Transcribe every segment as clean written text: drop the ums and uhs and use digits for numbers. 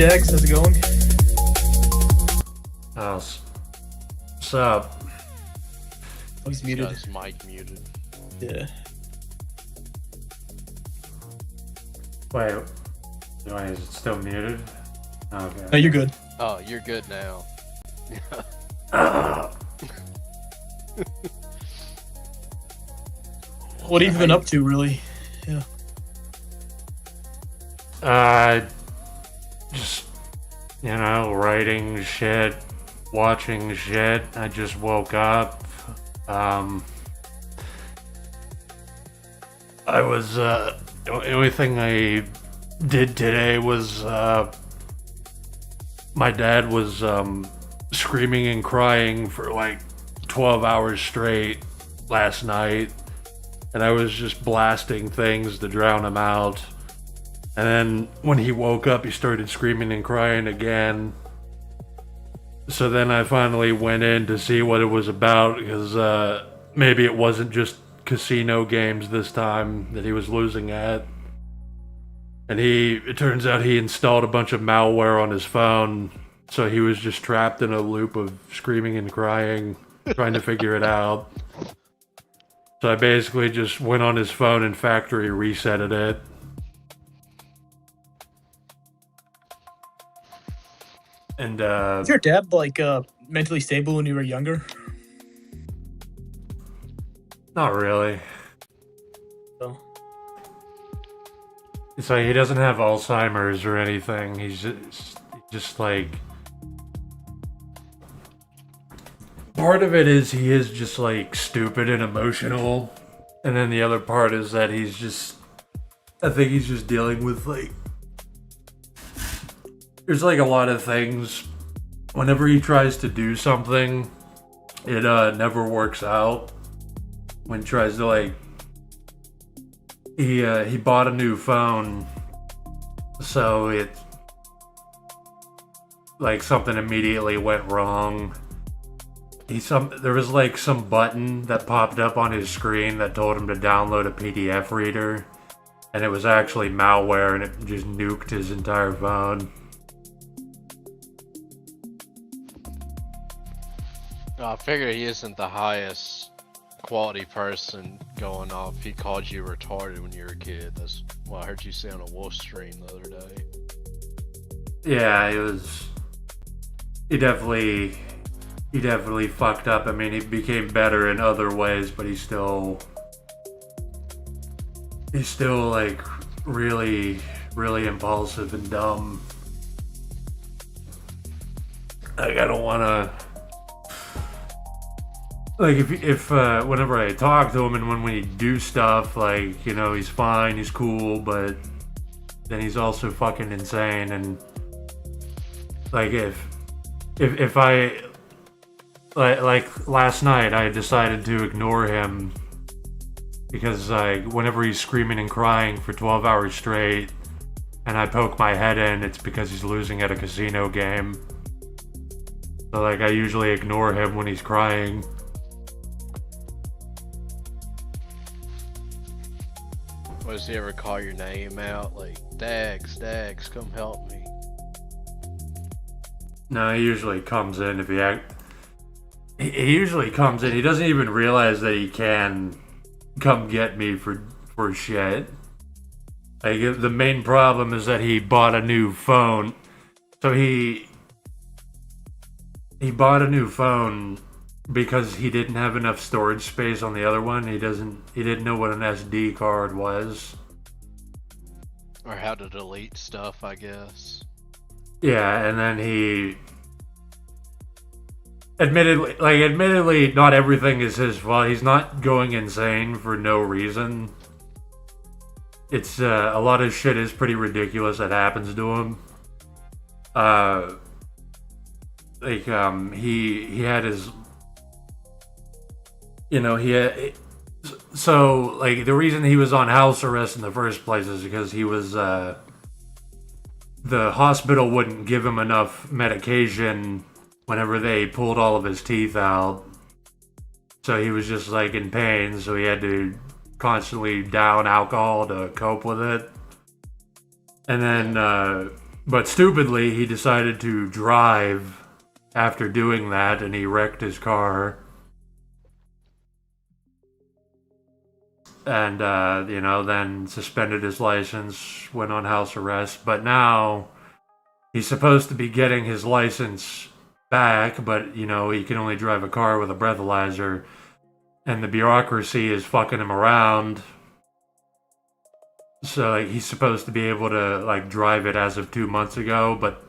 Dex, how's it going? What's up? Oh, he's muted. Got his mic muted. Yeah. Wait, is it still muted? Okay. No, you're good. Oh, you're good now. What have you been up to, really? Just, writing shit, watching shit. I just woke up. The only thing I did today was, my dad was, screaming and crying for like 12 hours straight last night, and I was just blasting things to drown him out. And then when he woke up, he started screaming and crying again. So then I finally went in to see what it was about, because maybe it wasn't just casino games this time that he was losing at. And it turns out he installed a bunch of malware on his phone, so he was just trapped in a loop of screaming and crying, trying to figure it out. So I basically just went on his phone and factory resetted it. And Was your dad mentally stable when you were younger? not really. So It's like he doesn't have Alzheimer's or anything. He's just like, part of it is he is just like stupid and emotional, and then the other part is that I think he's just dealing with like, there's like a lot of things. Whenever he tries to do something, it never works out. When he tries to he bought a new phone, so it like something immediately went wrong. There was like some button that popped up on his screen that told him to download a PDF reader, and it was actually malware, and it just nuked his entire phone. I figure he isn't the highest quality person going off. He called you retarded when you were a kid. That's what I heard you say on a wolf stream the other day. Yeah, he definitely fucked up. I mean, he became better in other ways, but he's still like really, really impulsive and dumb. Like, I don't want to, like, if whenever I talk to him and when we do stuff, like, he's fine, he's cool, but then he's also fucking insane. And like, if I, like last night, I decided to ignore him because whenever he's screaming and crying for 12 hours straight and I poke my head in, it's because he's losing at a casino game. So I usually ignore him when he's crying. Does he ever call your name out? Like, Dags, come help me. No, he usually comes in he usually comes in. He doesn't even realize that he can come get me for shit. Like, the main problem is that he bought a new phone. So he bought a new phone because he didn't have enough storage space on the other one. He didn't know what an SD card was. Or how to delete stuff, I guess. Yeah, and then he admittedly, not everything is his fault. He's not going insane for no reason. It's a lot of shit is pretty ridiculous that happens to him. He had his, so like the reason he was on house arrest in the first place is because he was the hospital wouldn't give him enough medication whenever they pulled all of his teeth out. So he was just like in pain, so he had to constantly down alcohol to cope with it. And then But stupidly, he decided to drive after doing that, and he wrecked his car. And, then suspended his license, went on house arrest. But now, he's supposed to be getting his license back, but, he can only drive a car with a breathalyzer. And the bureaucracy is fucking him around. So, he's supposed to be able to, drive it as of 2 months ago, but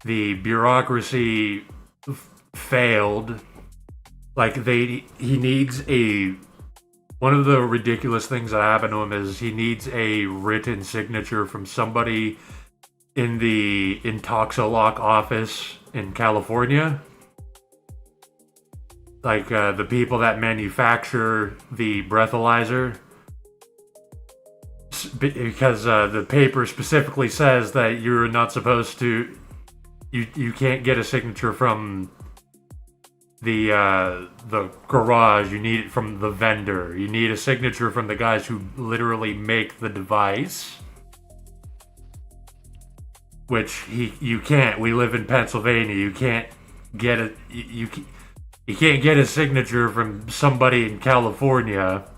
the bureaucracy failed. He needs one of the ridiculous things that happened to him is he needs a written signature from somebody in the Intoxolock office in California. The people that manufacture the breathalyzer. Because the paper specifically says that you're not supposed to... You can't get a signature from the garage. You need it from the vendor. You need a signature from the guys who literally make the device. Which you can't. We live in Pennsylvania. You can't get it. You can't get a signature from somebody in California.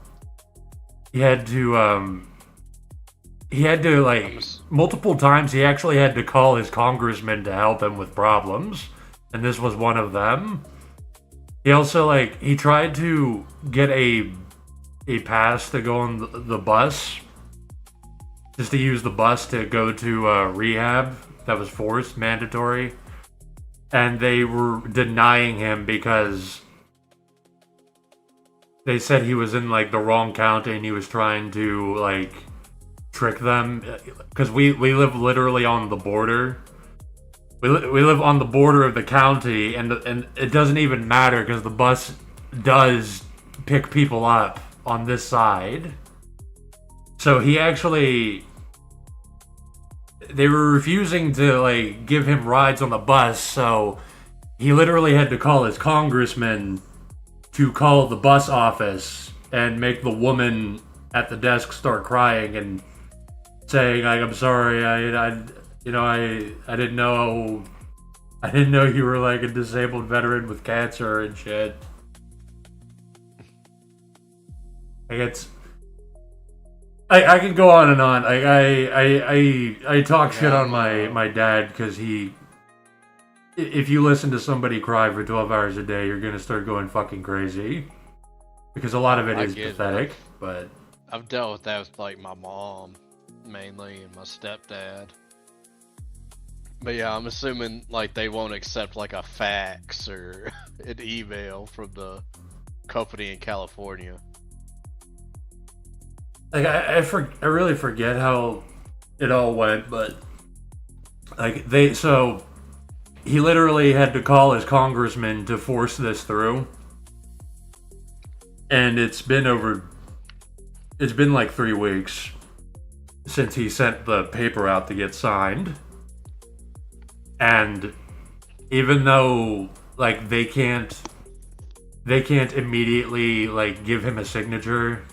He had to multiple times he actually had to call his congressman to help him with problems, and this was one of them. He also he tried to get a pass to go on the bus, just to use the bus to go to rehab that was forced, mandatory, and they were denying him because they said he was in the wrong county and he was trying to trick them, because we live literally on the border. We live on the border of the county, and it doesn't even matter because the bus does pick people up on this side. So they were refusing to give him rides on the bus, so he literally had to call his congressman to call the bus office and make the woman at the desk start crying and saying I'm sorry, I didn't know you were a disabled veteran with cancer and shit. I can go on and on. I talk shit on my dad because if you listen to somebody cry for 12 hours a day, you're gonna start going fucking crazy, because a lot of it is pathetic. But I've dealt with that with my mom mainly and my stepdad. But yeah, I'm assuming they won't accept a fax or an email from the company in California. I really forget how it all went, but he literally had to call his congressman to force this through, and it's been 3 weeks since he sent the paper out to get signed. And even though they can't immediately give him a signature,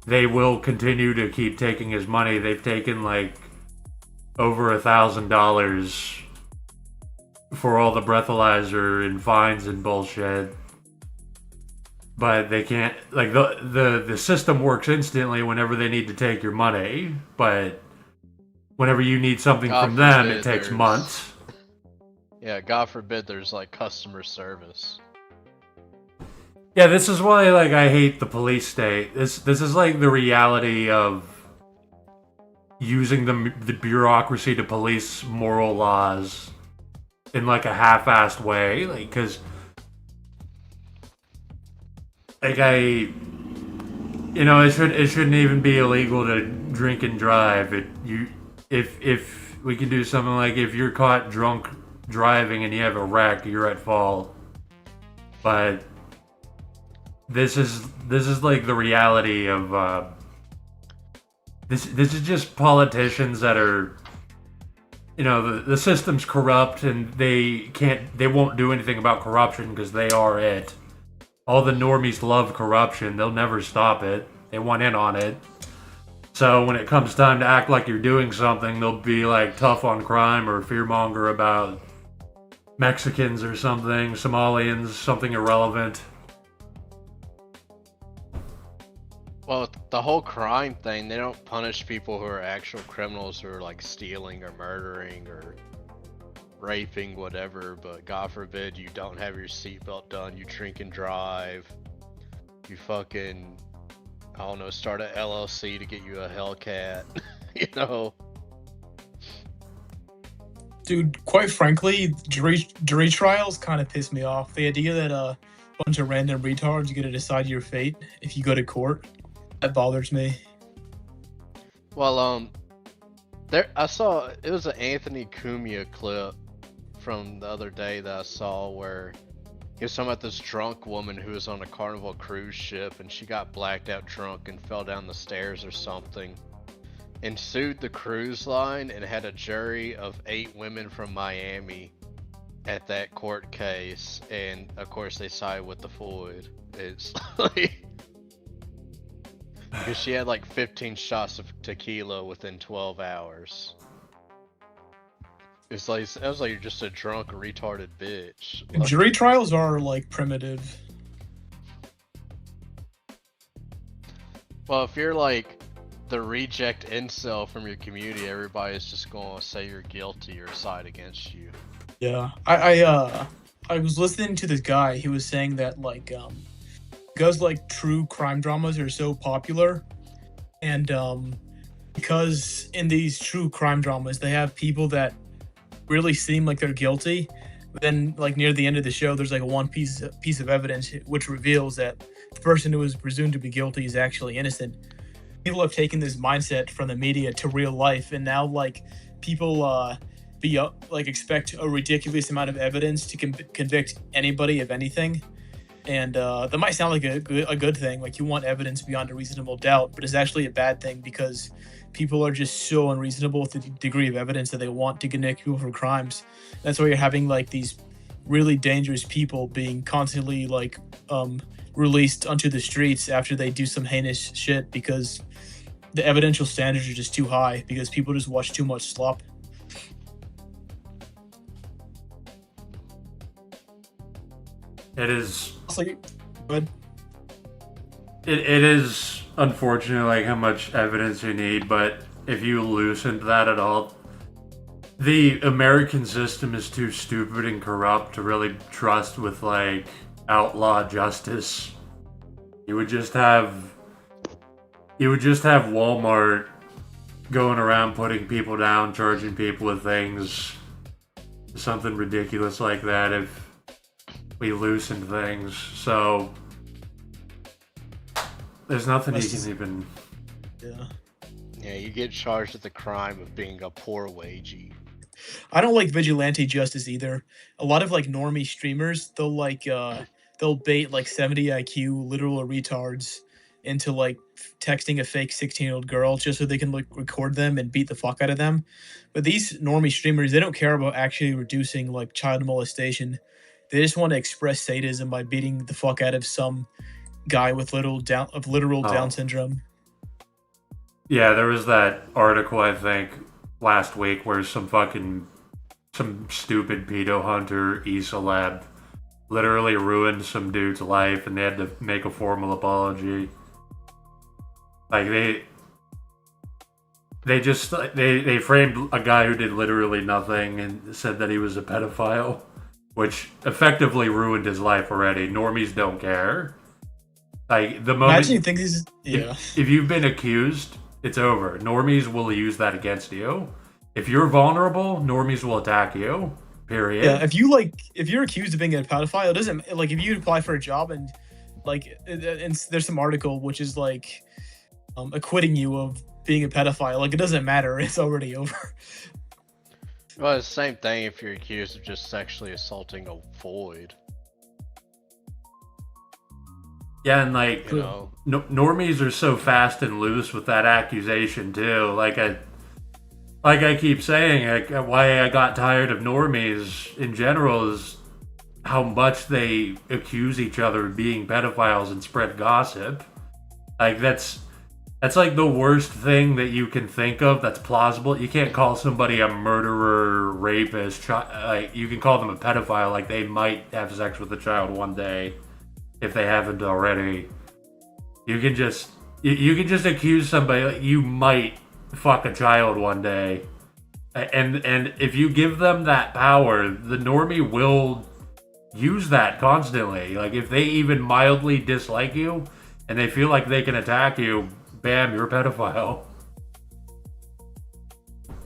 they will continue to keep taking his money. They've taken over $1,000 for all the breathalyzer and fines and bullshit. But they can't, the system works instantly whenever they need to take your money, but whenever you need something from them, it takes months. Yeah, God forbid there's customer service. Yeah, this is why I hate the police state. This is the reality of using the bureaucracy to police moral laws in a half-assed way, because it shouldn't even be illegal to drink and drive. If we can do something if you're caught drunk driving and you have a wreck, you're at fault. But this is the reality of this is just politicians that are, the system's corrupt, and they won't do anything about corruption because they are it. All the normies love corruption. They'll never stop it. They want in on it. So when it comes time to act like you're doing something, they'll be like tough on crime or fearmonger about Mexicans or something, Somalians, something irrelevant. Well, the whole crime thing, they don't punish people who are actual criminals who are like stealing or murdering or raping, whatever, but God forbid you don't have your seatbelt done, you drink and drive, you fucking, I don't know, start a LLC to get you a Hellcat, you know? Dude, quite frankly, jury trials kind of piss me off. The idea that a bunch of random retards get to decide your fate if you go to court, that bothers me. Well, I saw, it was an Anthony Cumia clip from the other day that I saw where he was talking about this drunk woman who was on a Carnival cruise ship and she got blacked out drunk and fell down the stairs or something and sued the cruise line and had a jury of 8 women from Miami at that court case, and of course they sided with the Floyd. It's like, because she had like 15 shots of tequila within 12 hours. It's like, it was like you're just a drunk, retarded bitch. Like, Jury trials are like primitive. well, if you're like the reject incel from your community, everybody's just gonna say you're guilty or side against you. Yeah, I was listening to this guy. He was saying that like because like true crime dramas are so popular, and because in these true crime dramas they have people that really seem like they're guilty, but then like near the end of the show there's like one piece of evidence which reveals that the person who was presumed to be guilty is actually innocent. People have taken this mindset from the media to real life, and now like people expect a ridiculous amount of evidence to convict anybody of anything. And that might sound like a good thing, like you want evidence beyond a reasonable doubt, but it's actually a bad thing because people are just so unreasonable with the degree of evidence that they want to convict people for crimes. That's why you're having like these really dangerous people being constantly like released onto the streets after they do some heinous shit, because the evidential standards are just too high because people just watch too much slop. It is. Good. It is unfortunate, like how much evidence you need, but if you loosened that at all, the American system is too stupid and corrupt to really trust with like outlaw justice. You would just have Walmart going around putting people down, charging people with things, something ridiculous like that if we loosened things. So there's nothing you can even. Yeah, you get charged with the crime of being a poor wagey. I don't like vigilante justice either. A lot of like normie streamers, they'll bait like 70 IQ literal retards into like texting a fake 16-year-old girl just so they can like record them and beat the fuck out of them. But these normie streamers, they don't care about actually reducing like child molestation. They just want to express sadism by beating the fuck out of some guy with literal Down syndrome. Yeah, there was that article I think last week where some stupid pedo hunter e-celeb literally ruined some dude's life and they had to make a formal apology. Like they framed a guy who did literally nothing and said that he was a pedophile, which effectively ruined his life already. Normies don't care. Like the moment Imagine you think this is if you've been accused, it's over. Normies will use that against you. If you're vulnerable, normies will attack you. Period. Yeah, if you're accused of being a pedophile, it doesn't like if you apply for a job and like and there's some article which is like acquitting you of being a pedophile, like it doesn't matter, it's already over. Well, it's the same thing if you're accused of just sexually assaulting a void. Yeah, and like, You know, normies are so fast and loose with that accusation too. Like I keep saying, like, why I got tired of normies in general is how much they accuse each other of being pedophiles and spread gossip. Like that's That's like the worst thing that you can think of that's plausible. You can't call somebody a murderer, rapist. Like you can call them a pedophile. Like they might have sex with a child one day, if they haven't already. You can just accuse somebody. Like, you might fuck a child one day, and if you give them that power, the normie will use that constantly. Like if they even mildly dislike you, and they feel like they can attack you. Bam, you're a pedophile.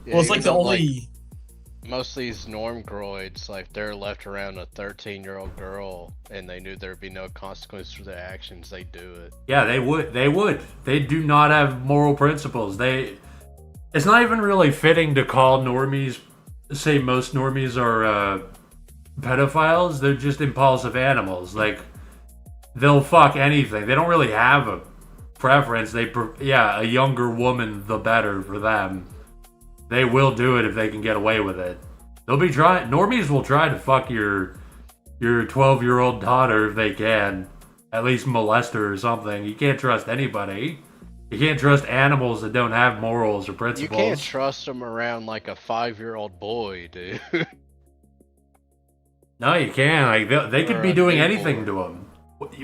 Yeah, Well, it's like the only. Like, most of these norm groids, like they're left around a 13-year-old girl, and they knew there'd be no consequence for their actions. They do it. Yeah, they would. They do not have moral principles. It's not even really fitting to call normies. Say most normies are pedophiles. They're just impulsive animals. Like they'll fuck anything. They don't really have a preference. A younger woman the better for them. They will do it if they can get away with it. They'll be trying. Normies will try to fuck your 12-year-old daughter if they can. At least molest her or something. You can't trust anybody. You can't trust animals that don't have morals or principles. You can't trust them around like a 5-year-old boy, dude. No, you can't. Like they could be doing anything to them.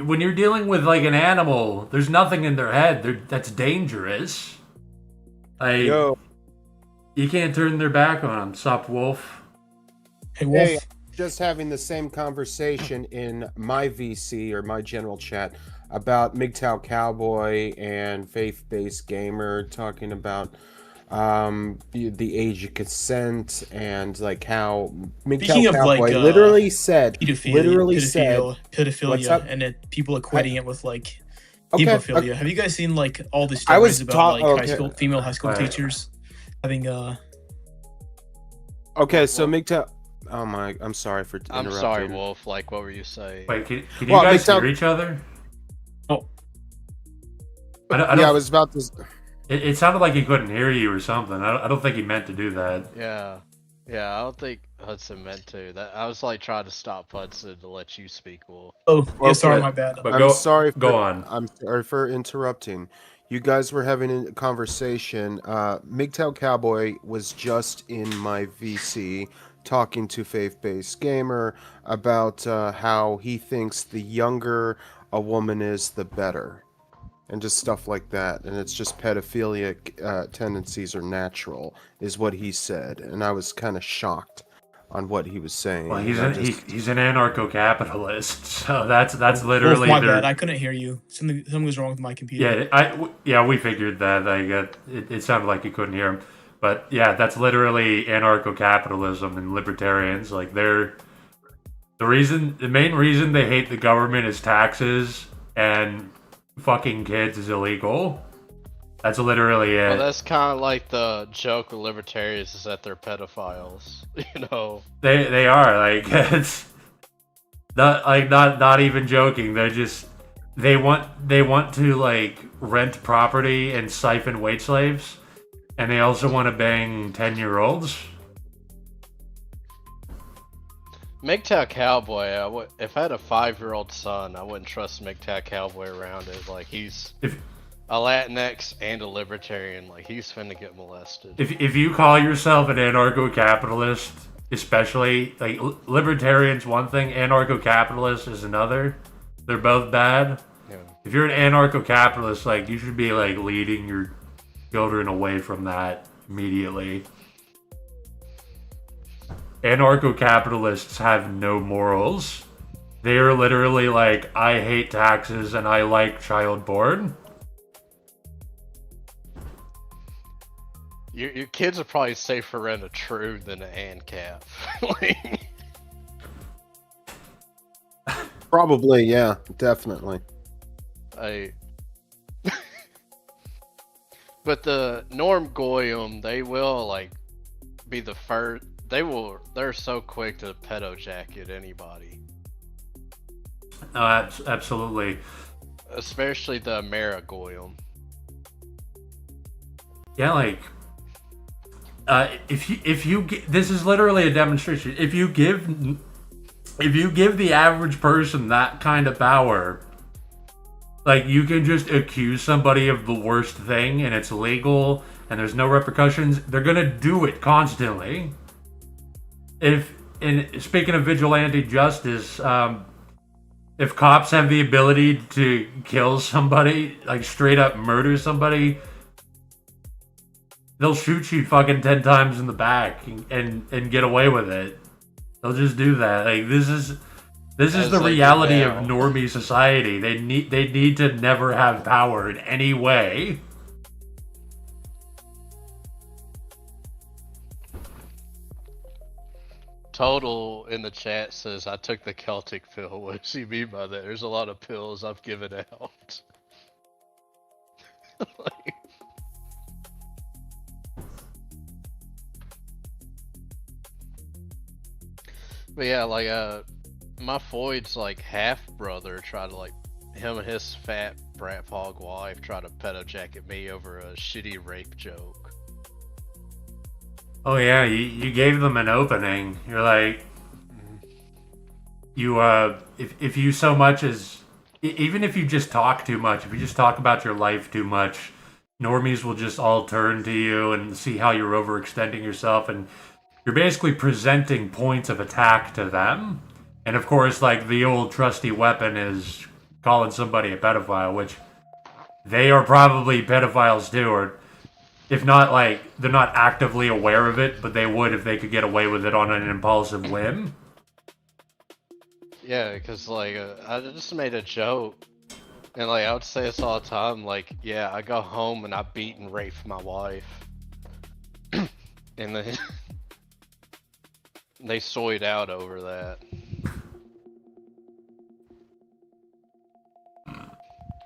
When you're dealing with like an animal, there's nothing in their head that's dangerous. Like, you can't turn their back on them. Sup, Wolf? Hey, Wolf. Hey, just having the same conversation in my VC or my general chat about MGTOW Cowboy and Faith-Based Gamer talking about the age of consent and like how Speaking MGTOW Cowboy like, literally said pedophilia, and then people equating it with like hemophilia. Have you guys seen like all the stories about female high school teachers having Okay, so MGTOW. Oh my! I'm sorry for interrupting. I'm sorry, Wolf. Like, what were you saying? Wait, can you guys hear each other? Oh, I was about to. It sounded like he couldn't hear you or something. I don't think he meant to do that. Yeah, I don't think Hudson meant to. That I was like trying to stop Hudson to let you speak, Wolf. Oh, yeah, sorry, my bad. But I'm sorry. Go on. I'm sorry for interrupting. You guys were having a conversation. MGTOW Cowboy was just in my VC talking to Faith-Based Gamer about how he thinks the younger a woman is, the better. And just stuff like that. And it's just pedophilic tendencies are natural, is what he said. And I was kind of shocked on what he was saying. Well, he's an anarcho-capitalist, so that's literally. My bad. I couldn't hear you. Something was wrong with my computer. We figured that. It sounded like you couldn't hear him, but yeah, that's literally anarcho-capitalism and libertarians. Like the main reason they hate the government is taxes and fucking kids is illegal. That's literally it. Well, that's kind of like the joke with libertarians is that they're pedophiles. You know, they are like it's not even joking. They want to like rent property and siphon wage slaves, and they also want to bang 10-year-olds. MGTOW Cowboy, if I had a 5-year-old son, I wouldn't trust MGTOW Cowboy around it. Like, he's a Latinx and a libertarian. Like, he's finna get molested. If you call yourself an anarcho-capitalist, especially, like, libertarian's one thing, anarcho-capitalist is another. They're both bad. Yeah. If you're an anarcho-capitalist, like, you should be, like, leading your children away from that immediately. Anarcho-capitalists have no morals. They are literally like, I hate taxes and I like child porn. Your kids are probably safer around a true than an ANCAP. Like... Probably, yeah, definitely. But the Norm Goyim, they will like be the first. They're so quick to pedo jacket anybody. Absolutely. Especially the Amerigoyim. Yeah, like if you this is literally a demonstration. If you give the average person that kind of power, Like, you can just accuse somebody of the worst thing and it's legal and there's no repercussions. They're gonna do it constantly. Speaking of vigilante justice, if cops have the ability to kill somebody, like straight up murder somebody, they'll shoot you fucking 10 times in the back and get away with it. They'll just do that. Like, this is the reality of normie society. They need to never have power in any way. Total in the chat says, I took the Celtic pill. What does he mean by that? There's a lot of pills I've given out. Like, but yeah, like, my Floyd's like half brother tried to, like, him and his fat brat hog wife tried to pedo jacket me over a shitty rape joke. Oh yeah, you gave them an opening. You're like, if you so much as, even if you just talk too much, if you just talk about your life too much, normies will just all turn to you and see how you're overextending yourself, and you're basically presenting points of attack to them. And of course, like, the old trusty weapon is calling somebody a pedophile, which they are probably pedophiles too, or if not, like, they're not actively aware of it, but they would if they could get away with it on an impulsive whim. Yeah, because, like, I just made a joke, and, like, I would say this all the time, like, yeah, I go home and I beat and rape my wife. And then they soyed out over that.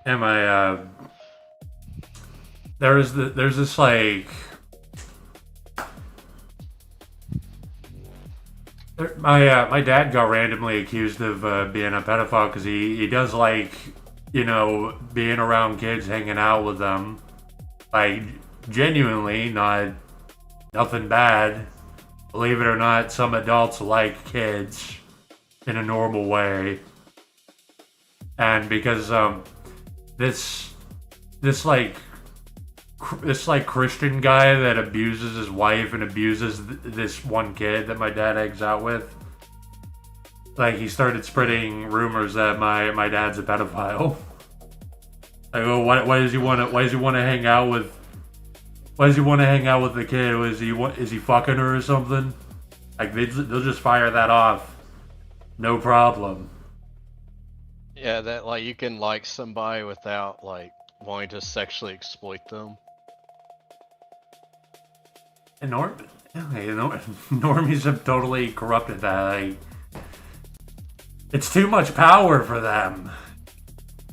And there's this, like, my dad got randomly accused of being a pedophile because he does, like, you know, being around kids, hanging out with them, like, genuinely, nothing bad. Believe it or not, some adults like kids in a normal way, and because this Christian guy that abuses his wife and abuses this one kid that my dad hangs out with, like, he started spreading rumors that my dad's a pedophile. I go, why does he want to hang out with? Why does he want to hang out with the kid? Is he fucking her or something? Like, they'll just fire that off, no problem. Yeah, that, like, you can like somebody without, like, wanting to sexually exploit them. And normies have totally corrupted that. Like, it's too much power for them.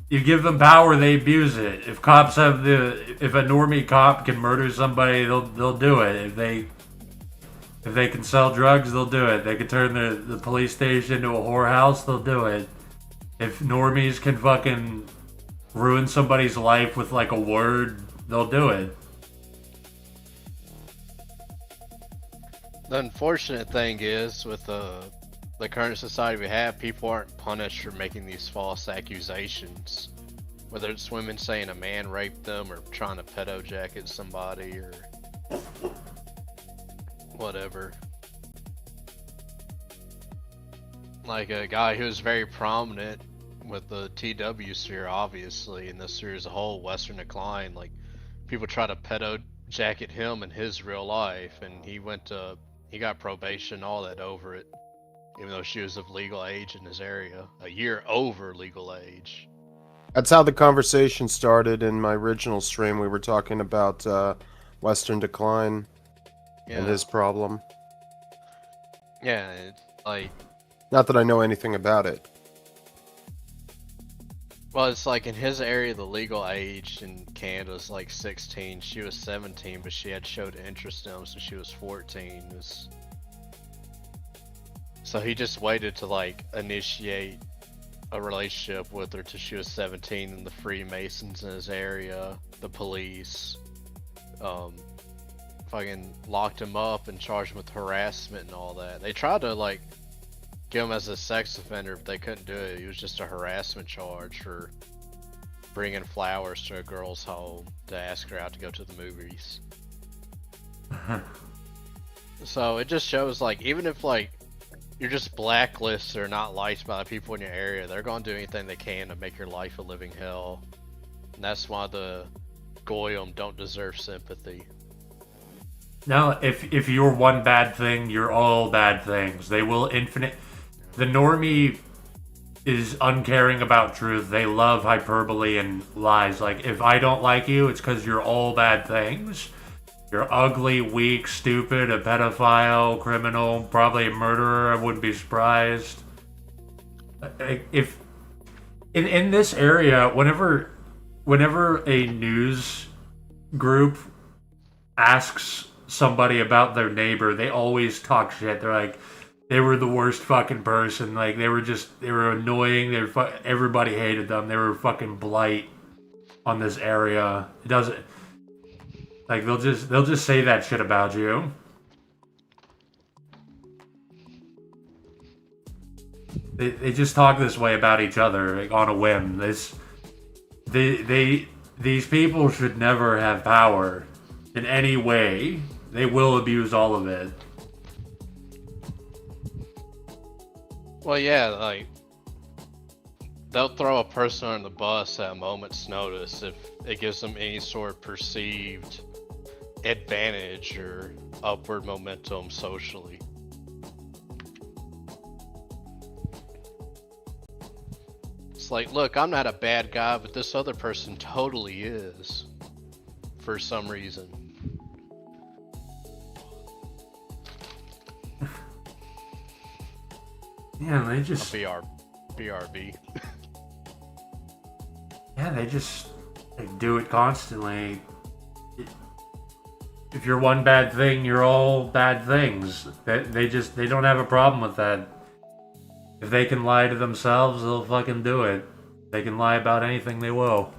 You give them power, they abuse it. If a normie cop can murder somebody, they'll do it. If they can sell drugs, they'll do it. They can turn the police station into a whorehouse, they'll do it. If normies can fucking ruin somebody's life with, like, a word, they'll do it. The unfortunate thing is, with the current society we have, people aren't punished for making these false accusations. Whether it's women saying a man raped them, or trying to pedo jacket somebody, or whatever. Like a guy who was very prominent with the TW sphere, obviously, in the sphere as a whole, Western Decline, like, people try to pedo jacket him in his real life, and he got probation, all that over it, even though she was of legal age in his area, a year over legal age. That's how the conversation started in my original stream. We were talking about Western Decline and his problem. Yeah, it's like... Not that I know anything about it. Well, it's like in his area, the legal age in Canada is like 16. She was 17, but she had showed interest in him since she was 14. So he just waited to, like, initiate a relationship with her till she was 17, and the Freemasons in his area, the police, fucking locked him up and charged him with harassment and all that. They tried to, like, get him as a sex offender, but they couldn't do it. It was just a harassment charge for bringing flowers to a girl's home to ask her out to go to the movies. So it just shows, like, even if, like, you're just blacklisted or not liked by the people in your area, they're going to do anything they can to make your life a living hell. And that's why the Goyim don't deserve sympathy. No, if you're one bad thing, you're all bad things. They will infinite... The normie is uncaring about truth. They love hyperbole and lies. Like, if I don't like you, it's because you're all bad things. You're ugly, weak, stupid, a pedophile, criminal, probably a murderer. I wouldn't be surprised. If in this area, whenever a news group asks somebody about their neighbor, they always talk shit. They're like, they were the worst fucking person. Like, they were annoying. Everybody hated them. They were fucking blight on this area. It doesn't, like, they'll just say that shit about you. They just talk this way about each other, like, on a whim. These people should never have power in any way. They will abuse all of it. Well, yeah, like, they'll throw a person on the bus at a moment's notice if it gives them any sort of perceived advantage or upward momentum socially. It's like, look, I'm not a bad guy, but this other person totally is, for some reason. Yeah, they just... BRB. Yeah, they just do it constantly. If you're one bad thing, you're all bad things. They don't have a problem with that. If they can lie to themselves, they'll fucking do it. They can lie about anything they will.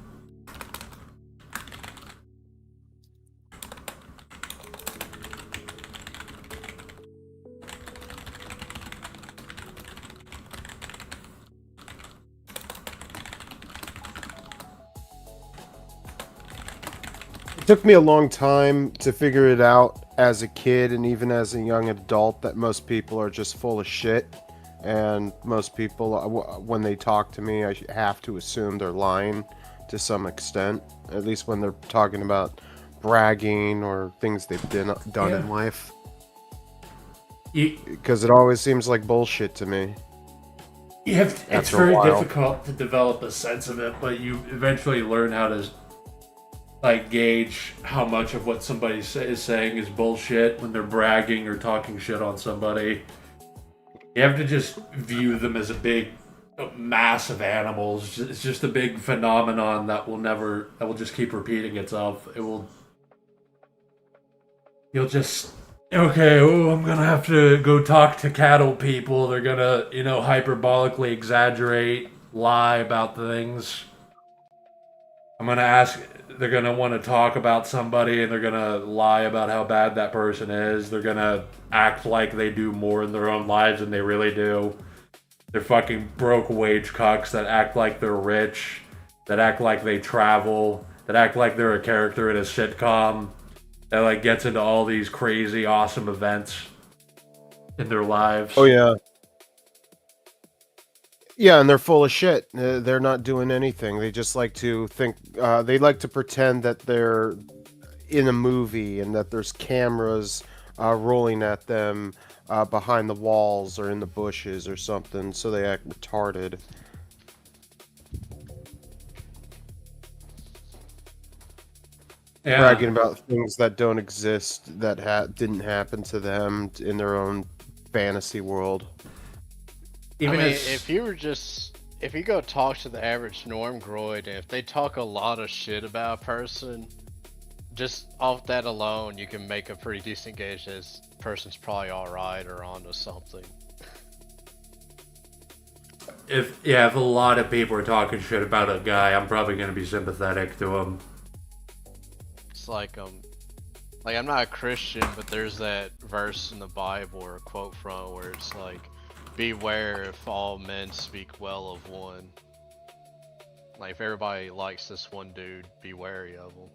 It took me a long time to figure it out as a kid and even as a young adult that most people are just full of shit. And most people, when they talk to me, I have to assume they're lying to some extent. At least when they're talking about bragging or things they've done in life. Because it always seems like bullshit to me. It's very difficult to develop a sense of it, but you eventually learn how to, like, gauge how much of what somebody is saying is bullshit when they're bragging or talking shit on somebody. You have to just view them as a big mass of animals. It's just a big phenomenon that will just keep repeating itself. You'll just, okay, I'm gonna have to go talk to cattle people. They're gonna, hyperbolically exaggerate, lie about things. They're gonna want to talk about somebody and they're gonna lie about how bad that person is. They're gonna act like they do more in their own lives than they really do. They're fucking broke wage cucks that act like they're rich, that act like they travel, that act like they're a character in a sitcom, that, like, gets into all these crazy, awesome events in their lives. Oh, yeah. Yeah, and they're full of shit. They're not doing anything. They just like to think, they like to pretend that they're in a movie and that there's cameras rolling at them behind the walls or in the bushes or something, so they act retarded. Yeah. Bragging about things that don't exist, that didn't happen to them in their own fantasy world. If you go talk to the average normgroid, and if they talk a lot of shit about a person, just off that alone, you can make a pretty decent gauge that this person's probably alright or onto something. If a lot of people are talking shit about a guy, I'm probably going to be sympathetic to him. It's like I'm not a Christian, but there's that verse in the Bible or a quote from where it's like, beware if all men speak well of one. Like, if everybody likes this one dude, be wary of him.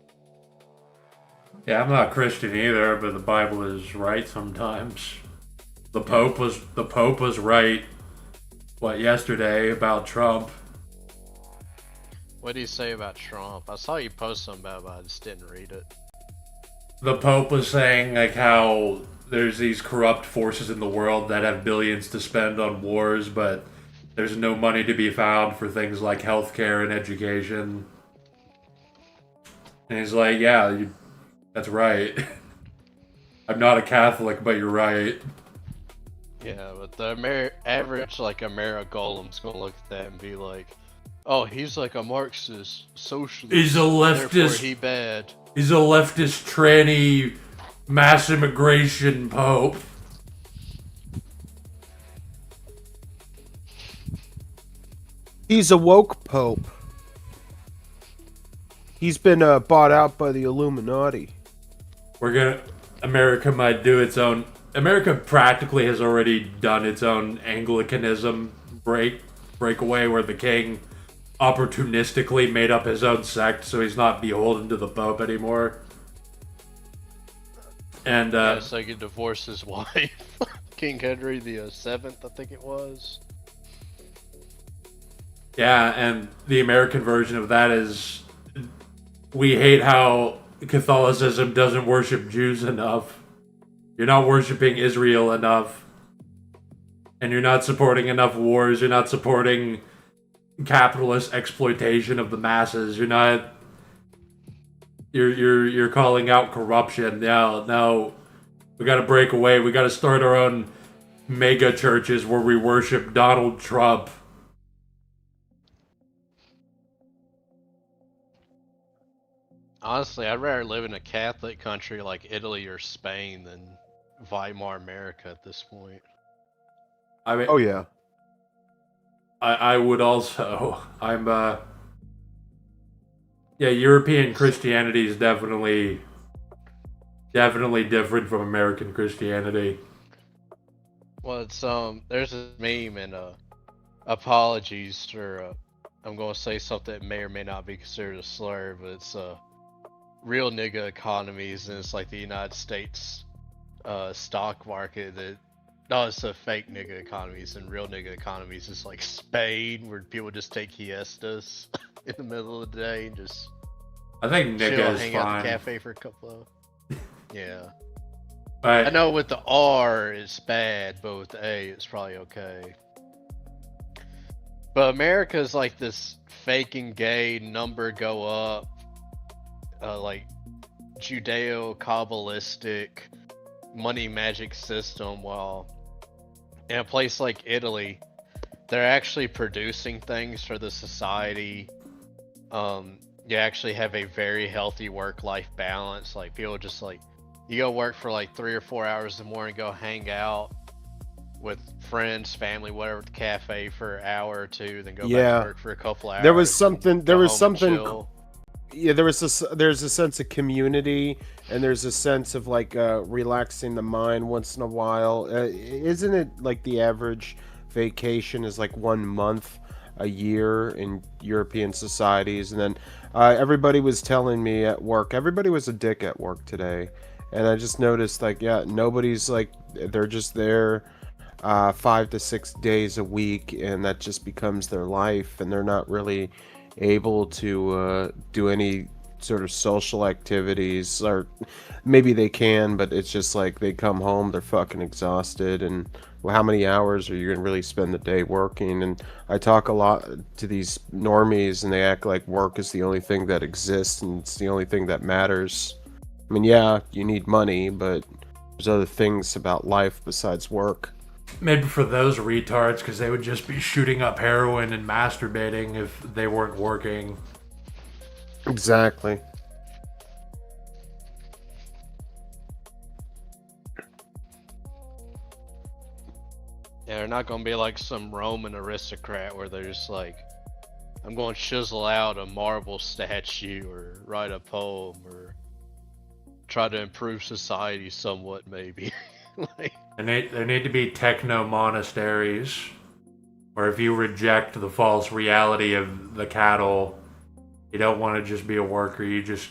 Yeah, I'm not Christian either, but the Bible is right sometimes. The Pope was right. What, yesterday about Trump? What did he say about Trump? I saw you post something about it, but I just didn't read it. The Pope was saying like how there's these corrupt forces in the world that have billions to spend on wars, but there's no money to be found for things like healthcare and education. And he's like, yeah, that's right. I'm not a Catholic, but you're right. Yeah, but the average, like, Amerigolem's gonna look at that and be like, oh, he's like a Marxist, socialist. He's a leftist. Therefore he bad. He's a leftist, tranny, mass immigration pope. He's a woke pope. He's been bought out by the Illuminati. America might do its own. America practically has already done its own Anglicanism breakaway, where the king opportunistically made up his own sect, so he's not beholden to the Pope anymore. And so he could divorce his wife, King Henry the Seventh, I think it was. Yeah, and the American version of that is, we hate how Catholicism doesn't worship Jews enough. You're not worshiping Israel enough. And you're not supporting enough wars. You're not supporting capitalist exploitation of the masses. You're not... You're calling out corruption. No. We gotta break away. We gotta start our own mega churches where we worship Donald Trump. Honestly, I'd rather live in a Catholic country like Italy or Spain than Weimar America at this point. I mean, Oh yeah. I would also. Yeah, European Christianity is definitely different from American Christianity. Well, it's there's a meme and apologies for I'm gonna say something that may or may not be considered a slur, but it's real nigga economies, and it's like the United States stock market that. No, it's a fake nigga economies, and real nigga economies is like Spain, where people just take siestas in the middle of the day and just I think chill, nigga is hang out fine. at the cafe for a couple of. Yeah. But I know with the R it's bad, but with the A it's probably okay. But America's like this faking gay number go up, like Judeo-Kabbalistic money magic system, while in a place like Italy, they're actually producing things for the society. You actually have a very healthy work-life balance. Like, people just like, you go work for like 3 or 4 hours in the morning, go hang out with friends, family, whatever, at the cafe for an hour or two, then go back to work for a couple hours. There was something. Yeah, there's a sense of community, and there's a sense of like relaxing the mind once in a while. Isn't it like the average vacation is like 1 month a year in European societies? And then everybody was telling me at work, everybody was a dick at work today, and I just noticed like, yeah, nobody's like, they're just there 5 to 6 days a week, and that just becomes their life, and they're not really able to do any sort of social activities, or maybe they can, but it's just like they come home, they're fucking exhausted, and well, how many hours are you gonna really spend the day working? And I talk a lot to these normies, and they act like work is the only thing that exists and it's the only thing that matters. I mean, yeah, you need money, but there's other things about life besides work. maybe for those retards, because they would just be shooting up heroin and masturbating if they weren't working. Exactly. Yeah, they're not gonna be like some Roman aristocrat where they're just like, I'm going to chisel out a marble statue or write a poem or try to improve society somewhat, maybe. Like, There need to be techno monasteries. Or if you reject the false reality of the cattle, you don't want to just be a worker. You just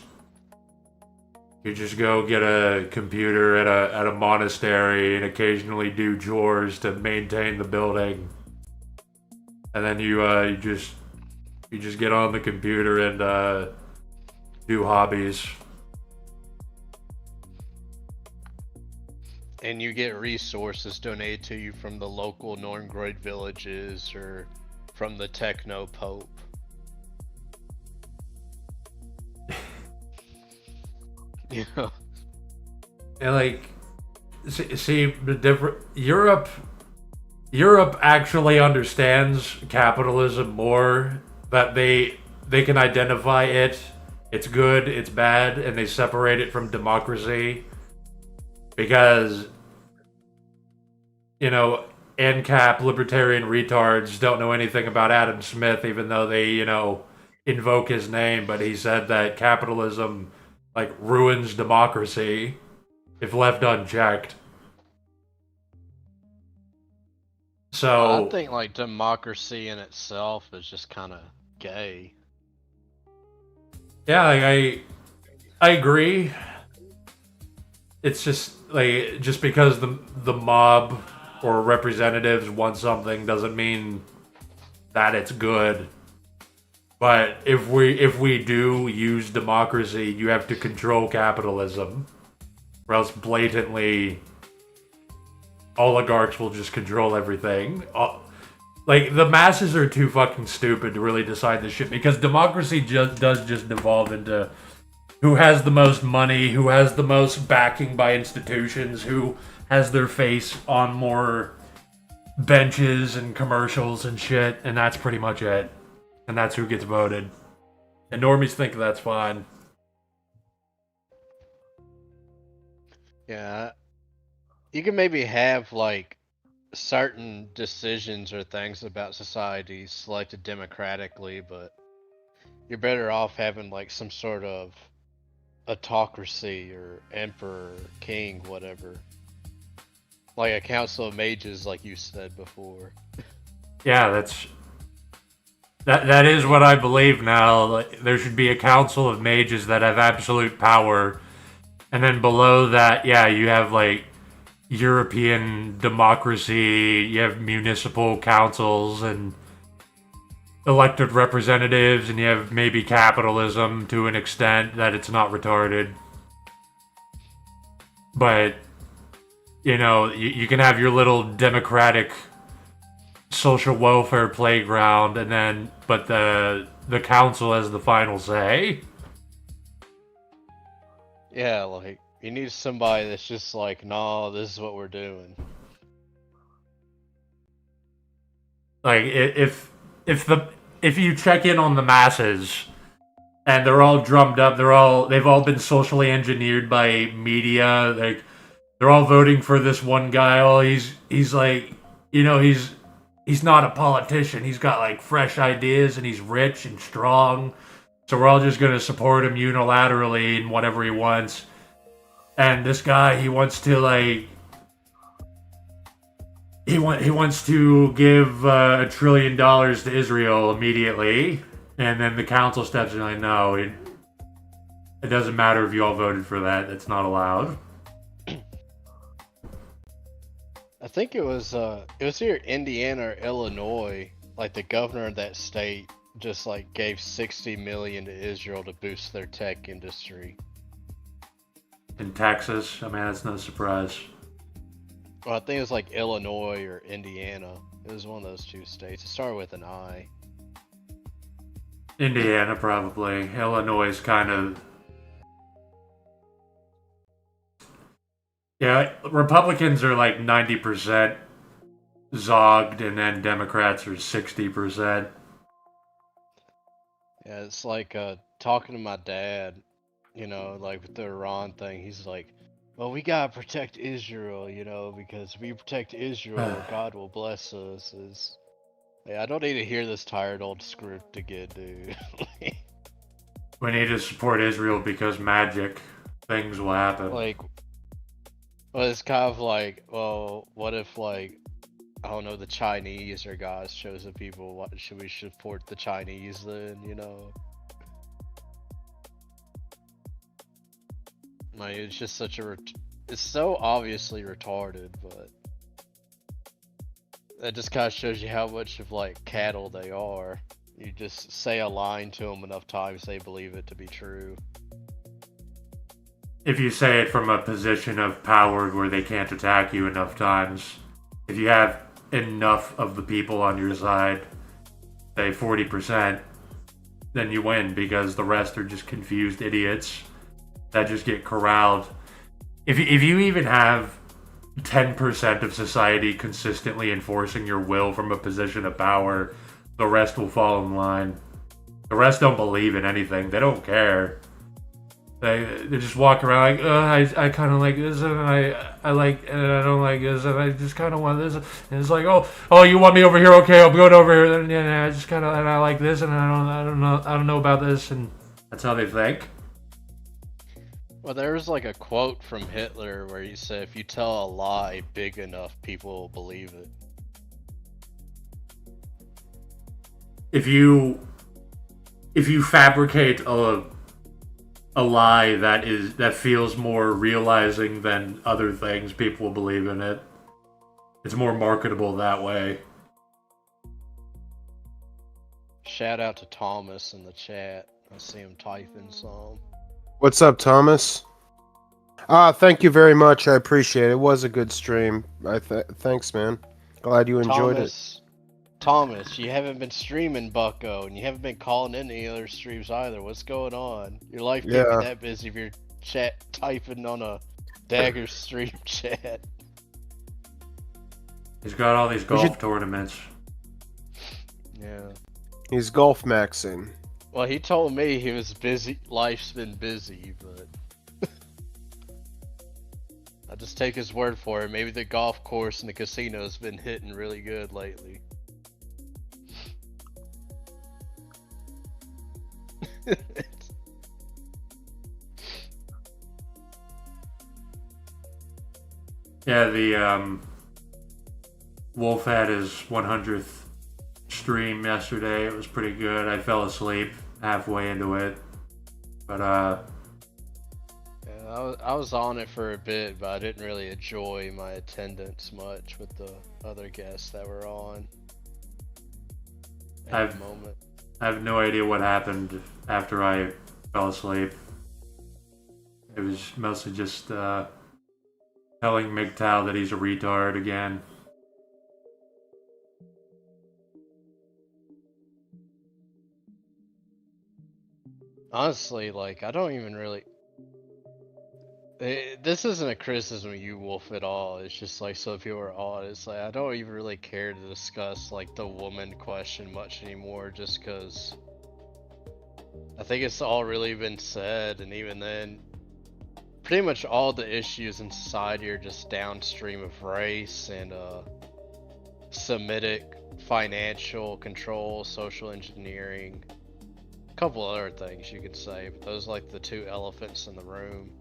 go get a computer at a monastery and occasionally do chores to maintain the building. And then you just get on the computer and do hobbies. And you get resources donated to you from the local Norngroid villages or from the Techno Pope. Yeah. And like, see the different Europe actually understands capitalism more. That they can identify it, it's good, it's bad, and they separate it from democracy. Because, you know, ANCAP libertarian retards don't know anything about Adam Smith, even though they, you know, invoke his name. But he said that capitalism, like, ruins democracy if left unchecked. So I think, like, democracy in itself is just kind of gay. Yeah, like, I agree. It's just like, just because the mob or representatives want something doesn't mean that it's good. But if we do use democracy, you have to control capitalism, or else blatantly oligarchs will just control everything. Like, the masses are too fucking stupid to really decide this shit, because democracy does devolve into who has the most money, who has the most backing by institutions, who has their face on more benches and commercials and shit, and that's pretty much it. And that's who gets voted. And normies think that's fine. Yeah. You can maybe have, like, certain decisions or things about society selected democratically, but you're better off having, like, some sort of autocracy or emperor, king, whatever. Like a council of mages, like you said before. Yeah, that is what I believe now. Like, there should be a council of mages that have absolute power, and then below that, yeah, you have like European democracy, you have municipal councils and elected representatives, and you have maybe capitalism to an extent that it's not retarded. But, you know, you can have your little democratic social welfare playground, and then, but the council has the final say. Yeah, like, you need somebody that's just like, no, this is what we're doing. Like, if you check in on the masses and they're all drummed up, they've all been socially engineered by media, like they're all voting for this one guy. Oh, he's like, you know, he's not a politician. He's got like fresh ideas and he's rich and strong. So we're all just going to support him unilaterally in whatever he wants. And this guy, he wants to like, he wants to give $1 trillion to Israel immediately. And then the council steps in like, no, it doesn't matter if you all voted for that. It's not allowed. I think it was either Indiana or Illinois, like the governor of that state just like gave $60 million to Israel to boost their tech industry. In Texas, I mean, that's no surprise. Well, I think it was like Illinois or Indiana. It was one of those two states. It started with an I. Indiana, probably. Illinois is kind of... Yeah, Republicans are like 90% zogged, and then Democrats are 60%. Yeah, it's like talking to my dad, you know, like with the Iran thing. He's like, well, we gotta protect Israel, you know, because if we protect Israel, God will bless us. Yeah, I don't need to hear this tired old script again, dude. We need to support Israel because magic things will happen. Like, well, it's kind of like, well, what if, like, I don't know, the Chinese or God shows the people, what should we support the Chinese then, you know? Like, it's just such a, it's so obviously retarded, but that just kind of shows you how much of like cattle they are. You just say a line to them enough times, they believe it to be true. If you say it from a position of power where they can't attack you enough times, if you have enough of the people on your side, say 40%, then you win, because the rest are just confused idiots that just get corralled. If you even have 10% of society consistently enforcing your will from a position of power, the rest will fall in line. The rest don't believe in anything. They don't care. They just walk around like, I kind of like this, and I like, and I don't like this, and I just kind of want this. And it's like, oh, you want me over here? Okay, I'm going over here. And yeah, I just kind of, and I like this, and I don't know about this, and that's how they think. Well, there was like a quote from Hitler where he said, if you tell a lie big enough, people will believe it. If you fabricate a lie that feels more realizing than other things, people will believe in it. It's more marketable that way. Shout out to Thomas in the chat. I see him typing some. What's up, Thomas? Thank you very much. I appreciate it. It was a good stream. Thanks, man. Glad you enjoyed it. Thomas, you haven't been streaming, bucko, and you haven't been calling in any other streams either. What's going on? Your life can't be that busy if you're typing on a Dagger stream chat. He's got all these golf tournaments. Yeah. He's golf maxing. Well, he told me he was busy. Life's been busy, but I just take his word for it. Maybe the golf course and the casino's been hitting really good lately. Yeah, the Wolf had his 100th stream yesterday. It was pretty good. I fell asleep halfway into it, but yeah, I was on it for a bit, but I didn't really enjoy my attendance much with the other guests that were on at the moment. I have no idea what happened after I fell asleep. It was mostly just telling MGTOW that he's a retard again. Honestly, like, I don't even really... This isn't a criticism of you, Wolf, at all. It's just like, so if you were on, it's like, I don't even really care to discuss, like, the woman question much anymore, just because I think it's all really been said, and even then, pretty much all the issues in society are just downstream of race and Semitic financial control, social engineering, a couple other things you could say, but those are like the two elephants in the room.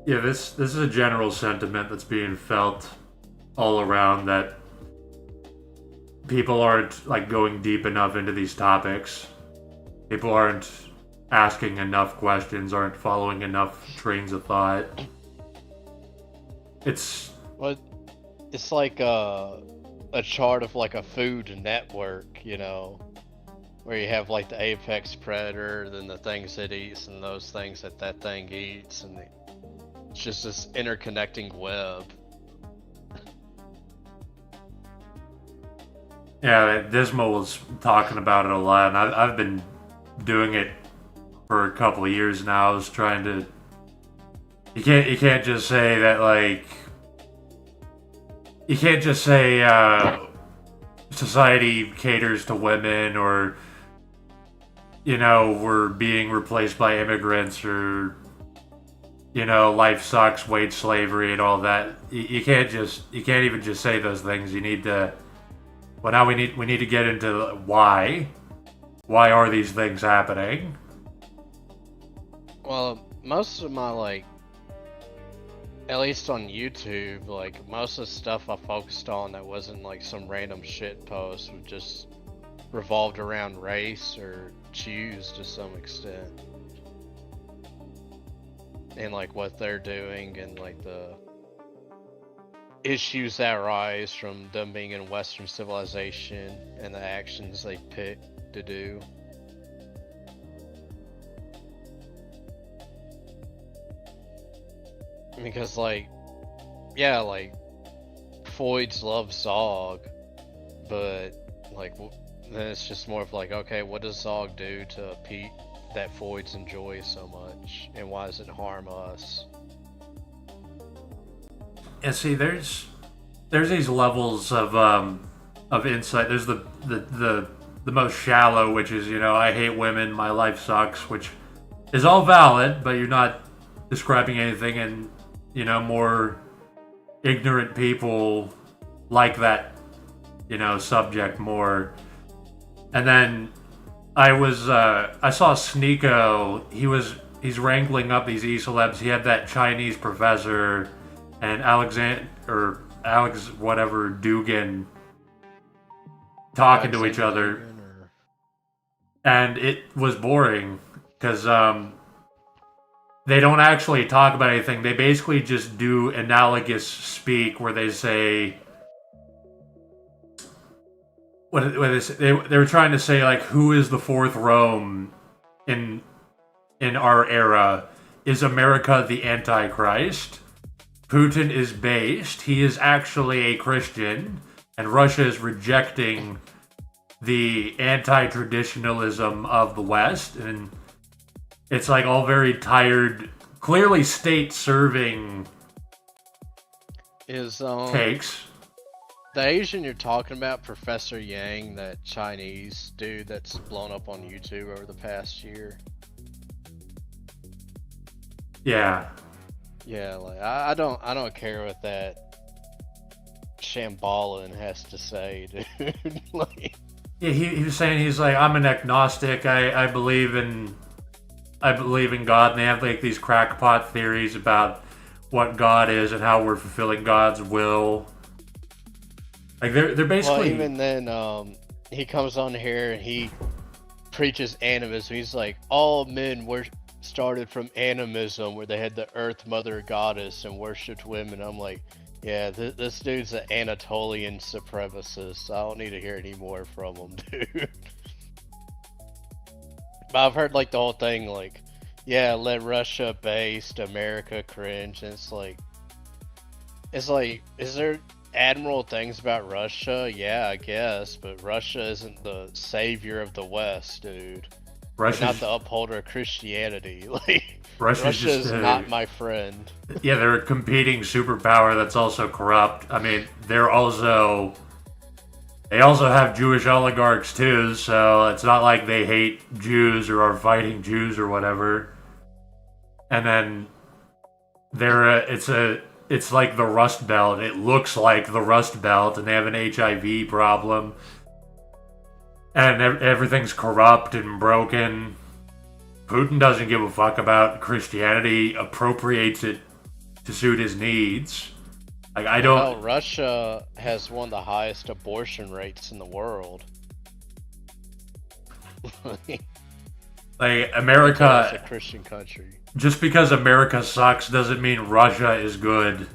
Yeah, this is a general sentiment that's being felt all around, that people aren't like going deep enough into these topics. People aren't asking enough questions, aren't following enough trains of thought. It's like a chart of like a food network, you know, where you have like the apex predator, then the things it eats, and those things that thing eats, and it's just this interconnecting web. Yeah, Dismal was talking about it a lot, and I've been doing it for a couple of years now. I was trying to... You can't just say that, like... You can't just say society caters to women, or, you know, we're being replaced by immigrants, or, you know, life sucks, wage slavery, and all that. You can't even just say those things. You need to... Well, now we need to get into why. Why are these things happening? Well, most of my, like, at least on YouTube, like most of the stuff I focused on that wasn't like some random shit post would just revolved around race or Jews to some extent. And like what they're doing and like the issues that arise from them being in Western civilization and the actions they pick to do. Because like, yeah, like Foids love Zog, but like then it's just more of like, okay, what does Zog do to Pete that Foids enjoy so much, and why does it harm us? Yeah, see, there's these levels of insight. There's the most shallow, which is, you know, I hate women, my life sucks, which is all valid, but you're not describing anything. And, you know, more ignorant people like that, you know, subject more. And then I saw Sneeko. He's wrangling up these e-celebs. He had that Chinese professor and Alex whatever Dugan talking to each other, and it was boring because they don't actually talk about anything. They basically just do analogous speak where they say they were trying to say, like, who is the fourth Rome in our era? Is America the Antichrist? Putin is based. He is actually a Christian, and Russia is rejecting the anti-traditionalism of the West, and it's like all very tired, clearly state-serving takes. The Asian you're talking about, Professor Yang, that Chinese dude that's blown up on YouTube over the past year? Yeah. Yeah, like I don't care what that Shambalin has to say, dude. Like, yeah, he was saying, he's like, I'm an agnostic. I believe in God, and they have like these crackpot theories about what God is and how we're fulfilling God's will. Like they're basically. Well, even then, he comes on here and he preaches animism. He's like, all men were started from animism, where they had the Earth Mother Goddess and worshipped women. I'm like, yeah, this dude's an Anatolian supremacist. I don't need to hear any more from him, dude. But I've heard like the whole thing, like, yeah, let Russia based, America cringe. And it's like, is there admirable things about Russia? Yeah, I guess, but Russia isn't the savior of the West, dude. Russia's not the upholder of Christianity. Like, Russia is not my friend. Yeah, they're a competing superpower that's also corrupt. I mean, they also have Jewish oligarchs too, so it's not like they hate Jews or are fighting Jews or whatever. And then it's like the Rust Belt. It looks like the Rust Belt, and they have an HIV problem. And everything's corrupt and broken. Putin doesn't give a fuck about Christianity, appropriates it to suit his needs. Like, I don't... Well, Russia has one of the highest abortion rates in the world. Like, America... It's a Christian country. Just because America sucks doesn't mean Russia is good.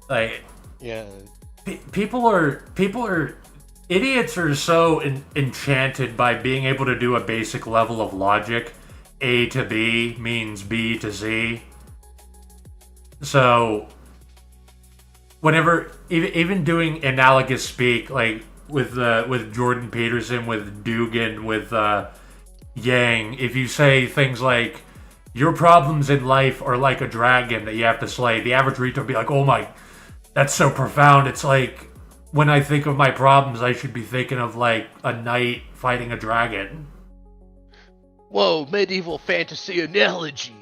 Like, yeah, people are idiots are so enchanted by being able to do a basic level of logic. A to B means B to Z. So whenever even doing analogous speak, like with Jordan Peterson, with Dugan, with Yang, if you say things like, your problems in life are like a dragon that you have to slay, the average reader will be like, oh my, that's so profound. It's like, when I think of my problems, I should be thinking of like a knight fighting a dragon. Whoa, medieval fantasy analogy.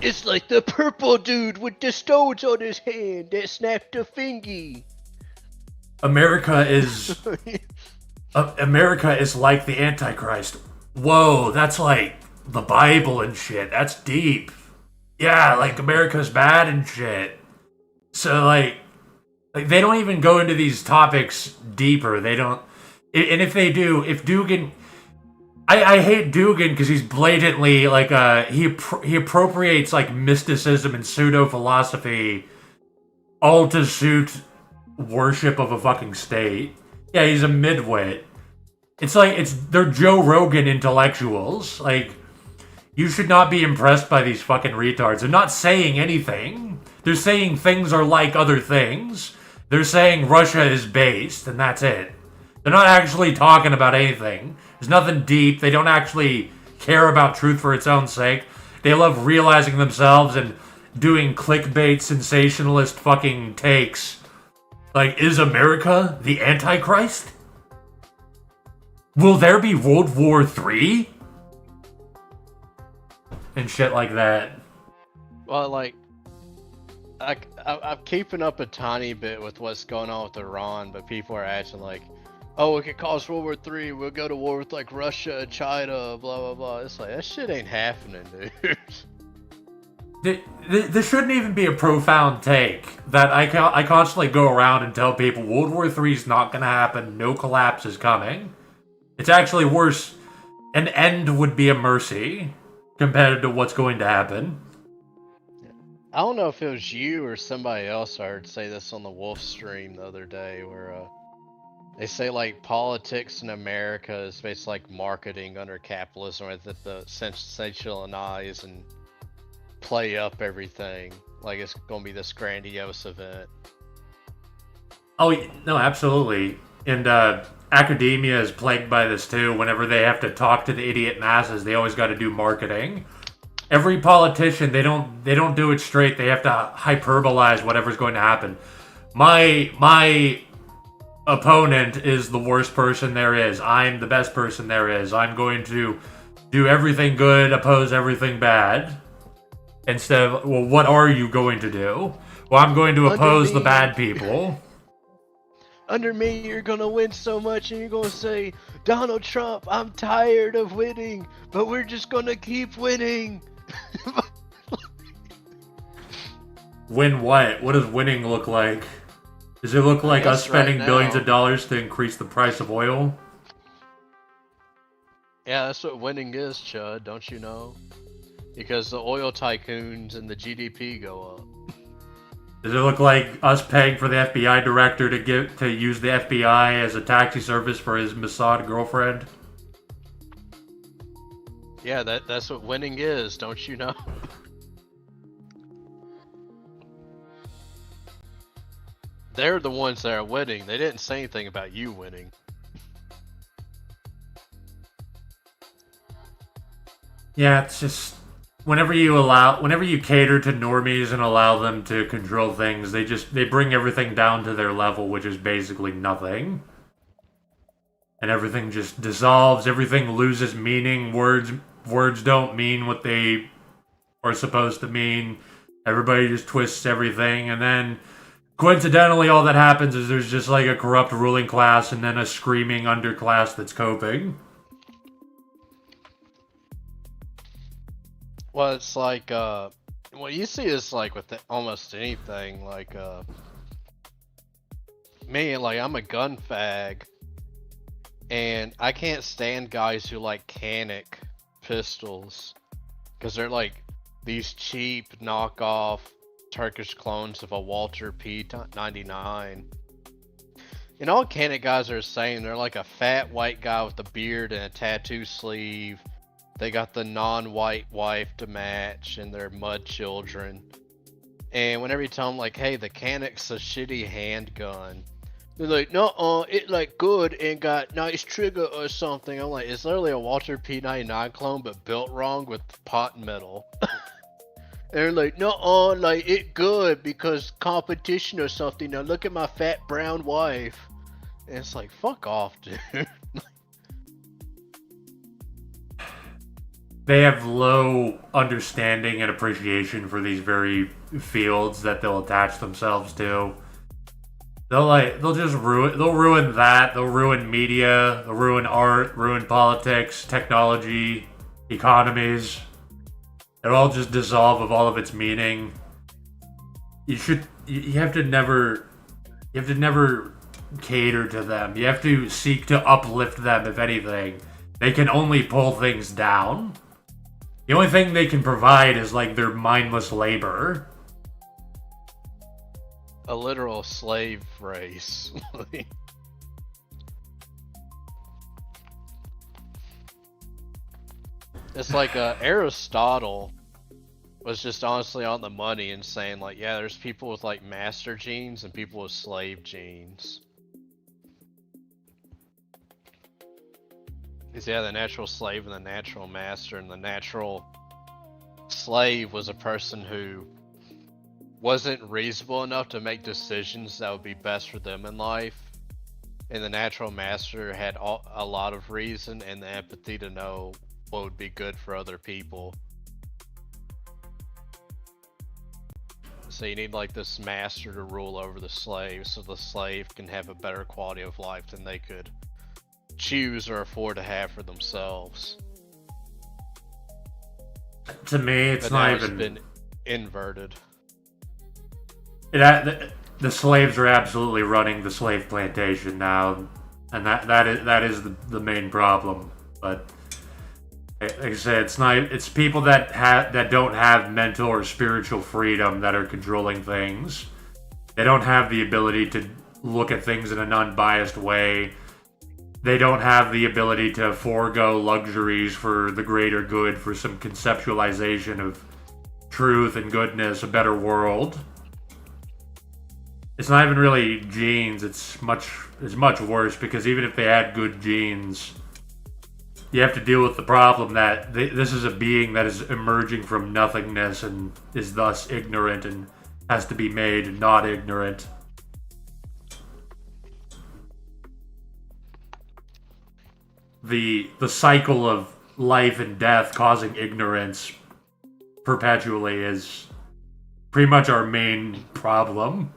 It's like the purple dude with the stones on his hand that snapped a fingy. America is America is like the Antichrist. Whoa, that's like the Bible and shit. That's deep. Yeah, like America's bad and shit. So like they don't even go into these topics deeper. They don't. And if they do, if Dugan, I hate Dugan because he's blatantly like he appropriates like mysticism and pseudo philosophy all to suit worship of a fucking state. Yeah, he's a midwit. It's like they're Joe Rogan intellectuals. Like, you should not be impressed by these fucking retards. They're not saying anything. They're saying things are like other things. They're saying Russia is based, and that's it. They're not actually talking about anything. There's nothing deep. They don't actually care about truth for its own sake. They love realizing themselves and doing clickbait sensationalist fucking takes. Like, is America the Antichrist? Will there be World War III? And shit like that. Well, like, I'm keeping up a tiny bit with what's going on with Iran, but people are acting like, oh, it could cause World War III, we'll go to war with, like, Russia and China, blah, blah, blah. It's like, that shit ain't happening, dude. This shouldn't even be a profound take. That I constantly go around and tell people World War III is not going to happen, no collapse is coming. It's actually worse. An end would be a mercy compared to what's going to happen. I don't know if it was you or somebody else I heard say this on the Wolf stream the other day, where they say like politics in America is basically like marketing under capitalism, where that the sensationalize and play up everything like it's gonna be this grandiose event. Oh no, absolutely. And academia is plagued by this too. Whenever they have to talk to the idiot masses, they always got to do marketing. Every politician, they don't do it straight. They have to hyperbolize whatever's going to happen. My opponent is the worst person there is. I'm the best person there is. I'm going to do everything good, oppose everything bad. Instead of, well, what are you going to do? Well, I'm going to oppose the bad people. Under me, you're gonna win so much, and you're gonna say, Donald Trump, I'm tired of winning, but we're just gonna keep winning. Win what? What does winning look like? Does it look like us spending billions of dollars to increase the price of oil? Yeah, that's what winning is, Chud, don't you know? Because the oil tycoons and the GDP go up. Does it look like us paying for the FBI director to use the FBI as a taxi service for his Mossad girlfriend? Yeah, that's what winning is, don't you know? They're the ones that are winning. They didn't say anything about you winning. Yeah, it's just whenever you cater to normies and allow them to control things, they bring everything down to their level, which is basically nothing. And everything just dissolves, everything loses meaning, words don't mean what they are supposed to mean. Everybody just twists everything, and then coincidentally all that happens is there's just like a corrupt ruling class and then a screaming underclass that's coping. Well, it's like, well, you see this like with almost anything, like, me, like, I'm a gun fag, and I can't stand guys who like Canic pistols, because they're like these cheap knockoff Turkish clones of a Walter P99. And all Canic guys are saying, they're like a fat white guy with a beard and a tattoo sleeve. They got the non-white wife to match, and their mud children. And whenever you tell them, like, hey, the Canic's a shitty handgun, they're like, no, it like good and got nice trigger or something. I'm like, it's literally a Walter P99 clone, but built wrong with pot and metal. And they're like, no, like, it good because competition or something. Now look at my fat brown wife. And it's like, fuck off, dude. They have low understanding and appreciation for these very fields that they'll attach themselves to. they'll just ruin that. They'll ruin media. They'll ruin art. Ruin politics, technology, economies. It'll all just dissolve of all of its meaning. You have to never cater to them. You have to seek to uplift them. If anything, they can only pull things down. The only thing they can provide is like their mindless labor. A literal slave race. It's like Aristotle was just honestly on the money and saying like, yeah, there's people with like master genes and people with slave genes. Because yeah, the natural slave and the natural master, and the natural slave was a person who wasn't reasonable enough to make decisions that would be best for them in life. And the natural master had a lot of reason and the empathy to know what would be good for other people. So you need like this master to rule over the slave, so the slave can have a better quality of life than they could choose or afford to have for themselves. To me, it's but not now even it's been inverted. The slaves are absolutely running the slave plantation now, and that is the main problem. But like I said, it's people that don't have mental or spiritual freedom that are controlling things. They don't have the ability to look at things in an unbiased way. They don't have the ability to forego luxuries for the greater good, for some conceptualization of truth and goodness, a better world. It's not even really genes, it's much worse, because even if they had good genes, you have to deal with the problem that this is a being that is emerging from nothingness and is thus ignorant and has to be made not ignorant. The cycle of life and death causing ignorance perpetually is pretty much our main problem.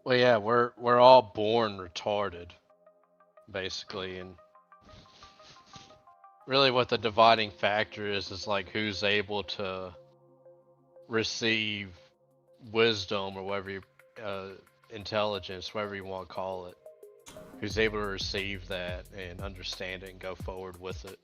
Well, yeah, we're all born retarded, basically, and really what the dividing factor is like who's able to receive wisdom or whatever intelligence, whatever you want to call it. Who's able to receive that and understand it and go forward with it.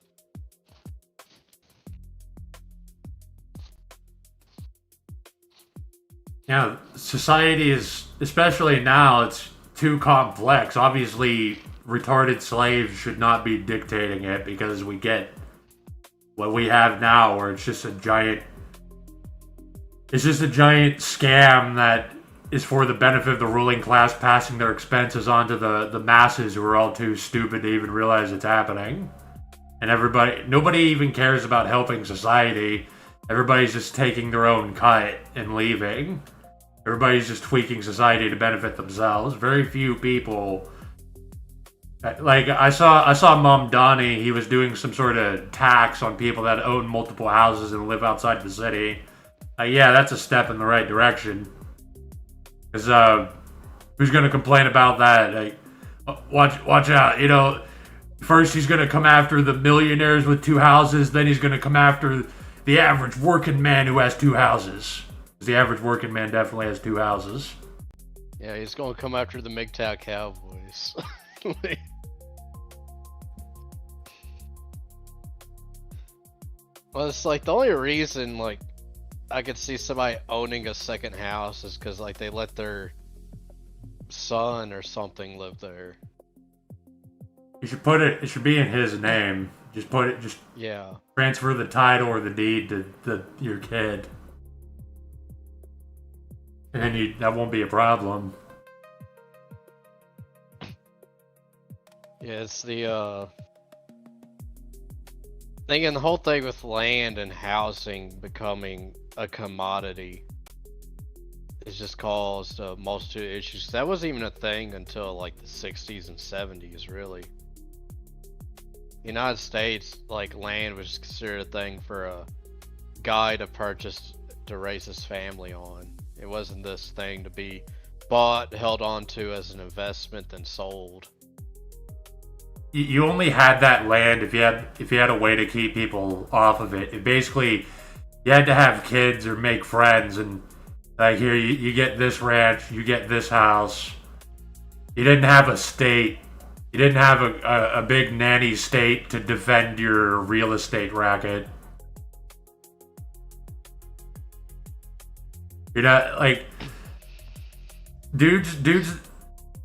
Yeah, society is, especially now, it's too complex. Obviously, retarded slaves should not be dictating it, because we get what we have now, where it's just a giant scam that is for the benefit of the ruling class, passing their expenses onto the masses who are all too stupid to even realize it's happening. And nobody even cares about helping society. Everybody's just taking their own cut and leaving. Everybody's just tweaking society to benefit themselves. Very few people. Like I saw Mom Donnie. He was doing some sort of tax on people that own multiple houses and live outside the city. Yeah, that's a step in the right direction. Because who's gonna complain about that? Like, watch out. You know, first he's gonna come after the millionaires with two houses. Then he's gonna come after the average working man who has two houses. The average working man definitely has two houses. Yeah, he's gonna come after the MGTOW cowboys. Well, it's like the only reason like I could see somebody owning a second house is because like they let their son or something live there. You should put it. It should be in his name. Just put it. Just yeah. Transfer the title or the deed to your kid, and then that won't be a problem. Yeah, it's the thinking the whole thing with land and housing becoming a commodity has just caused a multitude of issues. That wasn't even a thing until like the 60s and 70s, really. United States, like land was considered a thing for a guy to purchase to raise his family on, It wasn't this thing to be bought, held on to as an investment, then sold. You only had that land if you had a way to keep people off of it. It basically, you had to have kids or make friends, and like here you get this ranch, you get this house. You didn't have a state. You didn't have a big nanny state to defend your real estate racket. You're not like dudes.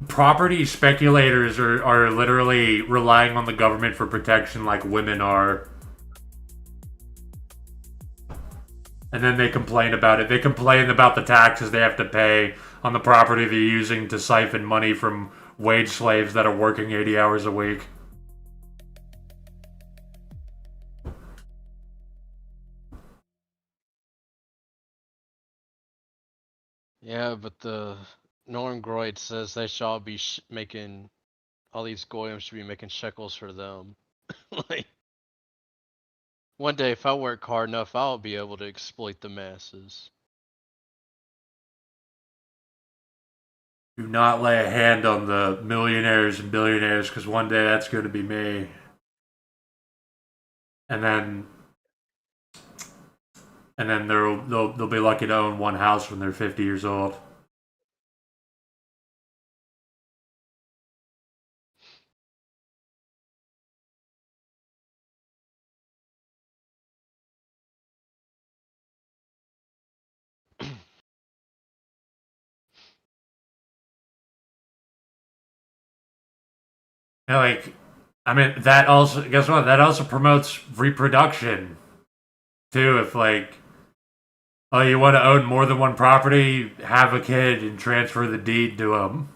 Property speculators are literally relying on the government for protection like women are. And then they complain about it. They complain about the taxes they have to pay on the property they're using to siphon money from wage slaves that are working 80 hours a week. Yeah, but the Normgroid says they shall be making, all these goyim should be making shekels for them. Like, one day if I work hard enough, I'll be able to exploit the masses. Do not lay a hand on the millionaires and billionaires, because one day that's going to be me. And then they'll be lucky to own one house when they're 50 years old. And like, I mean, that also, guess what? That also promotes reproduction too. If like, oh, you want to own more than one property, have a kid and transfer the deed to them.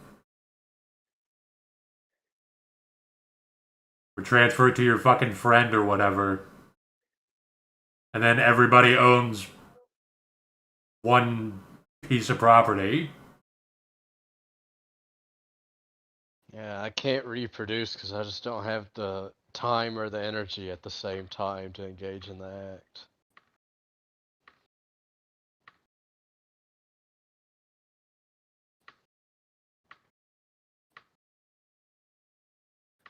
Or transfer it to your fucking friend or whatever. And then everybody owns one piece of property. Yeah, I can't reproduce because I just don't have the time or the energy at the same time to engage in the act.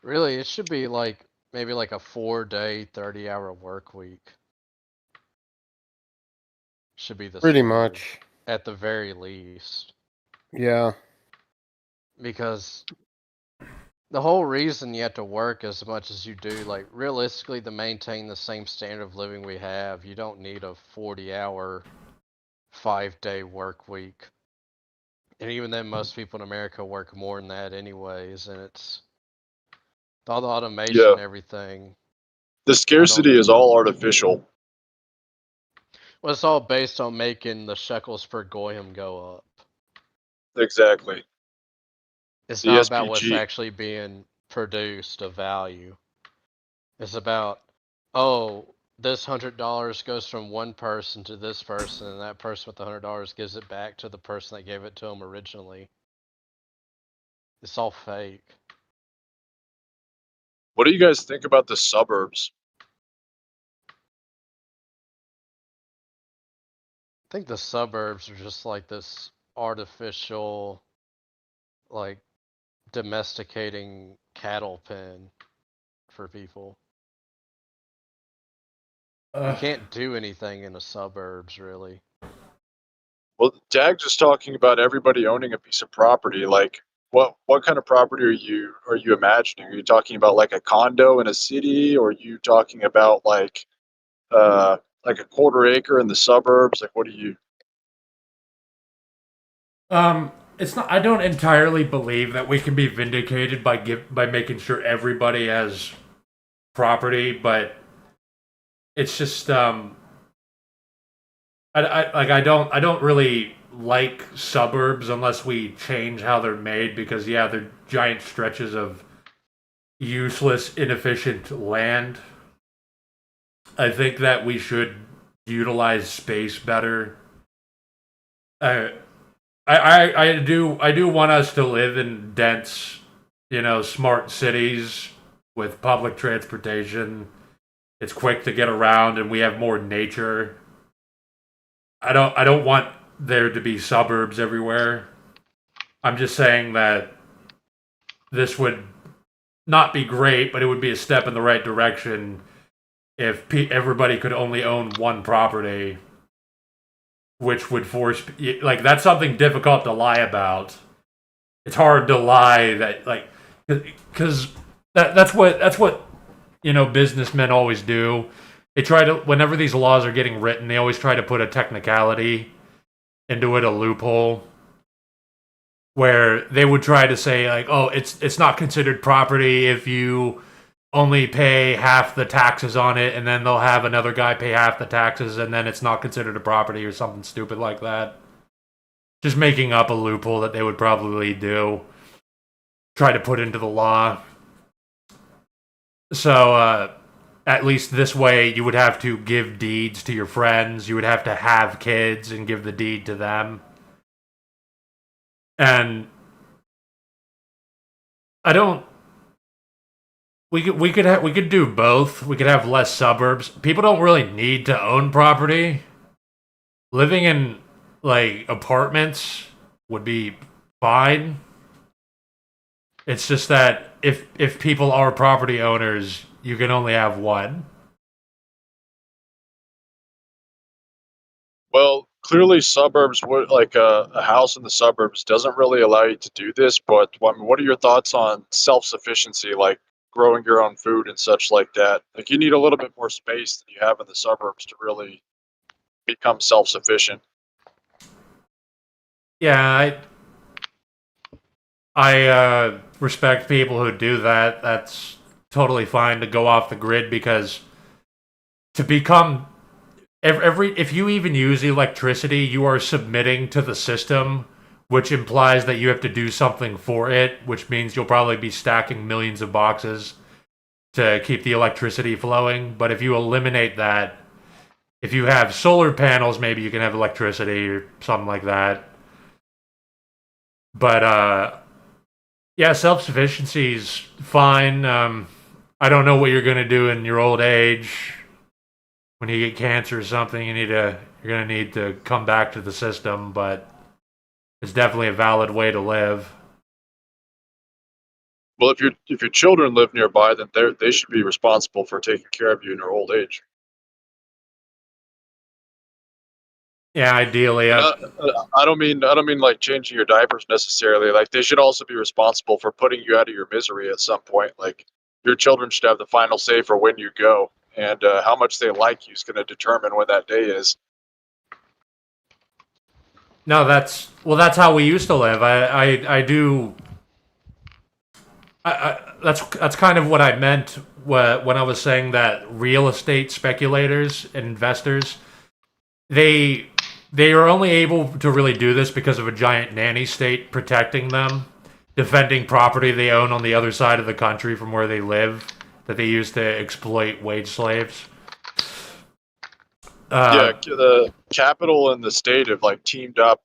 Really, it should be like maybe like a 4-day, 30-hour work week. Should be the Pretty standard, much. at the very least. Yeah. Because the whole reason you have to work as much as you do, like realistically, to maintain the same standard of living we have, you don't need a 40-hour, 5-day work week. And even then, most people in America work more than that anyways, and it's all the automation and everything. The scarcity is all artificial. Well, it's all based on making the shekels per goyim go up. Exactly. It's The not about what's SPG. actually being produced of value. It's about, oh, this $100 goes from one person to this person, and that person with the $100 gives it back to the person that gave it to them originally. It's all fake. What do you guys think about the suburbs? I think the suburbs are just like this artificial, like, domesticating cattle pen for people. You can't do anything in the suburbs, really. Well, Dag just talking about everybody owning a piece of property. Like, what kind of property are you imagining? Are you talking about like a condo in a city, or are you talking about like a quarter acre in the suburbs? Like, what do you? It's not. I don't entirely believe that we can be vindicated by making sure everybody has property, but it's just I don't really like suburbs unless we change how they're made, because yeah, they're giant stretches of useless, inefficient land. I think that we should utilize space better. I do want us to live in dense, smart cities with public transportation. It's quick to get around, and we have more nature. I don't want there to be suburbs everywhere. I'm just saying that this would not be great, but it would be a step in the right direction if everybody could only own one property, which would force like that's something difficult to lie about. It's hard to lie that like because that's what businessmen always do. They try to whenever these laws are getting written, they always try to put a technicality into it, a loophole where they would try to say like, oh, it's not considered property if you only pay half the taxes on it, and then they'll have another guy pay half the taxes, and then it's not considered a property or something stupid like that. Just making up a loophole that they would probably do, try to put into the law. So at least this way, you would have to give deeds to your friends. You would have to have kids and give the deed to them. And I don't. We could do both. We could have less suburbs. People don't really need to own property. Living in like apartments would be fine. It's just that if people are property owners, you can only have one. Well, clearly suburbs would like a house in the suburbs doesn't really allow you to do this. But I mean, what are your thoughts on self-sufficiency, like growing your own food and such like that? Like you need a little bit more space than you have in the suburbs to really become self-sufficient. Yeah, I respect people who do that. That's totally fine to go off the grid because to become if you even use electricity, you are submitting to the system, which implies that you have to do something for it, which means you'll probably be stacking millions of boxes to keep the electricity flowing. But if you eliminate that, if you have solar panels, maybe you can have electricity or something like that. But yeah, self-sufficiency is fine. I don't know what you're gonna do in your old age. When you get cancer or something, you're gonna need to come back to the system, but it's definitely a valid way to live. Well, if your children live nearby, then they should be responsible for taking care of you in your old age. Yeah, ideally, And I don't mean like changing your diapers necessarily. Like they should also be responsible for putting you out of your misery at some point. Like your children should have the final say for when you go, and how much they like you is going to determine when that day is. no, that's how we used to live. I do. That's kind of what I meant when I was saying that real estate speculators and investors they are only able to really do this because of a giant nanny state protecting them, defending property they own on the other side of the country from where they live that they use to exploit wage slaves. Yeah, the capital and the state have like teamed up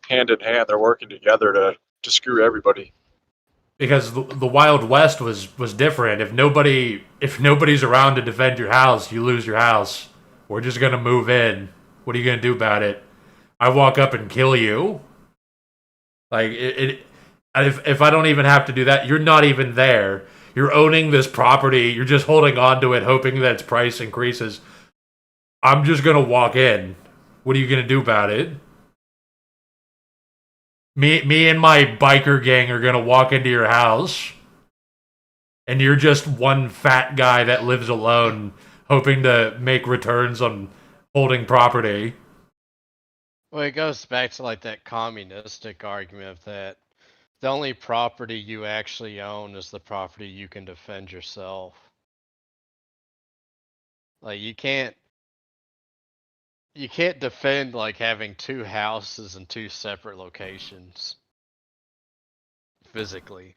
hand in hand. They're working together to screw everybody. Because the Wild West was different. If nobody's around to defend your house, you lose your house. We're just gonna move in. What are you gonna do about it? I walk up and kill you. Like if I don't even have to do that, you're not even there. You're owning this property. You're just holding on to it, hoping that its price increases. I'm just gonna walk in. What are you gonna do about it? Me and my biker gang are gonna walk into your house, and you're just one fat guy that lives alone, hoping to make returns on holding property. Well, it goes back to like that communistic argument that the only property you actually own is the property you can defend yourself. Like you can't defend like having two houses in two separate locations physically.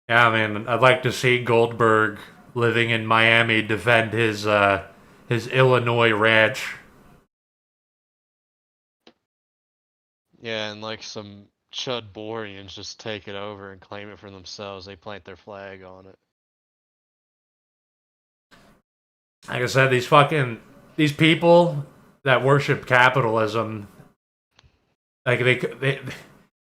Yeah, man, I'd like to see Goldberg living in Miami defend his Illinois ranch. Yeah, and like some Chudborians just take it over and claim it for themselves. They plant their flag on it. like I said, these people that worship capitalism, like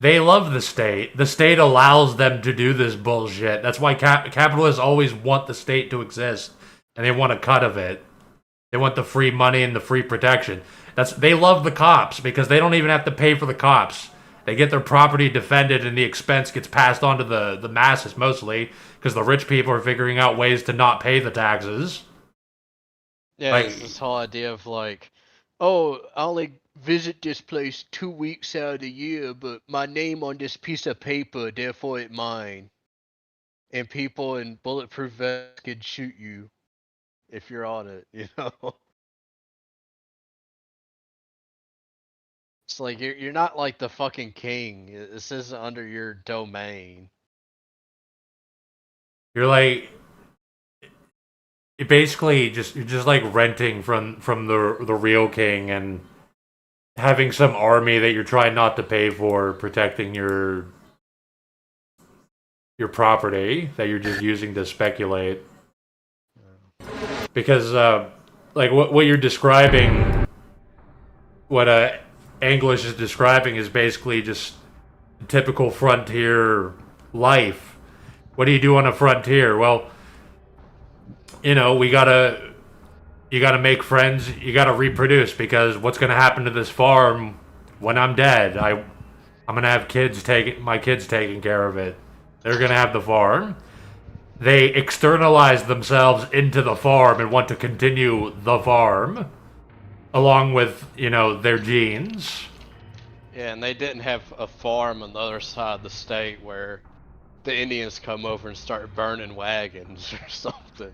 they love the state. The state allows them to do this bullshit. That's why capitalists always want the state to exist, and they want a cut of it. They want the free money and the free protection. They love the cops because they don't even have to pay for the cops. They get their property defended, and the expense gets passed on to the masses mostly because the rich people are figuring out ways to not pay the taxes. Yeah, Like- it's this whole idea of like, oh, I only visit this place 2 weeks out of the year, but my name on this piece of paper, therefore it's mine. And people in bulletproof vests could shoot you if you're on it, you know? It's like you're not like the fucking king. This isn't under your domain. You're like, you're just like renting from the real king and having some army that you're trying not to pay for protecting your property that you're just using to speculate. Because like what you're describing, what English is describing is basically just typical frontier life. What do you do on a frontier? Well, you know, you gotta make friends, you gotta reproduce, because what's gonna happen to this farm when I'm dead? I'm gonna have my kids taking care of it. They're gonna have the farm. They externalize themselves into the farm and want to continue the farm along with, you know, their genes. Yeah, and they didn't have a farm on the other side of the state where the Indians come over and start burning wagons or something.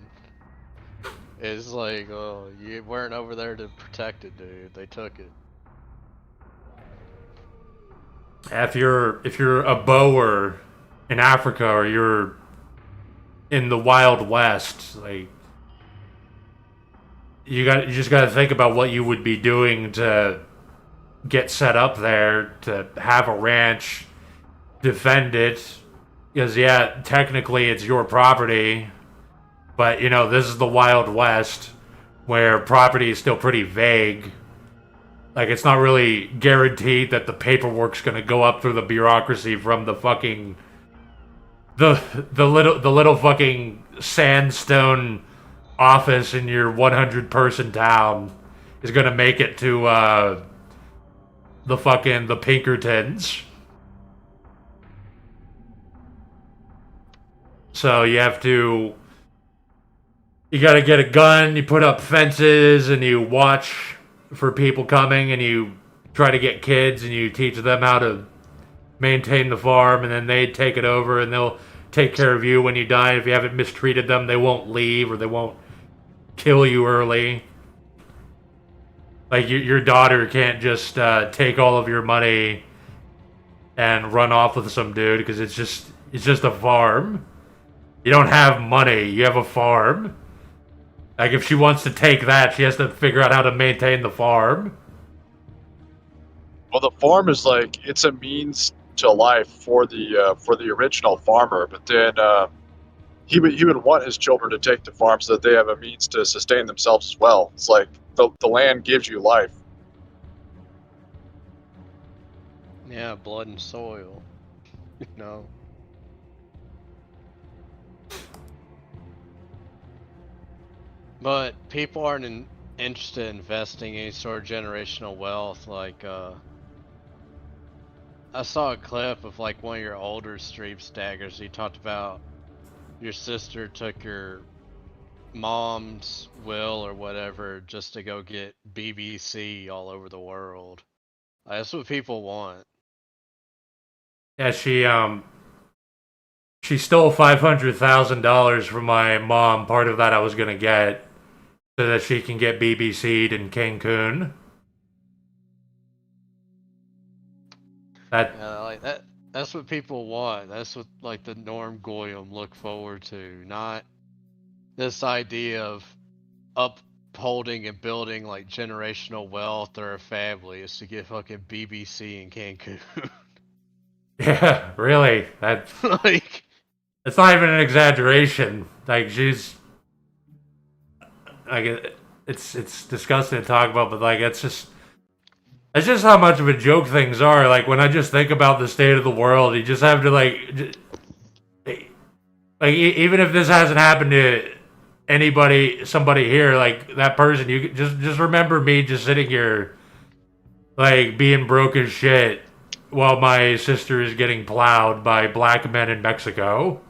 It's like, oh, you weren't over there to protect it, dude. They took it. If you're a Boer in Africa, or you're in the Wild West, like you just got to think about what you would be doing to get set up there, to have a ranch, defend it, because yeah, technically it's your property, but you know, this is the Wild West where property is still pretty vague. Like, it's not really guaranteed that the paperwork's gonna go up through the bureaucracy from the fucking the little fucking sandstone office in your 100-person town is gonna make it to the Pinkertons. So you gotta get a gun, you put up fences, and you watch for people coming, and you try to get kids, and you teach them how to maintain the farm, and then they take it over, and they'll take care of you when you die. If you haven't mistreated them, they won't leave, or they won't kill you early. Like, your daughter can't just take all of your money and run off with some dude, because it's just a farm. You don't have money, you have a farm. Like, if she wants to take that, she has to figure out how to maintain the farm. Well, the farm is like, it's a means to life for the original farmer, but then he would want his children to take the farm so that they have a means to sustain themselves as well. It's like the land gives you life. Yeah, blood and soil. You know. But people aren't interested in investing any sort of generational wealth. Like, I saw a clip of like one of your older stream staggers. He talked about your sister took your mom's will or whatever just to go get BBC all over the world. That's what people want. Yeah, she stole $500,000 from my mom. Part of that I was gonna get so that she can get BBC'd in Cancun. Yeah, like that. That's what people want. That's what like the norm goyim look forward to. Not this idea of upholding and building like generational wealth or a family is to get fucking BBC in Cancun. Yeah, really. That's Like, it's not even an exaggeration. Like, she's like it's disgusting to talk about, but like it's just how much of a joke things are. Like when I just think about the state of the world, you just have to even if this hasn't happened to somebody here, like that person, you just remember me just sitting here, like being broke as shit while my sister is getting plowed by black men in Mexico.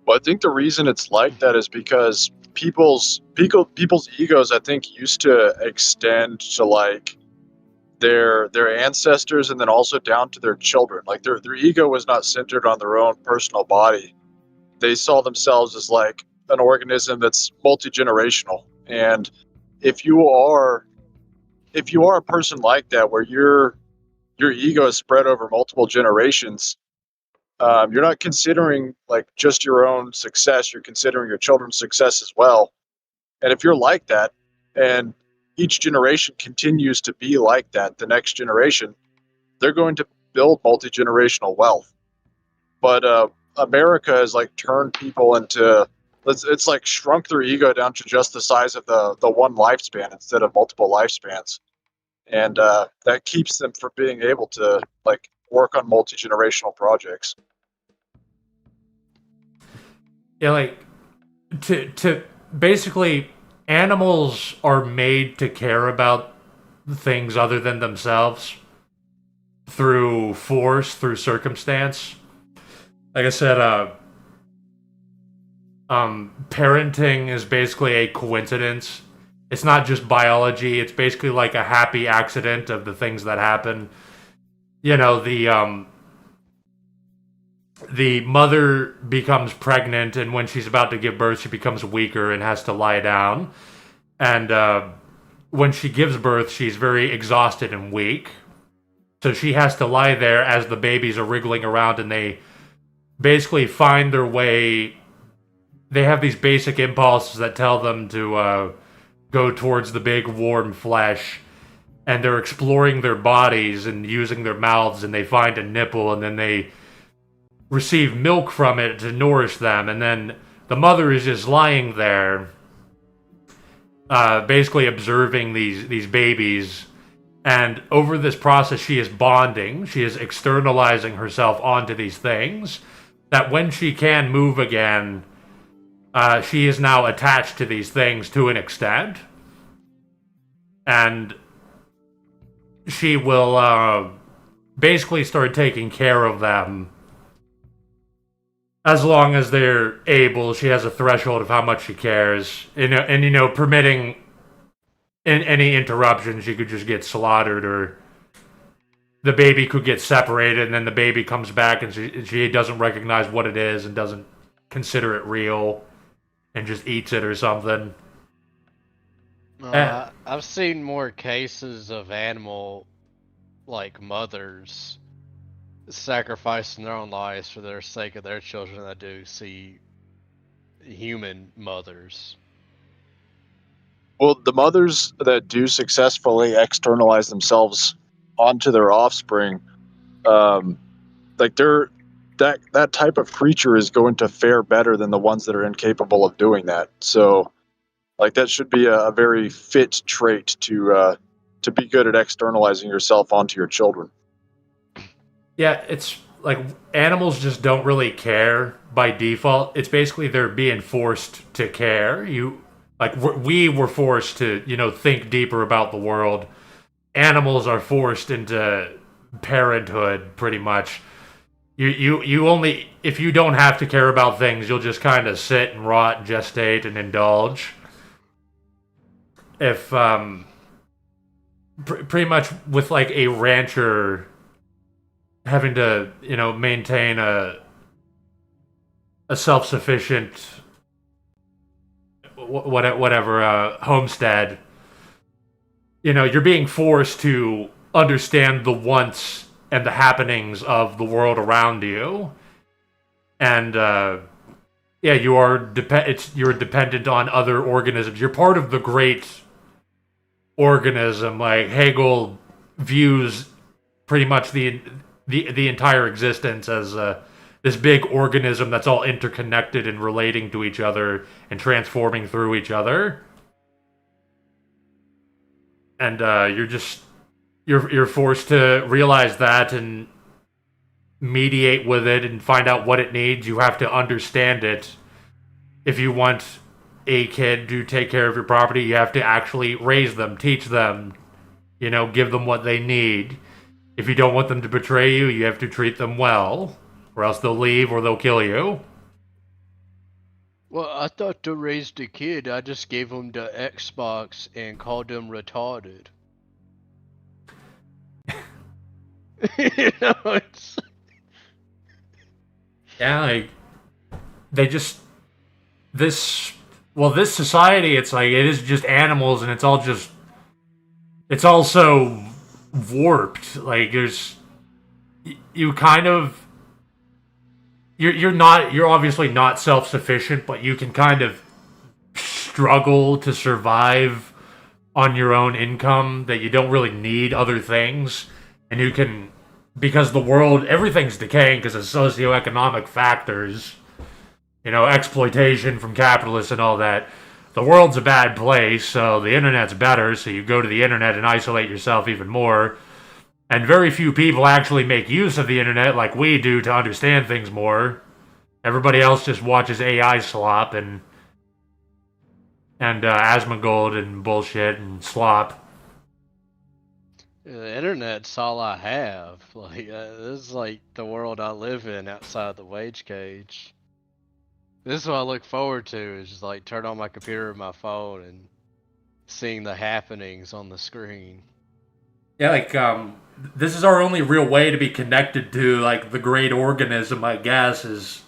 Well, I think the reason it's like that is because people's egos, I think, used to extend to like their ancestors and then also down to their children. Like their ego was not centered on their own personal body. They saw themselves as like an organism that's multi-generational. And if you are a person like that, where your ego is spread over multiple generations, you're not considering like just your own success. You're considering your children's success as well. And if you're like that, and each generation continues to be like that, the next generation, they're going to build multi-generational wealth. But America has like turned people into, it's like shrunk their ego down to just the size of the one lifespan instead of multiple lifespans. And that keeps them from being able to like work on multi-generational projects. Yeah, like to basically, animals are made to care about things other than themselves through force, through circumstance. Like I said, parenting is basically a coincidence. It's not just biology. It's basically like a happy accident of the things that happen. You know, the mother becomes pregnant, and when she's about to give birth, she becomes weaker and has to lie down. And when she gives birth, she's very exhausted and weak. So she has to lie there as the babies are wriggling around, and they basically find their way. They have these basic impulses that tell them to go towards the big warm flesh, and they're exploring their bodies and using their mouths, and they find a nipple, and then they receive milk from it to nourish them, and then the mother is just lying there, basically observing these babies. And over this process, she is bonding, she is externalizing herself onto these things, that when she can move again, she is now attached to these things to an extent. And she will basically start taking care of them as long as they're able. She has a threshold of how much she cares. And permitting any interruption, she could just get slaughtered, or the baby could get separated, and then the baby comes back and she doesn't recognize what it is and doesn't consider it real and just eats it or something. I've seen more cases of animal, like mothers, sacrificing their own lives for the sake of their children than I do see human mothers. Well, the mothers that do successfully externalize themselves onto their offspring, like that type of creature is going to fare better than the ones that are incapable of doing that. So, like, that should be a very fit trait to be good at externalizing yourself onto your children. Yeah, it's like animals just don't really care by default. It's basically they're being forced to care. We were forced to, think deeper about the world. Animals are forced into parenthood, pretty much. You only, if you don't have to care about things, you'll just kind of sit and rot, gestate, and indulge. If pretty much with like a rancher having to, maintain a self-sufficient whatever homestead, you're being forced to understand the wants and the happenings of the world around you, and you're dependent on other organisms. You're part of the great organism. Like Hegel views pretty much the entire existence as this big organism that's all interconnected and relating to each other and transforming through each other. And you're forced to realize that and mediate with it and find out what it needs. You have to understand it. If you want a kid to take care of your property, you have to actually raise them, teach them, give them what they need. If you don't want them to betray you, you have to treat them well, or else they'll leave or they'll kill you. Well, I thought to raise the kid, I just gave him the Xbox and called him retarded. It's... Yeah, like, this society, it's like, it is just animals, and it's all so warped. Like, you're obviously not self-sufficient, but you can kind of struggle to survive on your own income, that you don't really need other things, and you can, because the world, everything's decaying because of socioeconomic factors, exploitation from capitalists and all that. The world's a bad place, so the internet's better, so you go to the internet and isolate yourself even more. And very few people actually make use of the internet like we do to understand things more. Everybody else just watches AI slop and Asmongold and bullshit and slop. The internet's all I have. Like, this is like the world I live in outside the wage cage. This is what I look forward to, is just like turn on my computer or my phone and seeing the happenings on the screen. Yeah, like, this is our only real way to be connected to, like, the great organism, I guess, is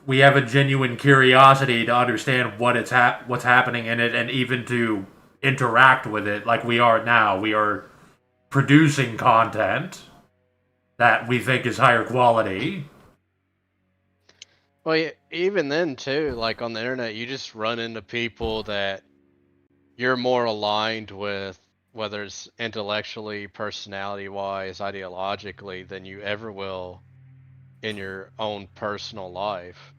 we have a genuine curiosity to understand what's happening in it, and even to interact with it like we are now. We are producing content that we think is higher quality. Well, yeah, even then too, like on the internet, you just run into people that you're more aligned with, whether it's intellectually, personality-wise, ideologically, than you ever will in your own personal life.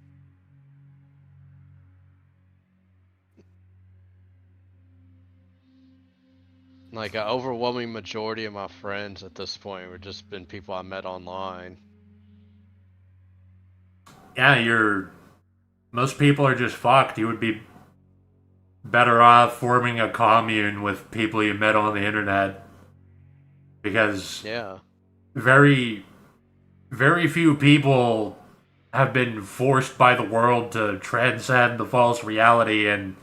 Like, an overwhelming majority of my friends at this point were just been people I met online. Yeah, most people are just fucked. You would be better off forming a commune with people you met on the internet, because very, very few people have been forced by the world to transcend the false reality and,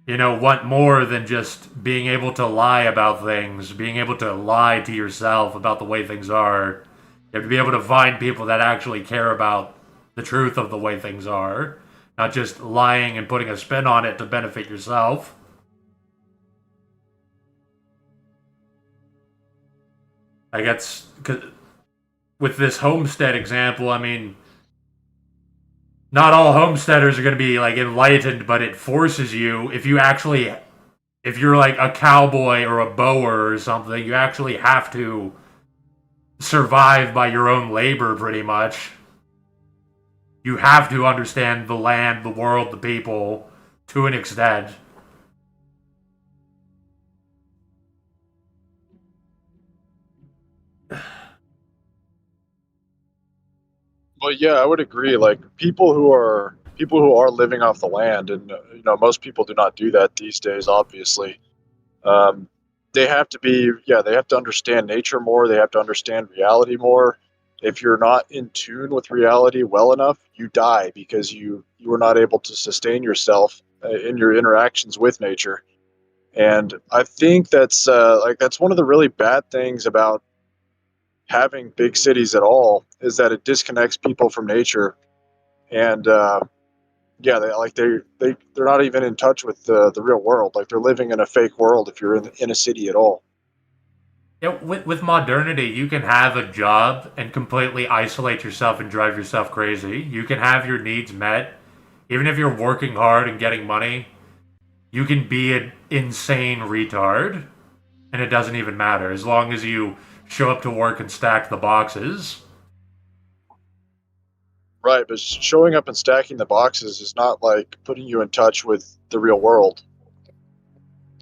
want more than just being able to lie about things, being able to lie to yourself about the way things are. You have to be able to find people that actually care about the truth of the way things are, not just lying and putting a spin on it to benefit yourself. I guess, with this homestead example, I mean, not all homesteaders are going to be, like, enlightened, but it forces you, if you're like a cowboy or a bower or something, you actually have to survive by your own labor, pretty much. You have to understand the land, the world, the people, to an extent. Well, yeah, I would agree. Like people who are living off the land, and most people do not do that these days. Obviously, they have to understand nature more. They have to understand reality more. If you're not in tune with reality well enough, you die because you were not able to sustain yourself in your interactions with nature. And I think that's one of the really bad things about having big cities at all, is that it disconnects people from nature. And they're not even in touch with the real world. Like, they're living in a fake world if you're in a city at all. Yeah, with modernity, you can have a job and completely isolate yourself and drive yourself crazy. You can have your needs met, even if you're working hard and getting money. You can be an insane retard, and it doesn't even matter, as long as you show up to work and stack the boxes. Right, but showing up and stacking the boxes is not like putting you in touch with the real world.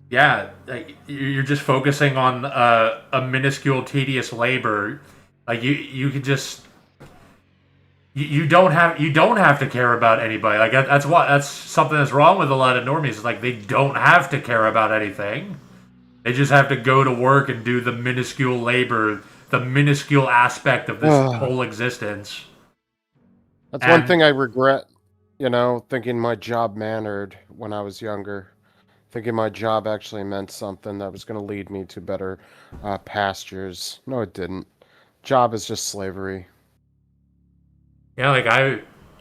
Yeah, like, you're just focusing on a minuscule, tedious labor. Like you could just you don't have to care about anybody. Like that's something that's wrong with a lot of normies. Is like they don't have to care about anything. They just have to go to work and do the minuscule labor, the minuscule aspect of this whole existence. That's one And thing I regret, thinking my job mattered when I was younger. Thinking my job actually meant something that was going to lead me to better pastures. No, it didn't. Job is just slavery. yeah, like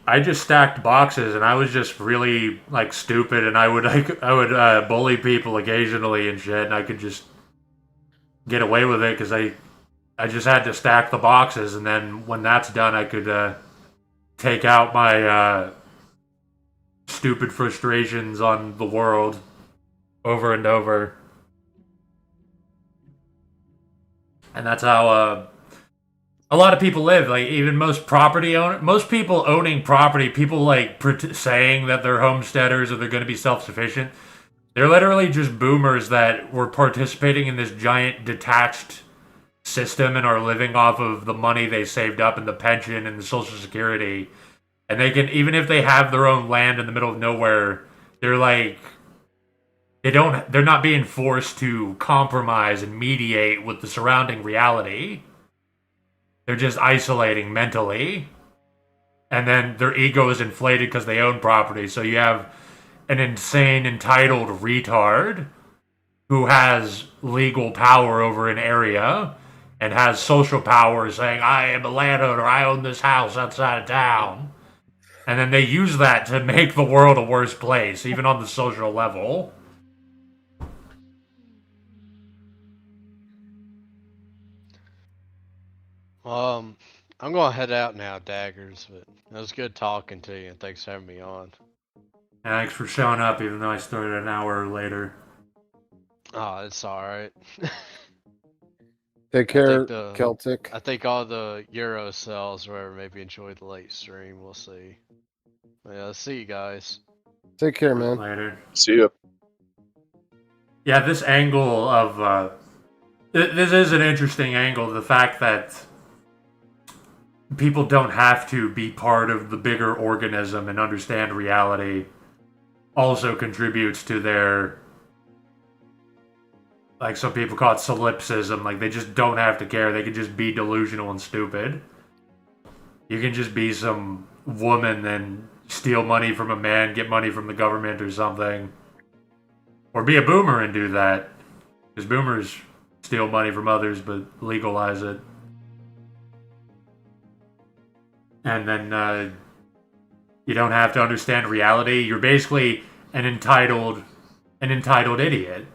I just stacked boxes, and I was just really like stupid, and I would bully people occasionally and shit, and I could just get away with it because I just had to stack the boxes, and then when that's done, I could take out my stupid frustrations on the world over and over, and that's how a lot of people live. Like even most people owning property, people like saying that they're homesteaders or they're going to be self-sufficient. They're literally just boomers that were participating in this giant detached system and are living off of the money they saved up and the pension and the social security. And they can, even if they have their own land in the middle of nowhere, they're like they're not being forced to compromise and mediate with the surrounding reality. They're just isolating mentally. And then their ego is inflated because they own property. So you have an insane, entitled retard who has legal power over an area and has social power saying, I am a landowner, I own this house outside of town. And then they use that to make the world a worse place, even on the social level. I'm gonna head out now, Daggers, but it was good talking to you, and thanks for having me on. And thanks for showing up, even though I started an hour later. Oh, it's alright. Take care, Celtic. I think all the Euro cells or whatever maybe enjoyed the late stream. We'll see. Yeah, see you guys. Take care, man. Later. See ya. Yeah, this angle of this is an interesting angle. The fact that people don't have to be part of the bigger organism and understand reality also contributes to their, like some people call it solipsism. Like they just don't have to care. They can just be delusional and stupid. You can just be some woman and steal money from a man, get money from the government or something. Or be a boomer and do that. Because boomers steal money from others but legalize it. And then you don't have to understand reality. You're basically an entitled idiot.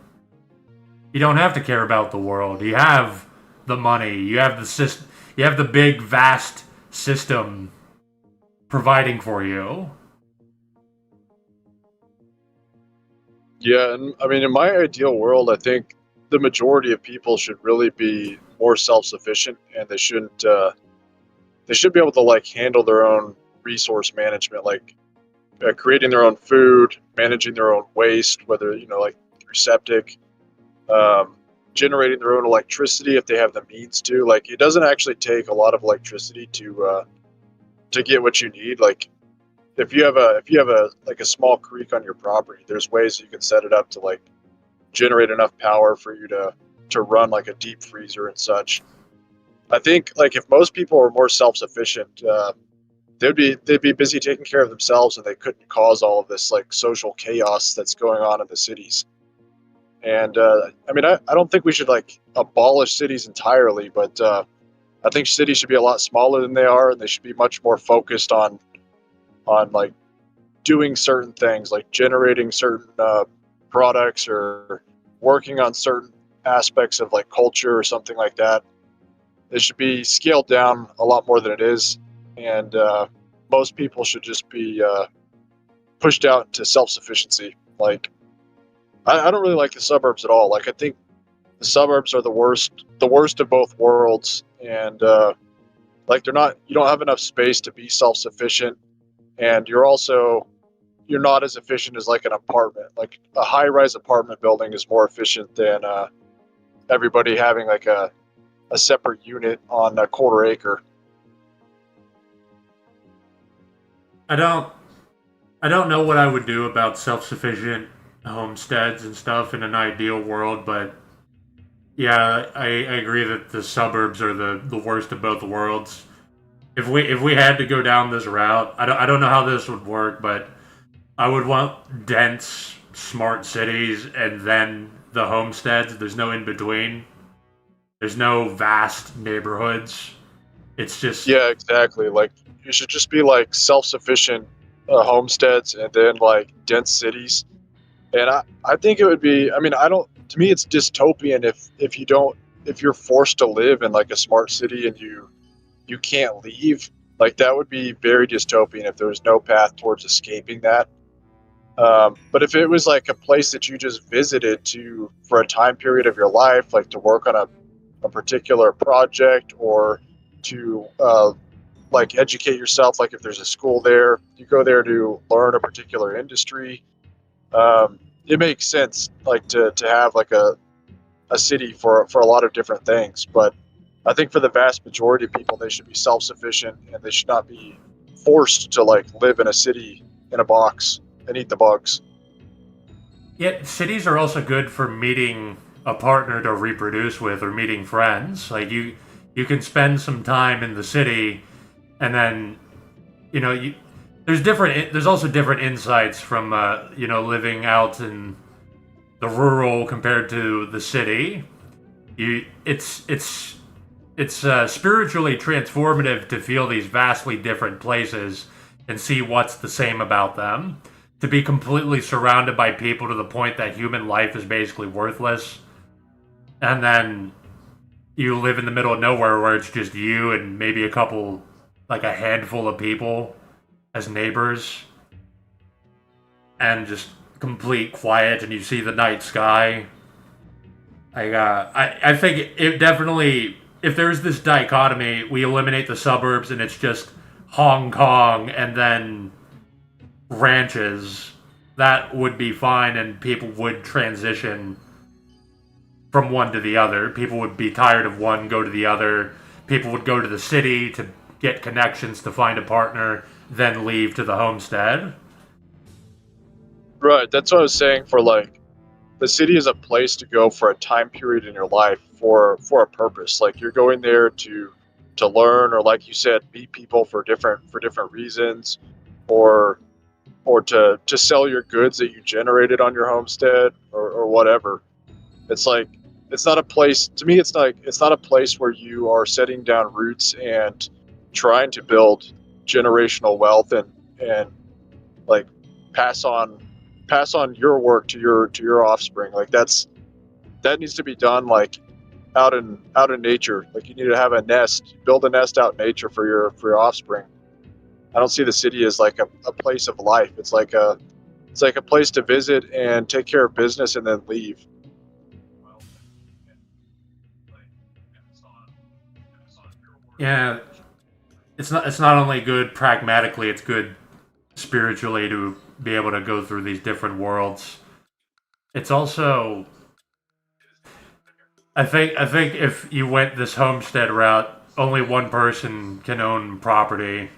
You don't have to care about the world. You have the money. You have the system. You have the big, vast system providing for you. Yeah, and I mean, in my ideal world, I think the majority of people should really be more self-sufficient, and they shouldn't. They should be able to like handle their own resource management, like creating their own food, managing their own waste, whether like through septic, generating their own electricity if they have the means to. Like, it doesn't actually take a lot of electricity to get what you need. Like, if you have a like a small creek on your property, there's ways you can set it up to like generate enough power for you to run like a deep freezer and such. I think like if most people were more self-sufficient, they'd be busy taking care of themselves, and they couldn't cause all of this like social chaos that's going on in the cities. And I mean, I don't think we should like abolish cities entirely, but I think cities should be a lot smaller than they are, and they should be much more focused on like doing certain things, like generating certain products or working on certain aspects of like culture or something like that. It should be scaled down a lot more than it is, and most people should just be pushed out to self-sufficiency. Like, I don't really like the suburbs at all. Like, I think the suburbs are the worst of both worlds, and Like you don't have enough space to be self-sufficient, and you're not as efficient as like an apartment. Like a high-rise apartment building is more efficient than everybody having like a separate unit on a quarter acre. I don't know what I would do about self-sufficient homesteads and stuff in an ideal world, but yeah, I agree that the suburbs are the worst of both worlds. If we had to go down this route, I don't know how this would work, but I would want dense, smart cities and then the homesteads. There's no in between. There's no vast neighborhoods. It's just Yeah, exactly. Like you should just be like self-sufficient homesteads and then like dense cities. And I think it would be. I mean, I don't. To me, it's dystopian if you're forced to live in like a smart city and you can't leave. Like that would be very dystopian if there was no path towards escaping that. But if it was like a place that you just visited to for a time period of your life, like to work on a particular project or to like educate yourself, like if there's a school there, you go there to learn a particular industry. It makes sense like to have like a city for a lot of different things. But I think for the vast majority of people, they should be self-sufficient and they should not be forced to like live in a city in a box and eat the bugs. yeah. Cities are also good for meeting a partner to reproduce with or meeting friends. Like you can spend some time in the city, and then you know you there's also different insights from living out in the rural compared to the city. It's spiritually transformative to feel these vastly different places and see what's the same about them. To be completely surrounded by people to the point that human life is basically worthless, and then you live in the middle of nowhere where it's just you and maybe a handful of people as neighbors, and just complete quiet, and you see the night sky. I think it definitely, if there's this dichotomy, we eliminate the suburbs and it's just Hong Kong and then ranches, that would be fine, and people would transition from one to the other. People would be tired of one, go to the other. People would go to the city to get connections to find a partner, then leave to the homestead. Right. That's what I was saying. For like, the city is a place to go for a time period in your life for a purpose. Like you're going there to learn, or like you said, meet people for different reasons, or to sell your goods that you generated on your homestead, or whatever. It's like it's not a place to me. It's not a place where you are setting down roots and trying to build generational wealth and like pass on your work to your offspring. Like that needs to be done like out in nature. Like you need to have build a nest out in nature for your offspring. I don't see the city as like a place of life. It's like a place to visit and take care of business and then leave. Yeah, it's not only good pragmatically, it's good spiritually to be able to go through these different worlds. It's also, I think if you went this homestead route, only one person can own property.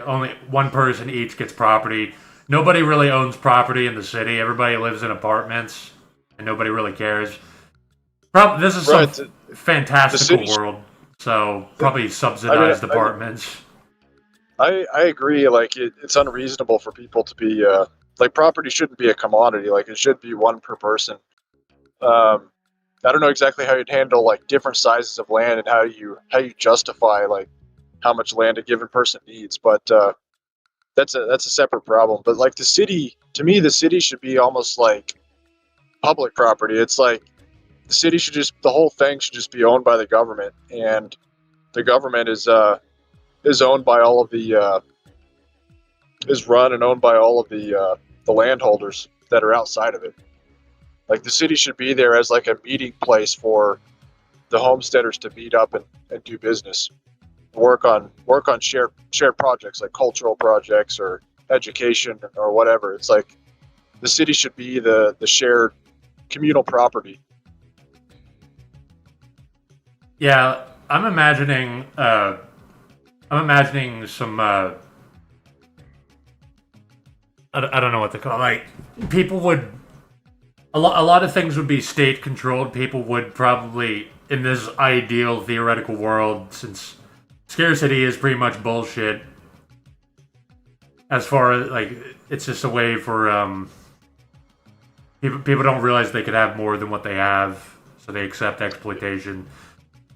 Only one person each gets property. Nobody really owns property in the city. Everybody lives in apartments, and nobody really cares. This is Right. some fantastical world, so probably subsidized apartments. I agree. Like it's unreasonable for people to be like property shouldn't be a commodity. Like it should be one per person. I don't know exactly how you'd handle like different sizes of land and how you justify like how much land a given person needs, but that's a separate problem. But like the city, to me, the city should be almost like public property. It's like the whole thing should just be owned by the government, and the government is owned by all of the is run and owned by all of the landholders that are outside of it. Like the city should be there as like a meeting place for the homesteaders to meet up and do business. work on shared projects like cultural projects or education or whatever. It's like the city should be the shared communal property. Yeah, I'm imagining some I don't know what to call it. Like people would a lot of things would be state controlled. People would probably in this ideal theoretical world, since scarcity is pretty much bullshit. As far as like it's just a way for people don't realize they could have more than what they have, so they accept exploitation.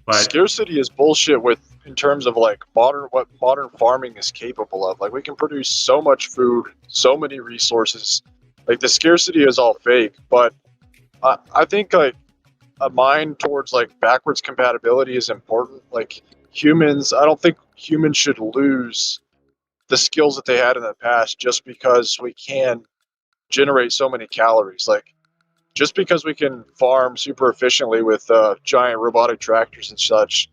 But Scarcity is bullshit in terms of like what modern farming is capable of. Like we can produce so much food, so many resources. Like the scarcity is all fake, but I think like a mind towards like backwards compatibility is important. Like humans, I don't think humans should lose the skills that they had in the past just because we can generate so many calories. Like just because we can farm super efficiently with giant robotic tractors and such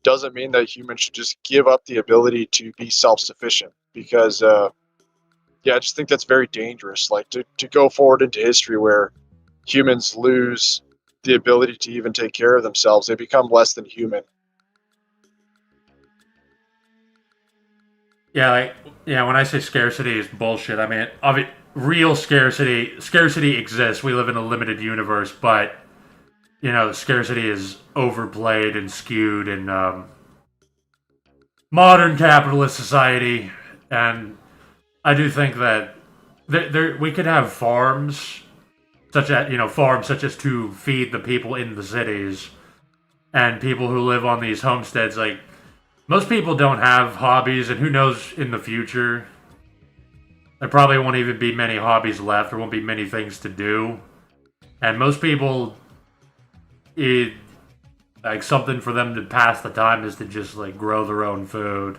doesn't mean that humans should just give up the ability to be self-sufficient, because I just think that's very dangerous. Like to go forward into history where humans lose the ability to even take care of themselves, they become less than human. when I say scarcity is bullshit, I mean real scarcity exists. We live in a limited universe, but scarcity is overplayed and skewed in modern capitalist society. And I do think that we could have farms such as to feed the people in the cities, and people who live on these homesteads. Like most people don't have hobbies, and who knows in the future, there probably won't even be many hobbies left. There won't be many things to do, and most people, like something for them to pass the time is to just like grow their own food.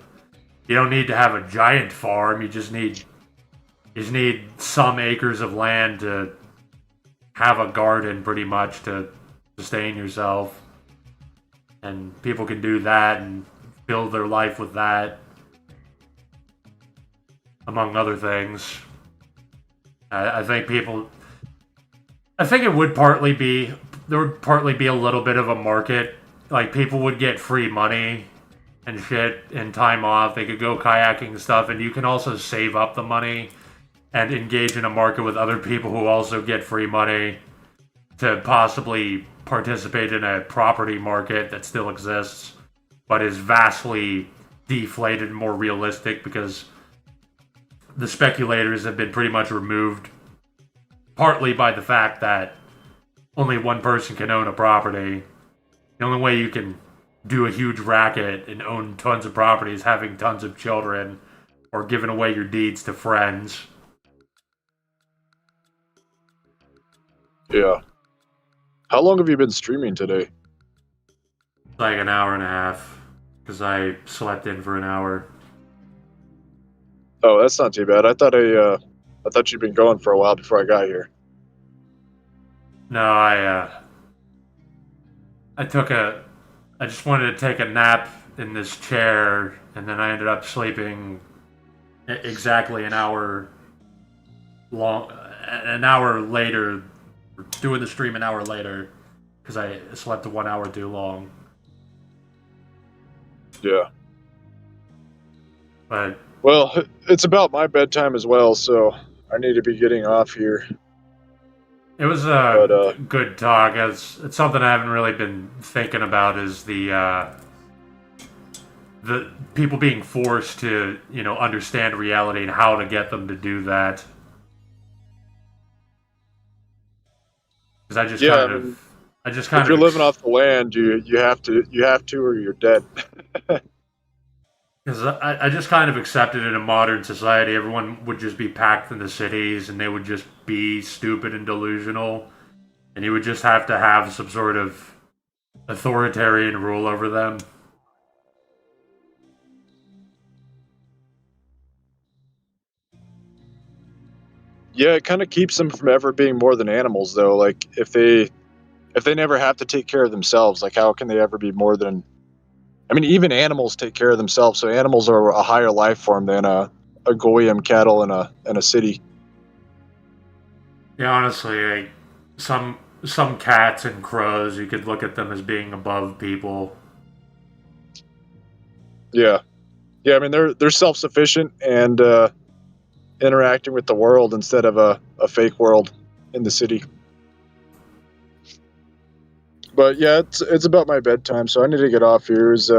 You don't need to have a giant farm. You just need some acres of land to have a garden, pretty much, to sustain yourself. And people can do that and build their life with that, among other things. I think it would partly be there would partly be a little bit of a market. Like people would get free money and shit and time off. They could go kayaking and stuff, and you can also save up the money and engage in a market with other people who also get free money to possibly participate in a property market that still exists, but is vastly deflated and more realistic because the speculators have been pretty much removed, partly by the fact that only one person can own a property. The only way you can do a huge racket and own tons of property is having tons of children or giving away your deeds to friends. Yeah. How long have you been streaming today? Like an hour and a half, because I slept in for an hour. Oh, that's not too bad. I thought you'd been going for a while before I got here. No, I just wanted to take a nap in this chair, and then I ended up sleeping exactly an hour later, doing the stream an hour later, because I slept 1 hour too long. Yeah. But well, it's about my bedtime as well, so I need to be getting off here. it was a good talk. It's something I haven't really been thinking about, is the people being forced to, understand reality and how to get them to do that. Because I just kind if you're living off the land, you have to, or you're dead. Because I just kind of accepted in a modern society, everyone would just be packed in the cities and they would just be stupid and delusional. And you would just have to have some sort of authoritarian rule over them. Yeah, it kind of keeps them from ever being more than animals, though. Like if they never have to take care of themselves, like how can they ever be more than I mean, even animals take care of themselves. So animals are a higher life form than a goyim cattle in a city. Yeah, honestly, like, some cats and crows, you could look at them as being above people. Yeah, yeah. I mean, they're self-sufficient and interacting with the world instead of a fake world in the city. But yeah, it's about my bedtime, so I need to get off here. It's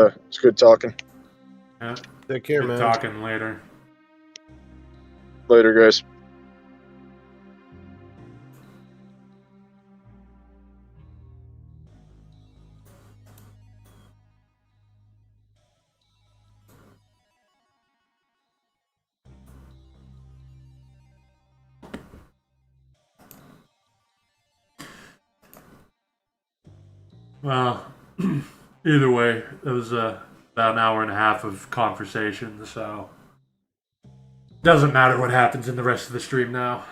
good talking. Yeah, Take care, good man. talking later. Later, guys. Well, either way, it was about an hour and a half of conversation, so doesn't matter what happens in the rest of the stream now.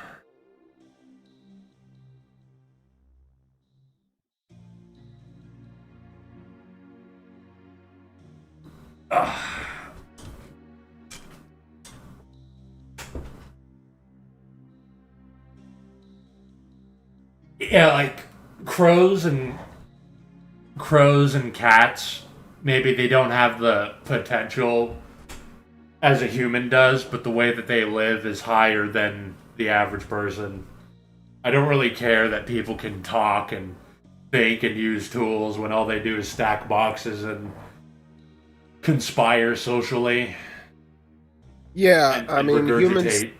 Yeah, like crows and cats, maybe they don't have the potential as a human does, but the way that they live is higher than the average person. I don't really care that people can talk and think and use tools when all they do is stack boxes and conspire socially. Yeah, And, I and mean, humans. regurgitate.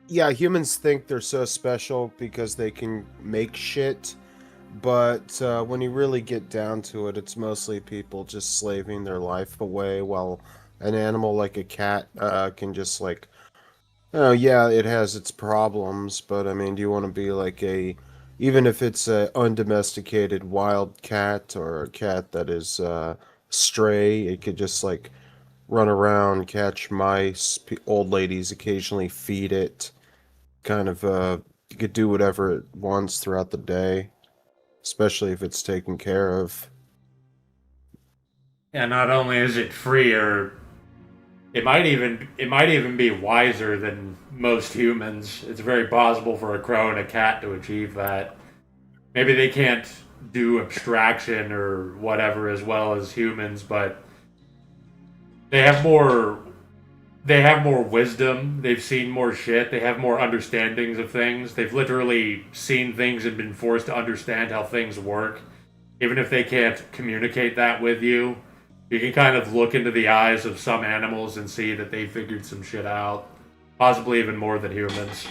Yeah, humans think they're so special because they can make shit, but when you really get down to it, it's mostly people just slaving their life away, while an animal like a cat can just like, oh yeah, it has its problems, but I mean, do you want to be like even if it's a undomesticated wild cat or a cat that is stray, it could just like run around, catch mice, old ladies occasionally feed it, kind of you could do whatever it wants throughout the day, especially if it's taken care of. And not only is it freer, it might even be wiser than most humans. It's very possible for a crow and a cat to achieve that. Maybe they can't do abstraction or whatever as well as humans, but they have more wisdom. They've seen more shit. They have more understandings of things. They've literally seen things and been forced to understand how things work. Even if they can't communicate that with you, you can kind of look into the eyes of some animals and see that they figured some shit out. Possibly even more than humans.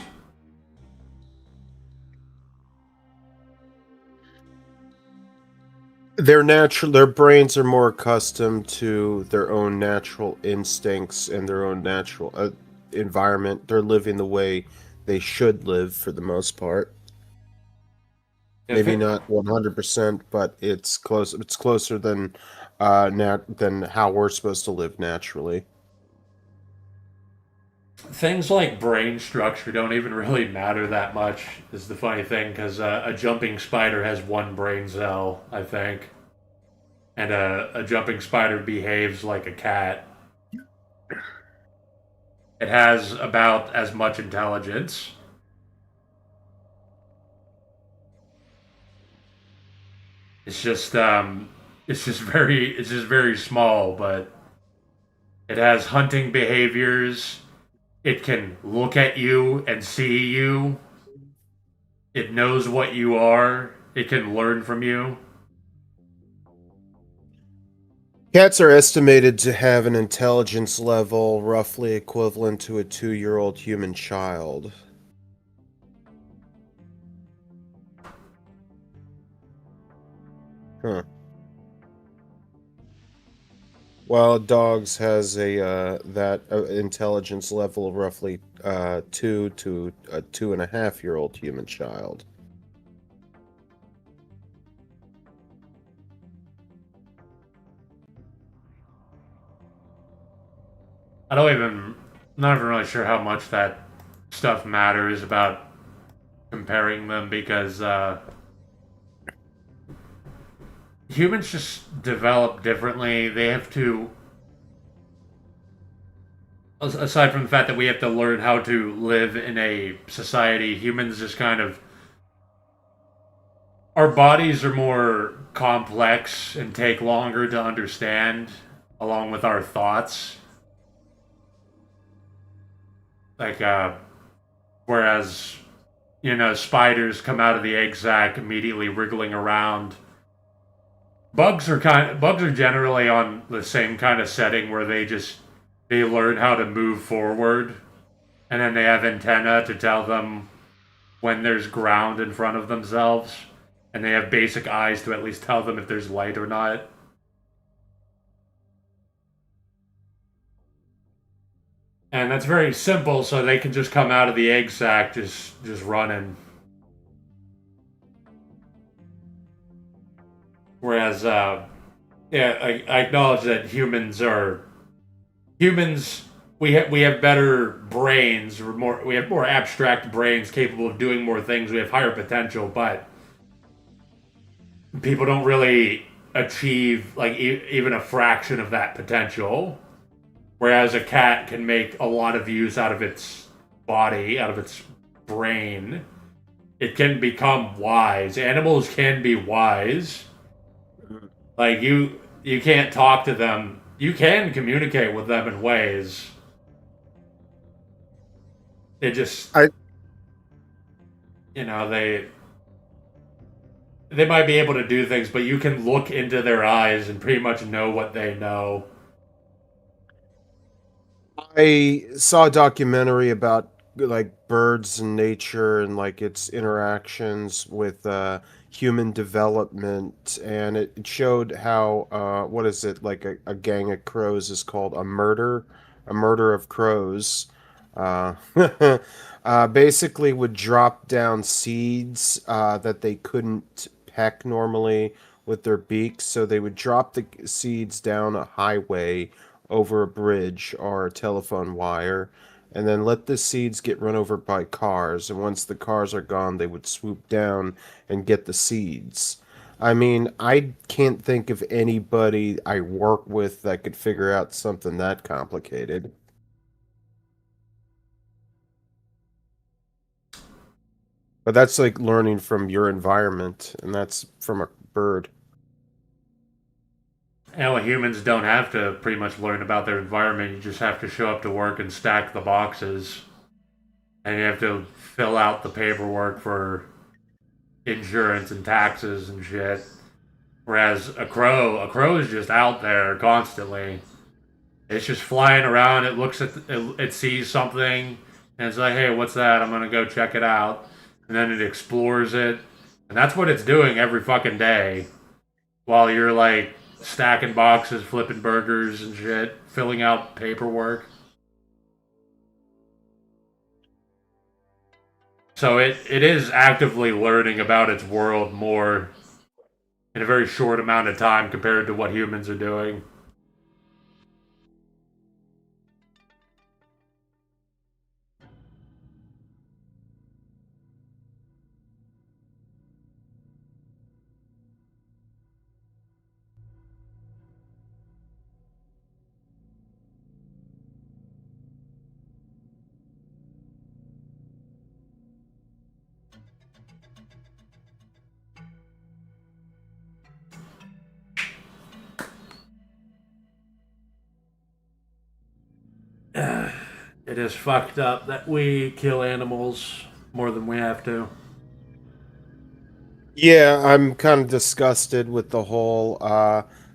Their brains are more accustomed to their own natural instincts and their own natural environment. They're living the way they should live for the most part. Maybe not 100%, but it's close. It's closer than than how we're supposed to live naturally. Things like brain structure don't even really matter that much, is the funny thing, because a jumping spider has one brain cell, I think. And a jumping spider behaves like a cat. It has about as much intelligence. It's just very small, but it has hunting behaviors. It can look at you and see you. It knows what you are. It can learn from you. Cats are estimated to have an intelligence level roughly equivalent to a 2-year-old human child. Huh. While dogs has a that intelligence level of roughly 2 to a 2.5-year-old human child. I'm not even really sure how much that stuff matters about comparing them because humans just develop differently. They have to, aside from the fact that we have to learn how to live in a society, humans just kind of, our bodies are more complex and take longer to understand, along with our thoughts. Like, whereas, spiders come out of the egg sac immediately wriggling around. Bugs are generally on the same kind of setting where they learn how to move forward, and then they have antenna to tell them when there's ground in front of themselves, and they have basic eyes to at least tell them if there's light or not. And that's very simple, so they can just come out of the egg sac just running. Whereas, yeah, I acknowledge that humans. We have better brains, or we have more abstract brains capable of doing more things. We have higher potential, but people don't really achieve like even a fraction of that potential. Whereas a cat can make a lot of use out of its body, out of its brain. It can become wise. Animals can be wise. Like you can't talk to them. You can communicate with them in ways. It just I they might be able to do things, but you can look into their eyes and pretty much know what they know. I saw a documentary about like birds and nature and like its interactions with human development, and it showed how what is it, like a gang of crows is called a murder of crows. Uh, Basically would drop down seeds that they couldn't peck normally with their beaks, so they would drop the seeds down a highway over a bridge or a telephone wire, and then let the seeds get run over by cars. And once the cars are gone, they would swoop down and get the seeds. I mean, I can't think of anybody I work with that could figure out something that complicated. But that's like learning from your environment, and that's from a bird. And well, humans don't have to pretty much learn about their environment. You just have to show up to work and stack the boxes, and you have to fill out the paperwork for insurance and taxes and shit. Whereas a crow is just out there constantly. It's just flying around. It looks at, it sees something, and it's like, hey, what's that? I'm gonna go check it out, and then it explores it, and that's what it's doing every fucking day, while you're like stacking boxes, flipping burgers and shit, filling out paperwork. So it is actively learning about its world more in a very short amount of time compared to what humans are doing. It is fucked up that we kill animals more than we have to. Yeah, I'm kind of disgusted with the whole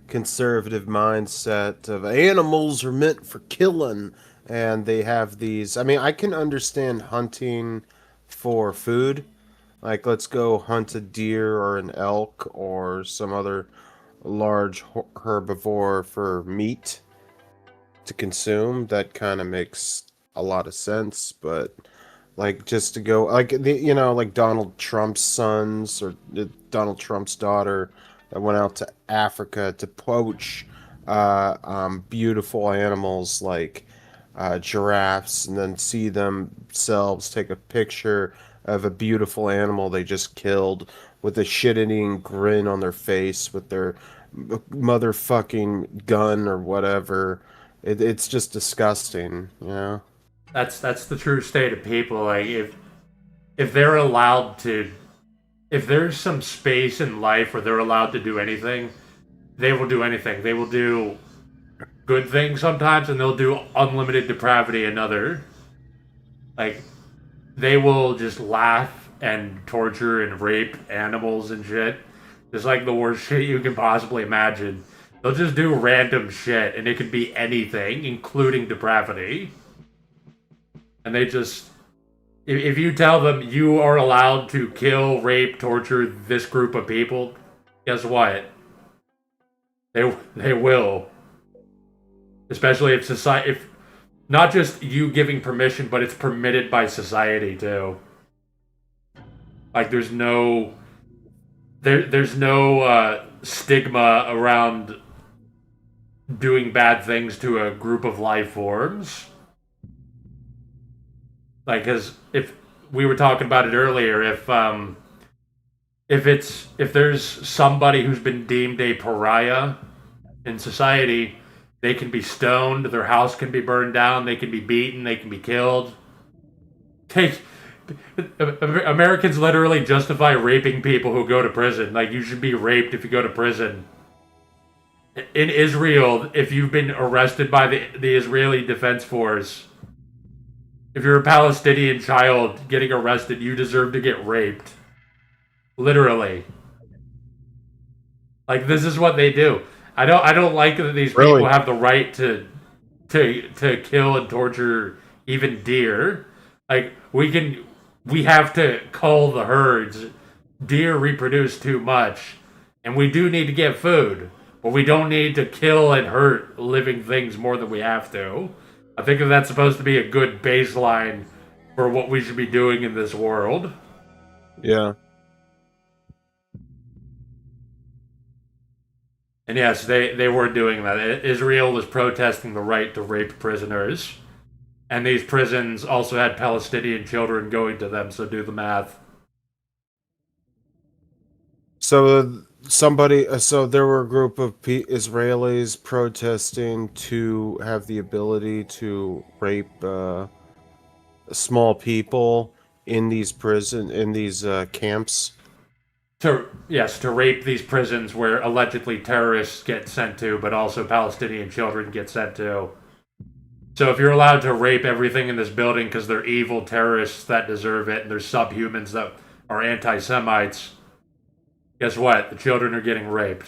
conservative mindset of animals are meant for killing, and they have these. I mean, I can understand hunting for food, like let's go hunt a deer or an elk or some other large herbivore for meat to consume. That kind of makes a lot of sense, but like just to go like like Donald Trump's sons or Donald Trump's daughter that went out to Africa to poach beautiful animals like giraffes, and then see themselves take a picture of a beautiful animal they just killed with a shit-eating grin on their face with their motherfucking gun or whatever. It's just disgusting, you know? That's the true state of people. Like if they're allowed to, if there's some space in life where they're allowed to do anything, they will do anything. They will do good things sometimes, and they'll do unlimited depravity another. Like, they will just laugh and torture and rape animals and shit. Just like the worst shit you can possibly imagine. They'll just do random shit, and it could be anything, including depravity. And they just... If you tell them you are allowed to kill, rape, torture this group of people, guess what? They will. Especially if society... If not just you giving permission, but it's permitted by society, too. Like, there's no... There's no stigma around doing bad things to a group of life forms. Like, because if we were talking about it earlier, if there's somebody who's been deemed a pariah in society, they can be stoned, their house can be burned down, they can be beaten, they can be killed. Americans literally justify raping people who go to prison. Like, you should be raped if you go to prison. In Israel, if you've been arrested by the Israeli Defense Force, if you're a Palestinian child getting arrested, you deserve to get raped. Literally. Like, this is what they do. I don't like that these people have the right to kill and torture even deer. Like, we have to cull the herds. Deer reproduce too much, and we do need to get food, but we don't need to kill and hurt living things more than we have to. I think that that's supposed to be a good baseline for what we should be doing in this world. Yeah. And yes, they were doing that. Israel was protesting the right to rape prisoners. And these prisons also had Palestinian children going to them, so do the math. So there were a group of Israelis protesting to have the ability to rape small people in these camps. To rape these prisons where allegedly terrorists get sent to, but also Palestinian children get sent to. So if you're allowed to rape everything in this building because they're evil terrorists that deserve it, and they're subhumans that are anti-Semites, guess what? The children are getting raped.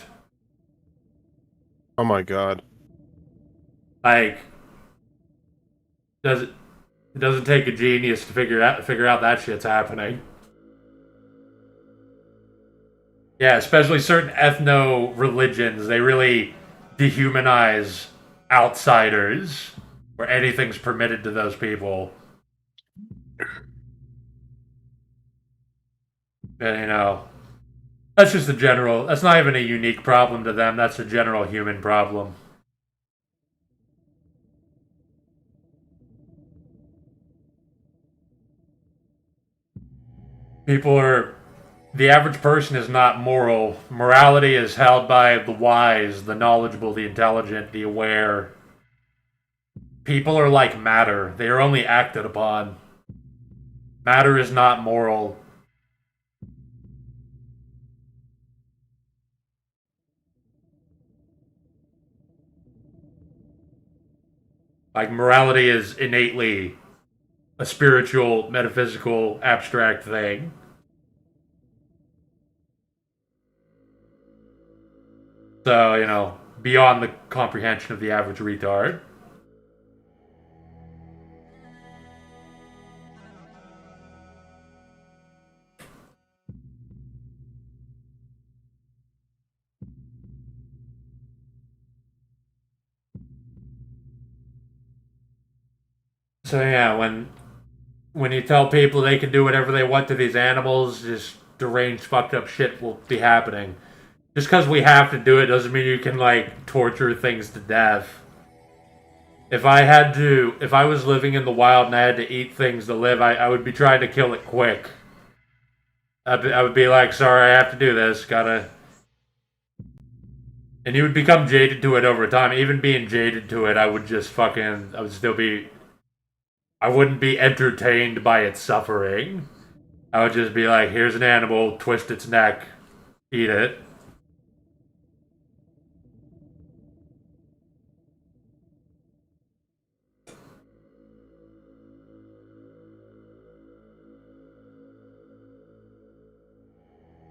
Oh my god. Like, it doesn't take a genius to figure out that shit's happening. Yeah, especially certain ethno-religions, they really dehumanize outsiders, where anything's permitted to those people. And, you know, that's just that's not even a unique problem to them, that's a general human problem. The average person is not moral. Morality is held by the wise, the knowledgeable, the intelligent, the aware. People are like matter. They are only acted upon. Matter is not moral. Like, morality is innately a spiritual, metaphysical, abstract thing. So, you know, beyond the comprehension of the average retard. So yeah, when you tell people they can do whatever they want to these animals, just deranged, fucked up shit will be happening. Just because we have to do it doesn't mean you can, like, torture things to death. If I was living in the wild and I had to eat things to live, I would be trying to kill it quick. I would be like, sorry, I have to do this. Gotta. And you would become jaded to it over time. Even being jaded to it, I would still be. I wouldn't be entertained by its suffering. I would just be like, here's an animal, twist its neck, eat it.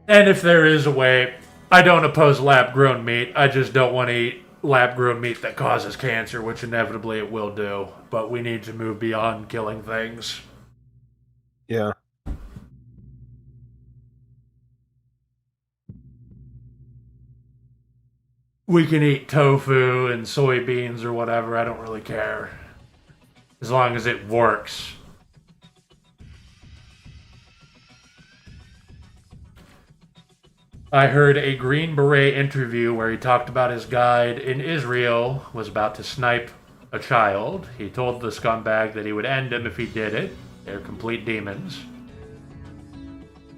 And if there is a way, I don't oppose lab-grown meat. I just don't want to eat lab-grown meat that causes cancer, which inevitably it will do. But we need to move beyond killing things. Yeah. We can eat tofu and soybeans or whatever. I don't really care. As long as it works. I heard a Green Beret interview where he talked about his guide in Israel was about to snipe a child. He told the scumbag that he would end him if he did it. They're complete demons.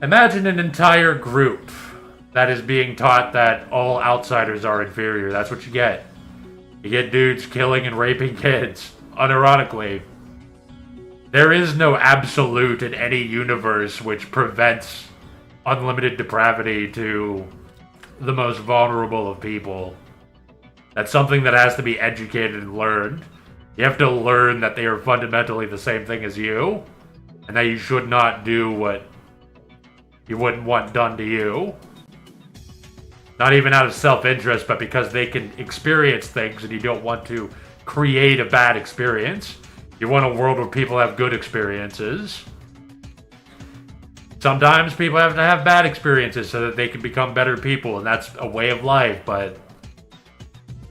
Imagine an entire group that is being taught that all outsiders are inferior. That's what you get. You get dudes killing and raping kids, unironically. There is no absolute in any universe which prevents unlimited depravity to the most vulnerable of people. That's something that has to be educated and learned. You have to learn that they are fundamentally the same thing as you, and that you should not do what you wouldn't want done to you. Not even out of self-interest, but because they can experience things and you don't want to create a bad experience. You want a world where people have good experiences. Sometimes people have to have bad experiences so that they can become better people, and that's a way of life, but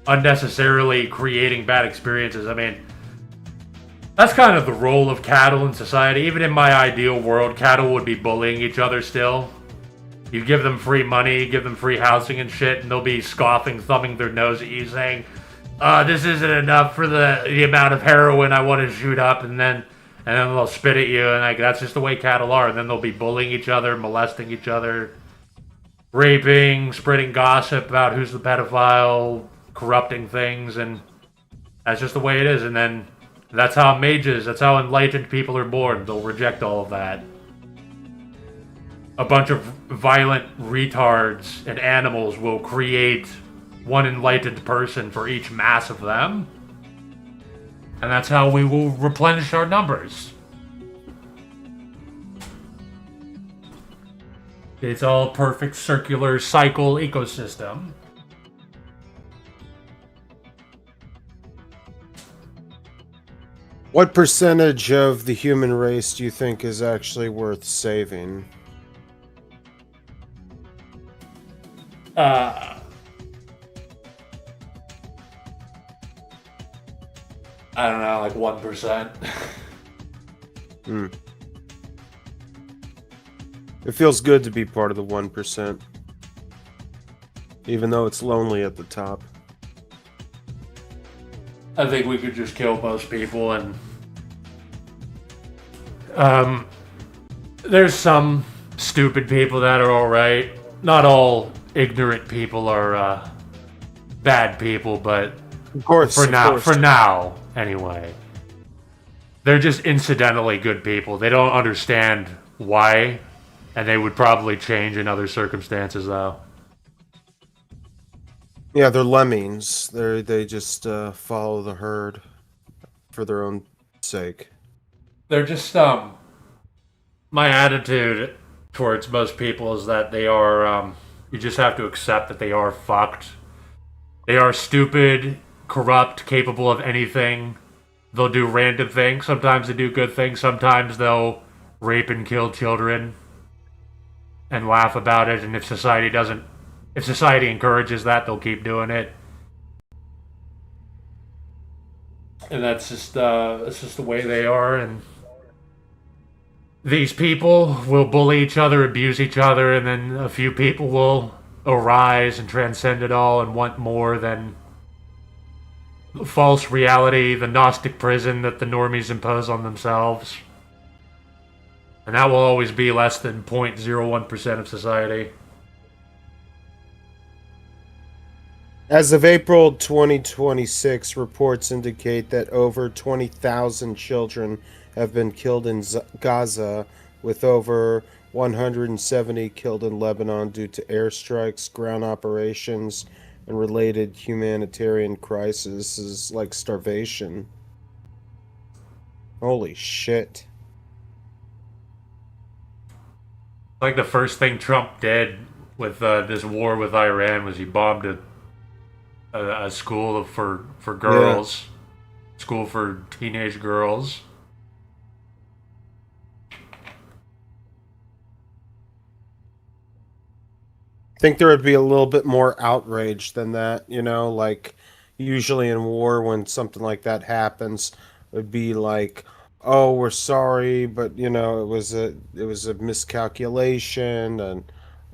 unnecessarily creating bad experiences, I mean, that's kind of the role of cattle in society. Even in my ideal world, cattle would be bullying each other still. You give them free money, give them free housing and shit, and they'll be scoffing, thumbing their nose at you, saying, this isn't enough for the amount of heroin I want to shoot up, and then they'll spit at you, and like that's just the way cattle are. And then they'll be bullying each other, molesting each other, raping, spreading gossip about who's the pedophile, corrupting things, and that's just the way it is. And then that's how mages, that's how enlightened people are born. They'll reject all of that. A bunch of violent retards and animals will create one enlightened person for each mass of them. And that's how we will replenish our numbers. It's all perfect circular cycle ecosystem. What percentage of the human race do you think is actually worth saving? I don't know, like 1%. It feels good to be part of the 1%. Even though it's lonely at the top. I think we could just kill most people, and there's some stupid people that are alright. Not all ignorant people are bad people, but of course, for now, anyway. They're just incidentally good people. They don't understand why, and they would probably change in other circumstances, though. Yeah, they're lemmings. They just follow the herd for their own sake. They're just my attitude towards most people is that they are you just have to accept that they are fucked. They are stupid, corrupt, capable of anything. They'll do random things. Sometimes they do good things. Sometimes they'll rape and kill children and laugh about it. And if society encourages that, they'll keep doing it. And that's just the way they are. And these people will bully each other, abuse each other, and then a few people will arise and transcend it all and want more than false reality, the Gnostic prison that the normies impose on themselves. And that will always be less than 0.01% of society. As of April 2026, reports indicate that over 20,000 children have been killed in Gaza, with over 170 killed in Lebanon due to airstrikes, ground operations, and related humanitarian crises like starvation. Holy shit. Like the first thing Trump did with this war with Iran was he bombed a school for girls, school for teenage girls. I think there would be a little bit more outrage than that, you know, like usually in war when something like that happens, it would be like, oh, we're sorry, but you know, it was a miscalculation and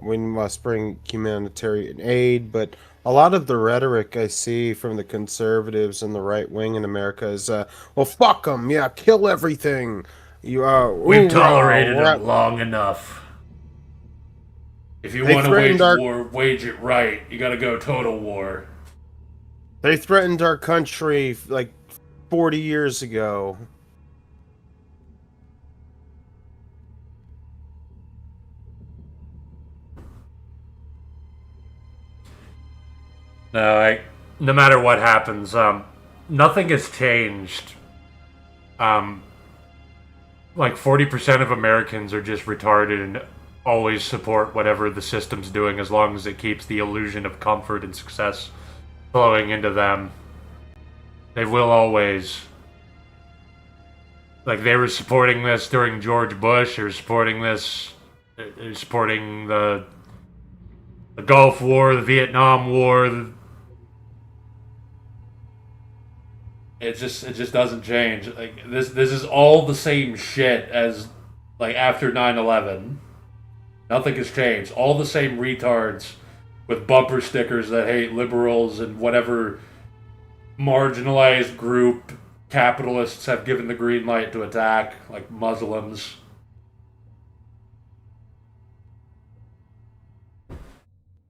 we must bring humanitarian aid. But a lot of the rhetoric I see from the conservatives and the right wing in America is, well, fuck them, yeah, kill everything. We've tolerated we're them at- long enough. If you They want to wage threatened our- war, wage it right. You gotta go total war. They threatened our country like 40 years ago. No matter what happens, nothing has changed. Like 40% of Americans are just retarded and always support whatever the system's doing as long as it keeps the illusion of comfort and success flowing into them. They will always. Like, they were supporting this during George Bush, they were supporting this, they're supporting the Gulf War, the Vietnam War. It just doesn't change. Like, this is all the same shit as, like, after 9/11. Nothing has changed. All the same retards with bumper stickers that hate liberals and whatever marginalized group capitalists have given the green light to attack, like Muslims.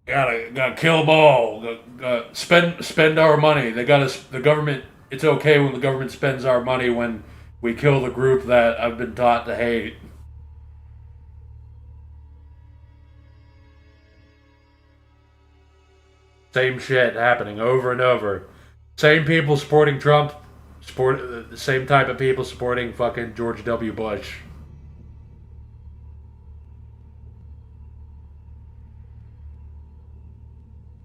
Gotta kill them all. Spend our money. The government. It's okay when the government spends our money when we kill the group that I've been taught to hate. Same shit happening over and over. Same people supporting Trump, support the same type of people supporting fucking George W. Bush.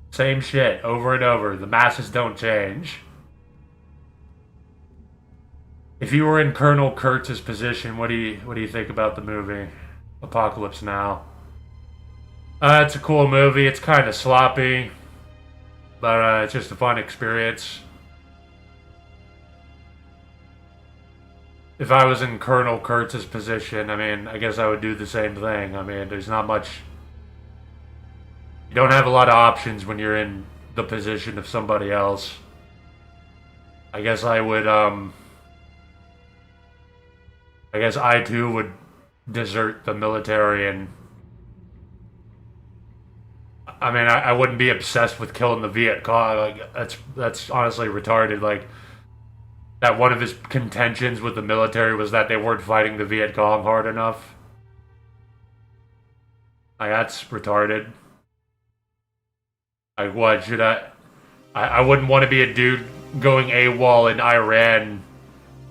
Same shit over and over. The masses don't change. If you were in Colonel Kurtz's position, what do you think about the movie Apocalypse Now? It's a cool movie. It's kind of sloppy, but it's just a fun experience. If I was in Colonel Kurtz's position, I mean, I guess I would do the same thing. I mean, there's not much. You don't have a lot of options when you're in the position of somebody else. I guess I would, I guess I too would desert the military and. I mean, I wouldn't be obsessed with killing the Viet Cong. Like, that's honestly retarded. Like, that one of his contentions with the military was that they weren't fighting the Viet Cong hard enough. Like, that's retarded. Like, what should I wouldn't want to be a dude going AWOL in Iran,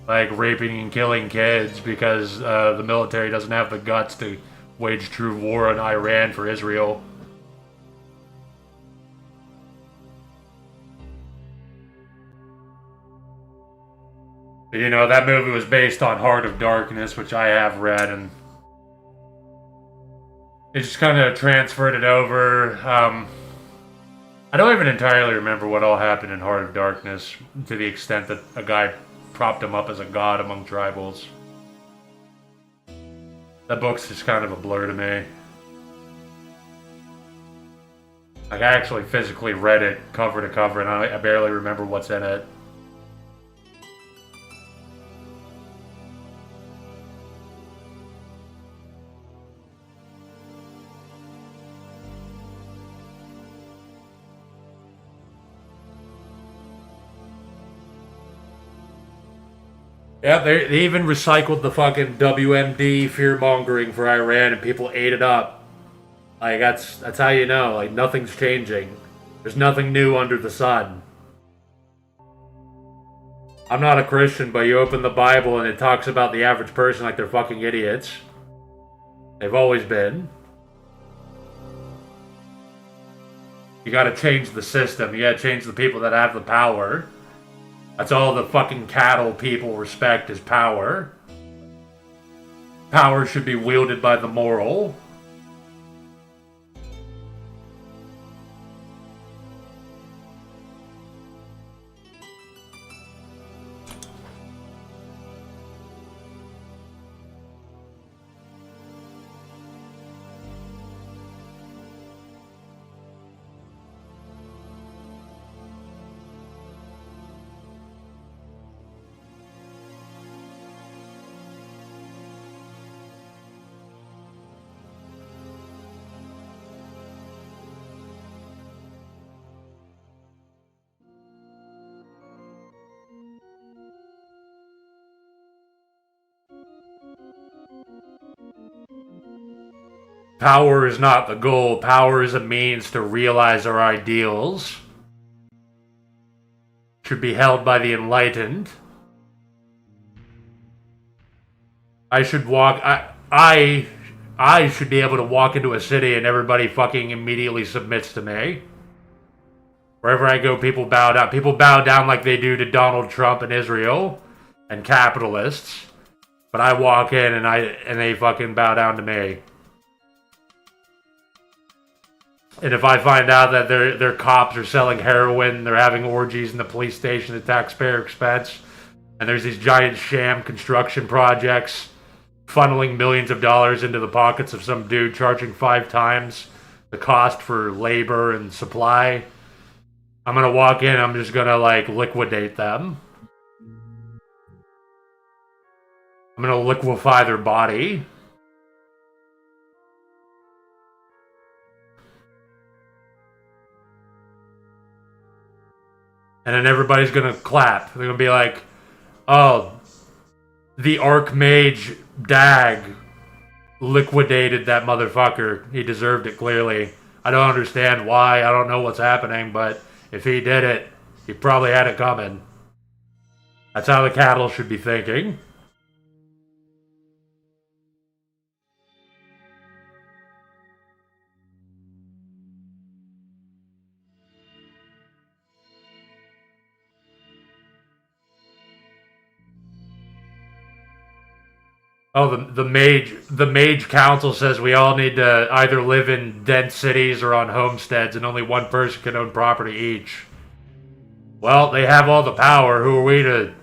like raping and killing kids because the military doesn't have the guts to wage true war on Iran for Israel. You know, that movie was based on Heart of Darkness, which I have read, and it just kind of transferred it over. I don't even entirely remember what all happened in Heart of Darkness, to the extent that a guy propped him up as a god among tribals. That book's just kind of a blur to me. Like, I actually physically read it cover to cover, and I barely remember what's in it. Yeah, they even recycled the fucking WMD fear mongering for Iran, and people ate it up. Like that's how you know. Like nothing's changing. There's nothing new under the sun. I'm not a Christian, but you open the Bible and it talks about the average person like they're fucking idiots. They've always been. You gotta change the system. You gotta change the people that have the power. That's all the fucking cattle people respect is power. Power should be wielded by the moral. Power is not the goal. Power is a means to realize our ideals. Should be held by the enlightened. I should walk. I should be able to walk into a city and everybody fucking immediately submits to me. Wherever I go, people bow down. People bow down like they do to Donald Trump and Israel and capitalists. But I walk in and they fucking bow down to me. And if I find out that their cops are selling heroin, they're having orgies in the police station at taxpayer expense, and there's these giant sham construction projects funneling millions of dollars into the pockets of some dude charging 5 times the cost for labor and supply, I'm gonna walk in, I'm just gonna like liquidate them. I'm gonna liquefy their body. And then everybody's gonna clap. They're gonna be like, oh, the Archmage Dag liquidated that motherfucker. He deserved it, clearly. I don't understand why. I don't know what's happening, but if he did it, he probably had it coming. That's how the cattle should be thinking. Oh, the mage council says we all need to either live in dense cities or on homesteads, and only one person can own property each. Well, they have all the power. Who are we to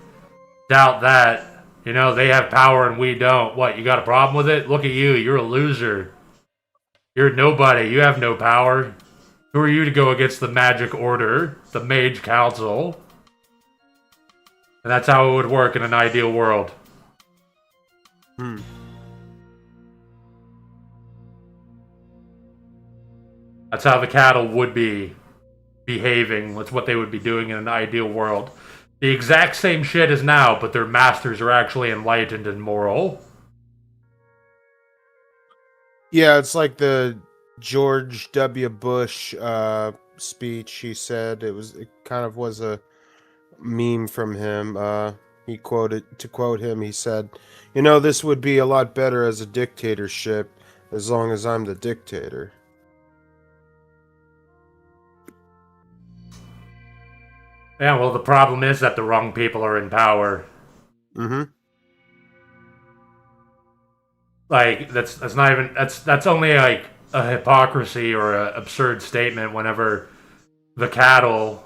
doubt that? You know, they have power and we don't. What, you got a problem with it? Look at you. You're a loser. You're nobody. You have no power. Who are you to go against the magic order, the mage council? And that's how it would work in an ideal world. That's how the cattle would be behaving. That's what they would be doing in an ideal world. The exact same shit as now, but their masters are actually enlightened and moral. Yeah, it's like the George W. Bush speech. He said it kind of was a meme from him. He quote him, he said, "You know, this would be a lot better as a dictatorship as long as I'm the dictator." Yeah, well, the problem is that the wrong people are in power. Like, that's not even, that's only like a hypocrisy or an absurd statement whenever the cattle,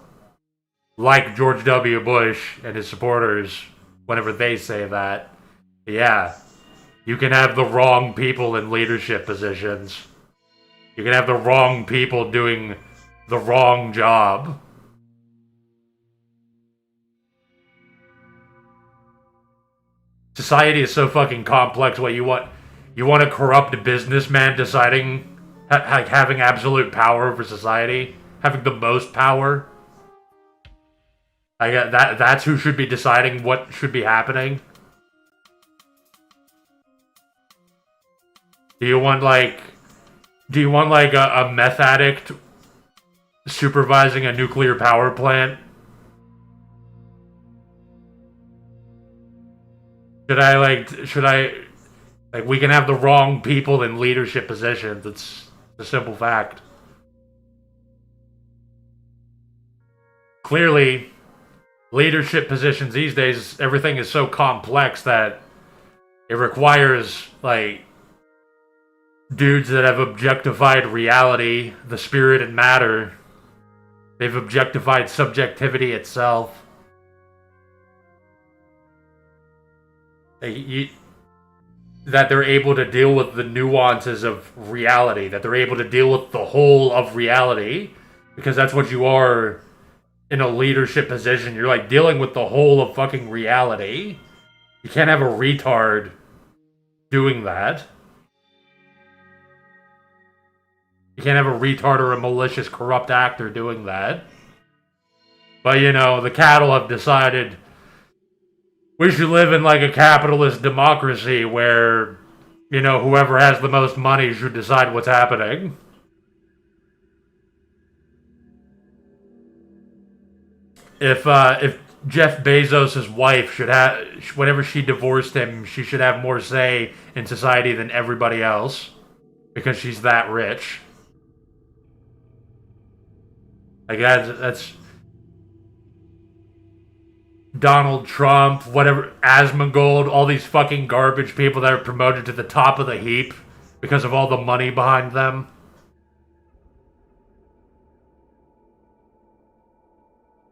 like George W. Bush and his supporters, whenever they say that, yeah, you can have the wrong people in leadership positions. You can have the wrong people doing the wrong job. Society is so fucking complex. What you want? You want a corrupt businessman deciding, having absolute power over society, having the most power. That's who should be deciding what should be happening. Do you want like a meth addict supervising a nuclear power plant? Should I we can have the wrong people in leadership positions. It's a simple fact. Clearly, leadership positions these days, everything is so complex that it requires dudes that have objectified reality, the spirit and matter. They've objectified subjectivity itself. That they're able to deal with the nuances of reality, that they're able to deal with the whole of reality, because that's what you are in a leadership position. You're dealing with the whole of fucking reality. You can't have a retard doing that. You can't have a retard or a malicious, corrupt actor doing that. But, the cattle have decided we should live in a capitalist democracy where, whoever has the most money should decide what's happening. If Jeff Bezos' wife should have, whenever she divorced him, she should have more say in society than everybody else because she's that rich. That's Donald Trump, whatever, Asmongold, all these fucking garbage people that are promoted to the top of the heap because of all the money behind them.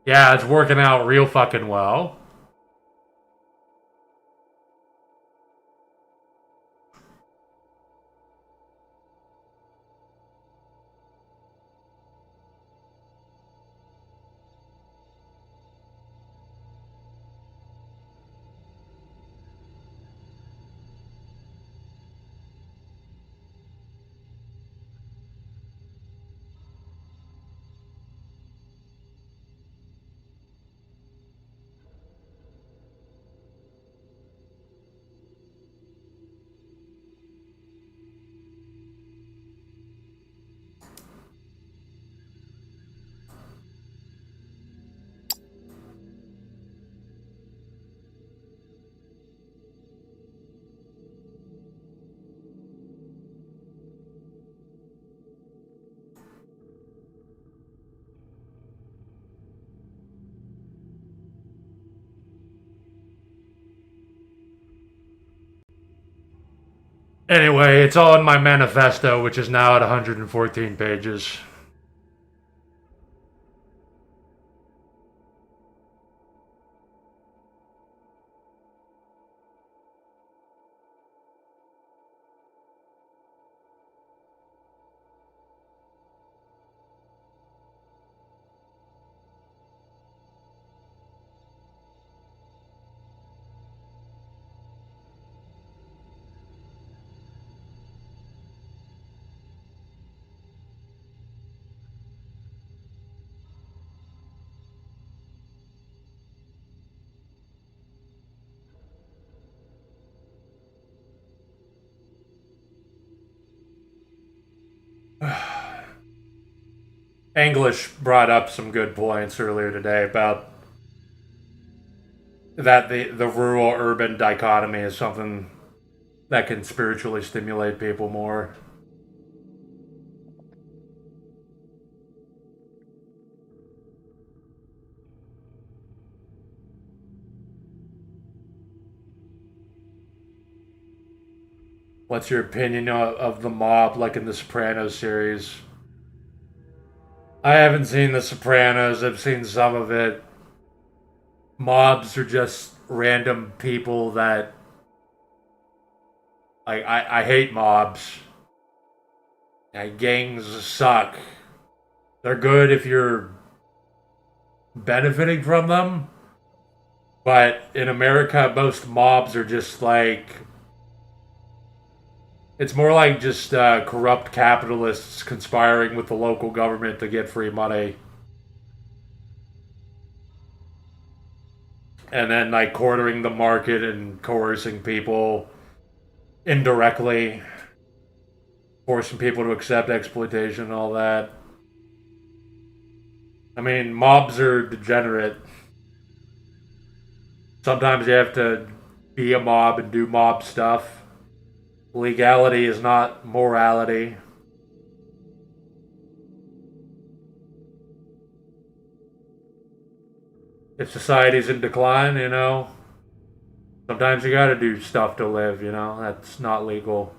Yeah, it's working out real fucking well. Anyway, it's all in my manifesto, which is now at 114 pages. English brought up some good points earlier today about that the rural-urban dichotomy is something that can spiritually stimulate people more. What's your opinion of the mob, like in the Sopranos series? I haven't seen The Sopranos. I've seen some of it. Mobs are just random people that... I hate mobs. Gangs suck. They're good if you're benefiting from them. But in America, most mobs are just it's more like just corrupt capitalists conspiring with the local government to get free money. And then cornering the market and coercing people indirectly. forcing people to accept exploitation and all that. I mean, mobs are degenerate. Sometimes you have to be a mob and do mob stuff. Legality is not morality. If society's in decline, you know, sometimes you gotta do stuff to live, you know, that's not legal.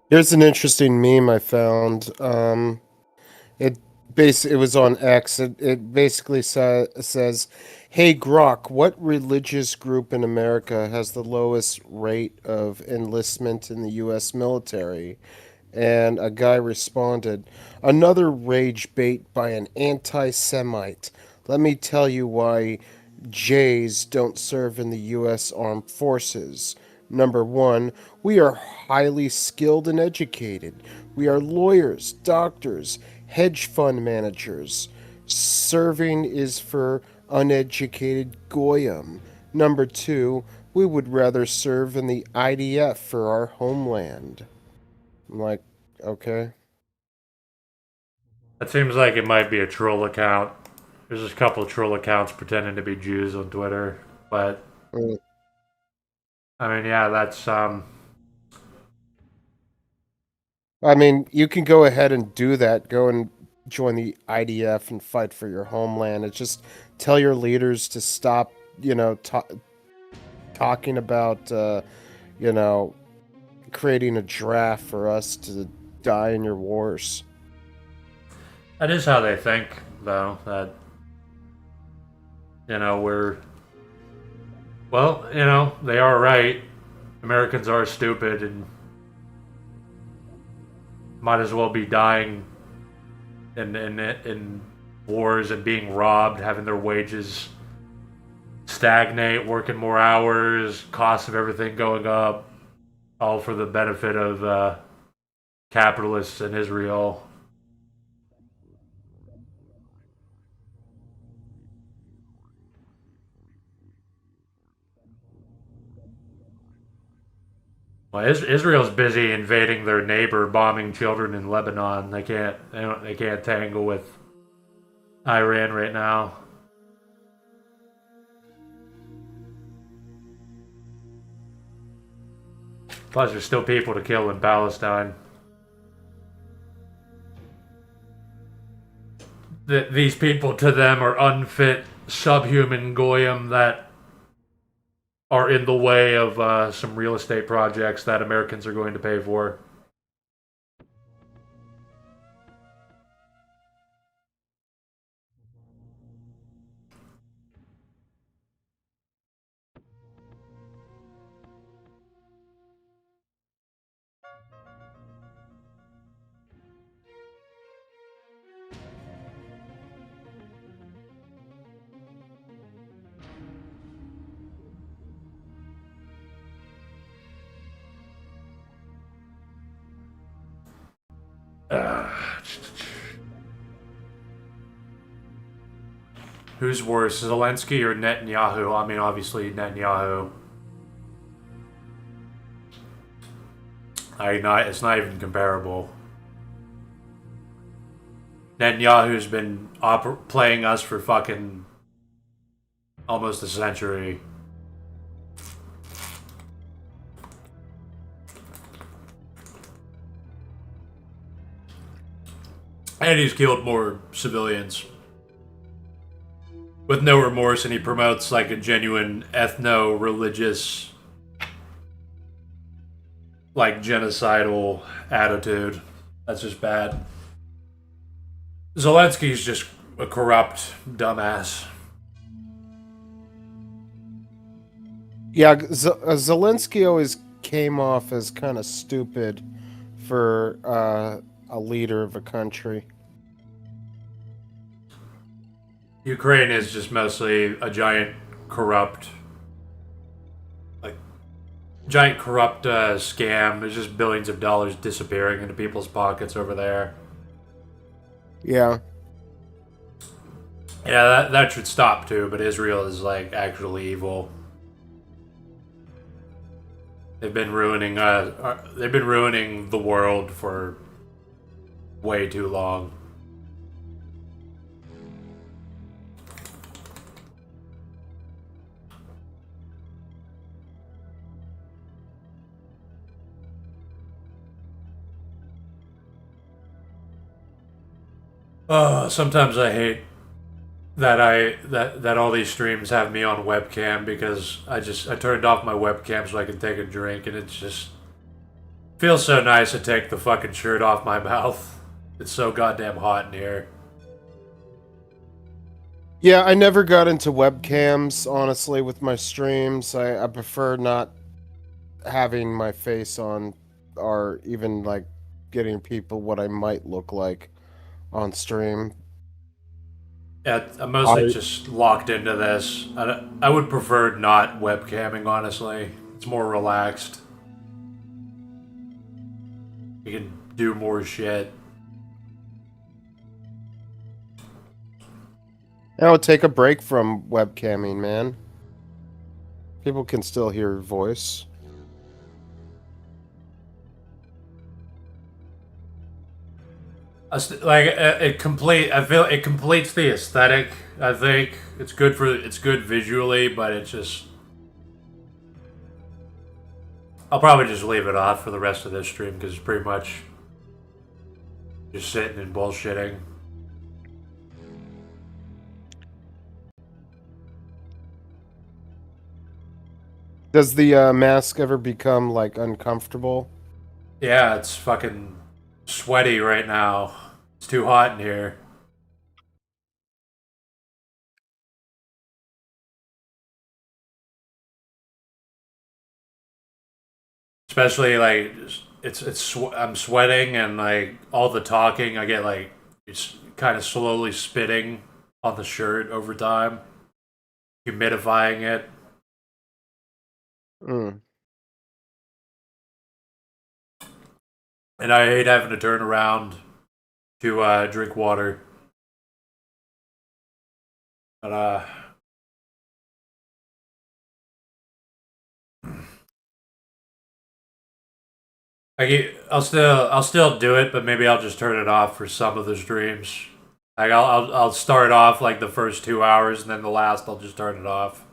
Here's an interesting meme I found. It was on X. It basically says, "Hey Grok, what religious group in America has the lowest rate of enlistment in the U.S. military?" And a guy responded, "Another rage bait by an anti-Semite. Let me tell you why Jays don't serve in the U.S. Armed Forces. Number one, we are highly skilled and educated. We are lawyers, doctors, hedge fund managers. Serving is for uneducated goyim. Number two, we would rather serve in the IDF for our homeland." I'm like, okay. That seems like it might be a troll account. There's just a couple of troll accounts pretending to be Jews on Twitter, but I mean, yeah, that's I mean, you can go ahead and do that. Go and join the IDF and fight for your homeland. It's just tell your leaders to stop, talking about, creating a draft for us to die in your wars. that is how they think, though. That we're they are right. Americans are stupid and might as well be dying in wars and being robbed, having their wages stagnate, working more hours, cost of everything going up, all for the benefit of capitalists in Israel. Well, Israel's busy invading their neighbor, bombing children in Lebanon. They can't tangle with Iran right now. Plus, there's still people to kill in Palestine. These people, to them, are unfit, subhuman goyim that are in the way of some real estate projects that Americans are going to pay for. Who's worse, Zelensky or Netanyahu? I mean, obviously Netanyahu. It's not even comparable. Netanyahu's been playing us for fucking almost a century. And he's killed more civilians with no remorse, and he promotes like a genuine ethno-religious, like genocidal attitude. That's just bad. Zelensky's just a corrupt dumbass. Yeah, Zelensky always came off as kind of stupid for a leader of a country. Ukraine is just mostly a giant corrupt, like, giant corrupt scam. There's just billions of dollars disappearing into people's pockets over there. Yeah. Yeah, that should stop too. But Israel is like actually evil. They've been ruining the world for way too long. Sometimes I hate that all these streams have me on webcam because I turned off my webcam so I can take a drink, and it just feels so nice to take the fucking shirt off my mouth. It's so goddamn hot in here. Yeah, I never got into webcams, honestly, with my streams. I prefer not having my face on, or even like getting people what I might look like on stream. Yeah, I'm mostly just locked into this. I would prefer not webcamming, honestly. It's more relaxed. You can do more shit. I would take a break from webcamming, man. People can still hear your voice. I feel it completes the aesthetic. I think it's good visually, but it's just. I'll probably just leave it off for the rest of this stream because it's pretty much just sitting and bullshitting. Does the mask ever become like uncomfortable? Yeah, it's fucking sweaty right now. It's too hot in here. Especially like I'm sweating and like all the talking. I get like it's kind of slowly spitting on the shirt over time, humidifying it. Mm. And I hate having to turn around to drink water. But I'll still do it, but maybe I'll just turn it off for some of the streams. Like I'll start off like the first 2 hours, and then the last I'll just turn it off.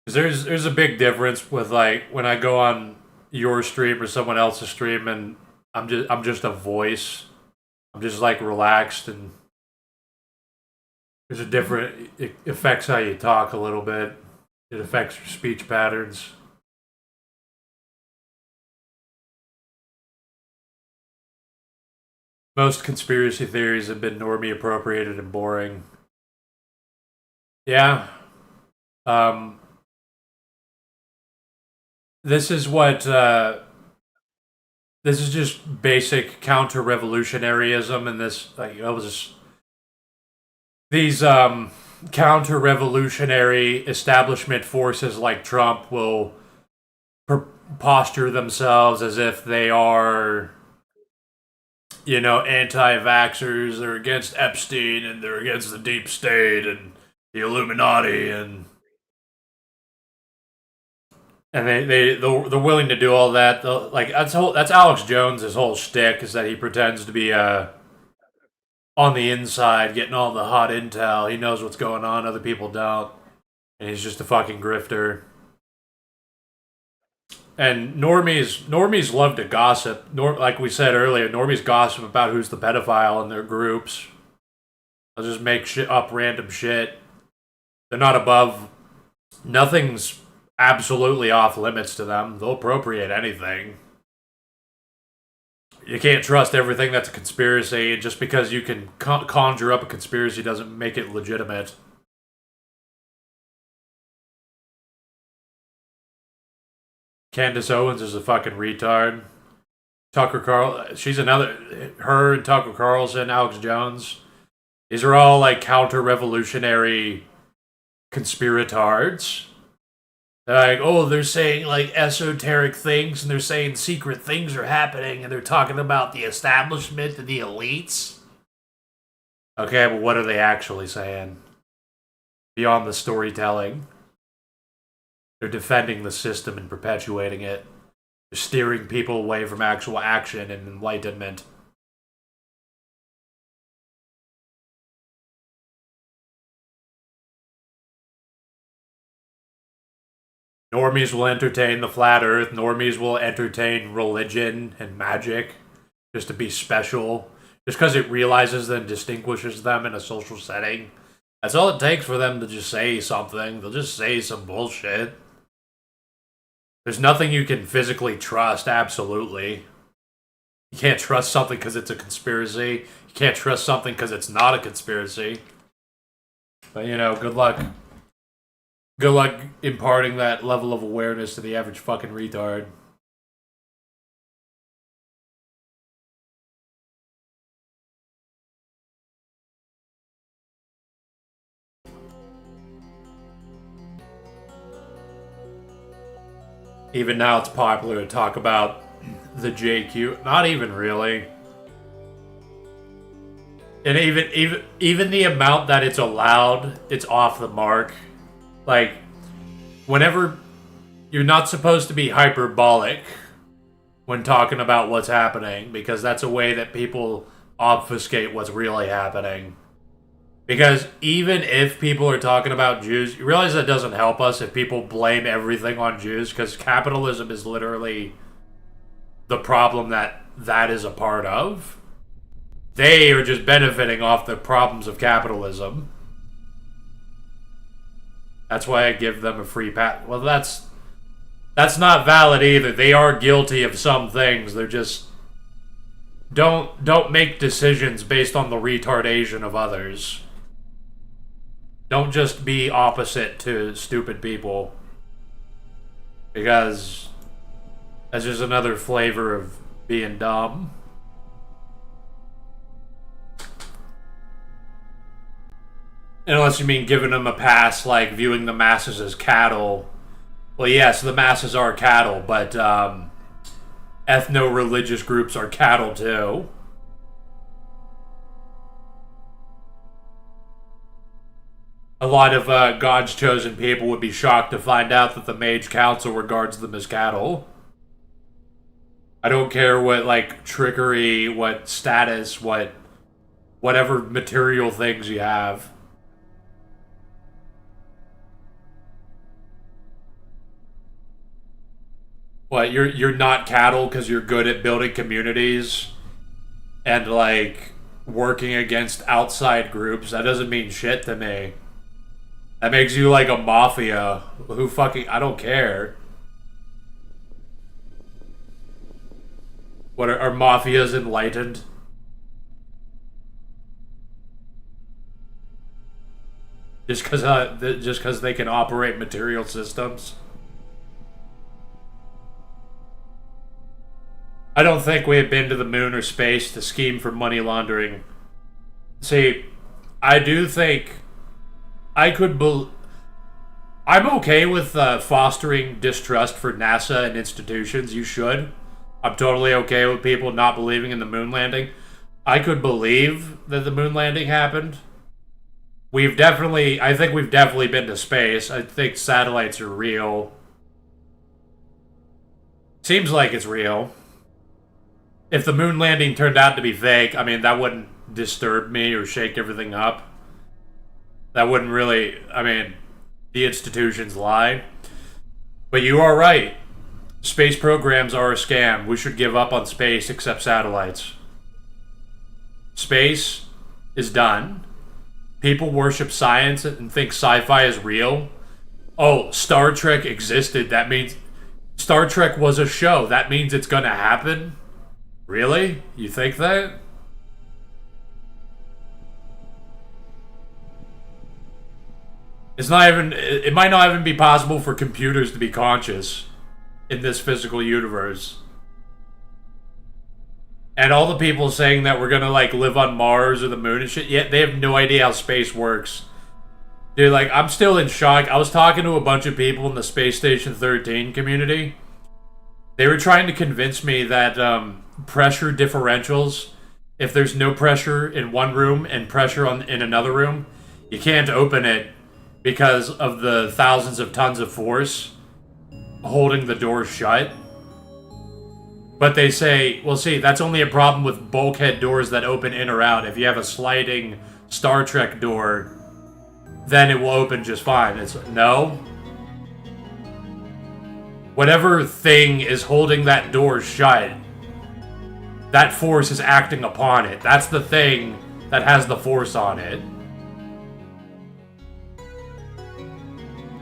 Because there's a big difference with like when I go on your stream or someone else's stream, and I'm just a voice. I'm just like relaxed, and there's a different. It affects how you talk a little bit. It affects your speech patterns. Most conspiracy theories have been normie appropriated and boring. Yeah. This is what this is just basic counter-revolutionaryism, and this like these counter-revolutionary establishment forces like Trump will posture themselves as if they are, you know, anti-vaxxers. They're against Epstein and they're against the deep state and the Illuminati, and they're willing to do all that. Like that's Alex Jones' whole shtick, is that he pretends to be on the inside, getting all the hot intel. He knows what's going on, other people don't, and he's just a fucking grifter. And normies love to gossip. Like we said earlier, normies gossip about who's the pedophile in their groups. They'll just make shit up, random shit. They're not above. Nothing's absolutely off limits to them. They'll appropriate anything. You can't trust everything that's a conspiracy, and just because you can conjure up a conspiracy doesn't make it legitimate. Candace Owens is a fucking retard. Her and Tucker Carlson, Alex Jones. These are all like counter-revolutionary conspiratards. They're like, oh, they're saying like esoteric things, and they're saying secret things are happening, and they're talking about the establishment and the elites. Okay, but what are they actually saying? Beyond the storytelling. They're defending the system and perpetuating it. They're steering people away from actual action and enlightenment. Normies will entertain the flat earth. Normies will entertain religion and magic just to be special. Just because it realizes and distinguishes them in a social setting. That's all it takes for them to just say something. They'll just say some bullshit. There's nothing you can physically trust, absolutely. You can't trust something because it's a conspiracy. You can't trust something because it's not a conspiracy. But, you know, good luck. Good luck imparting that level of awareness to the average fucking retard. Even now it's popular to talk about the JQ. Not even really. And even the amount that it's allowed, it's off the mark. Like, whenever you're not supposed to be hyperbolic when talking about what's happening, because that's a way that people obfuscate what's really happening. Because even if people are talking about Jews, you realize that doesn't help us if people blame everything on Jews, because capitalism is literally the problem that is a part of. They are just benefiting off the problems of capitalism. That's why I give them a free pass. Well, that's not valid either. They are guilty of some things. They're just don't make decisions based on the retardation of others. Don't just be opposite to stupid people. Because that's just another flavor of being dumb. Unless you mean giving them a pass, like viewing the masses as cattle. Well, yes, the masses are cattle, but ethno-religious groups are cattle too. A lot of God's chosen people would be shocked to find out that the Mage Council regards them as cattle. I don't care what, like, trickery, what status, whatever material things you have. What, you're not cattle because you're good at building communities and, like, working against outside groups? That doesn't mean shit to me. That makes you like a mafia. Who fucking... I don't care. What, are mafias enlightened? Just because they can operate material systems? I don't think we have been to the moon or space to scheme for money laundering. See, I do think... I'm okay with fostering distrust for NASA and institutions. You should. I'm totally okay with people not believing in the moon landing. I could believe that the moon landing happened. I think we've definitely been to space. I think satellites are real. Seems like it's real. If the moon landing turned out to be fake, I mean, that wouldn't disturb me or shake everything up. That wouldn't really... I mean, the institutions lie. But you are right. Space programs are a scam. We should give up on space except satellites. Space is done. People worship science and think sci-fi is real. Oh, Star Trek existed. That means... Star Trek was a show. That means it's gonna happen? Really? You think that? It's not even... It might not even be possible for computers to be conscious in this physical universe. And all the people saying that we're gonna like live on Mars or the moon and shit, yet they have no idea how space works. Dude, like, I'm still in shock. I was talking to a bunch of people in the Space Station 13 community. They were trying to convince me that pressure differentials, if there's no pressure in one room and pressure in another room, you can't open it because of the thousands of tons of force holding the door shut. But they say, well, see, that's only a problem with bulkhead doors that open in or out. If you have a sliding Star Trek door, then it will open just fine. It's no. Whatever thing is holding that door shut, that force is acting upon it. That's the thing that has the force on it.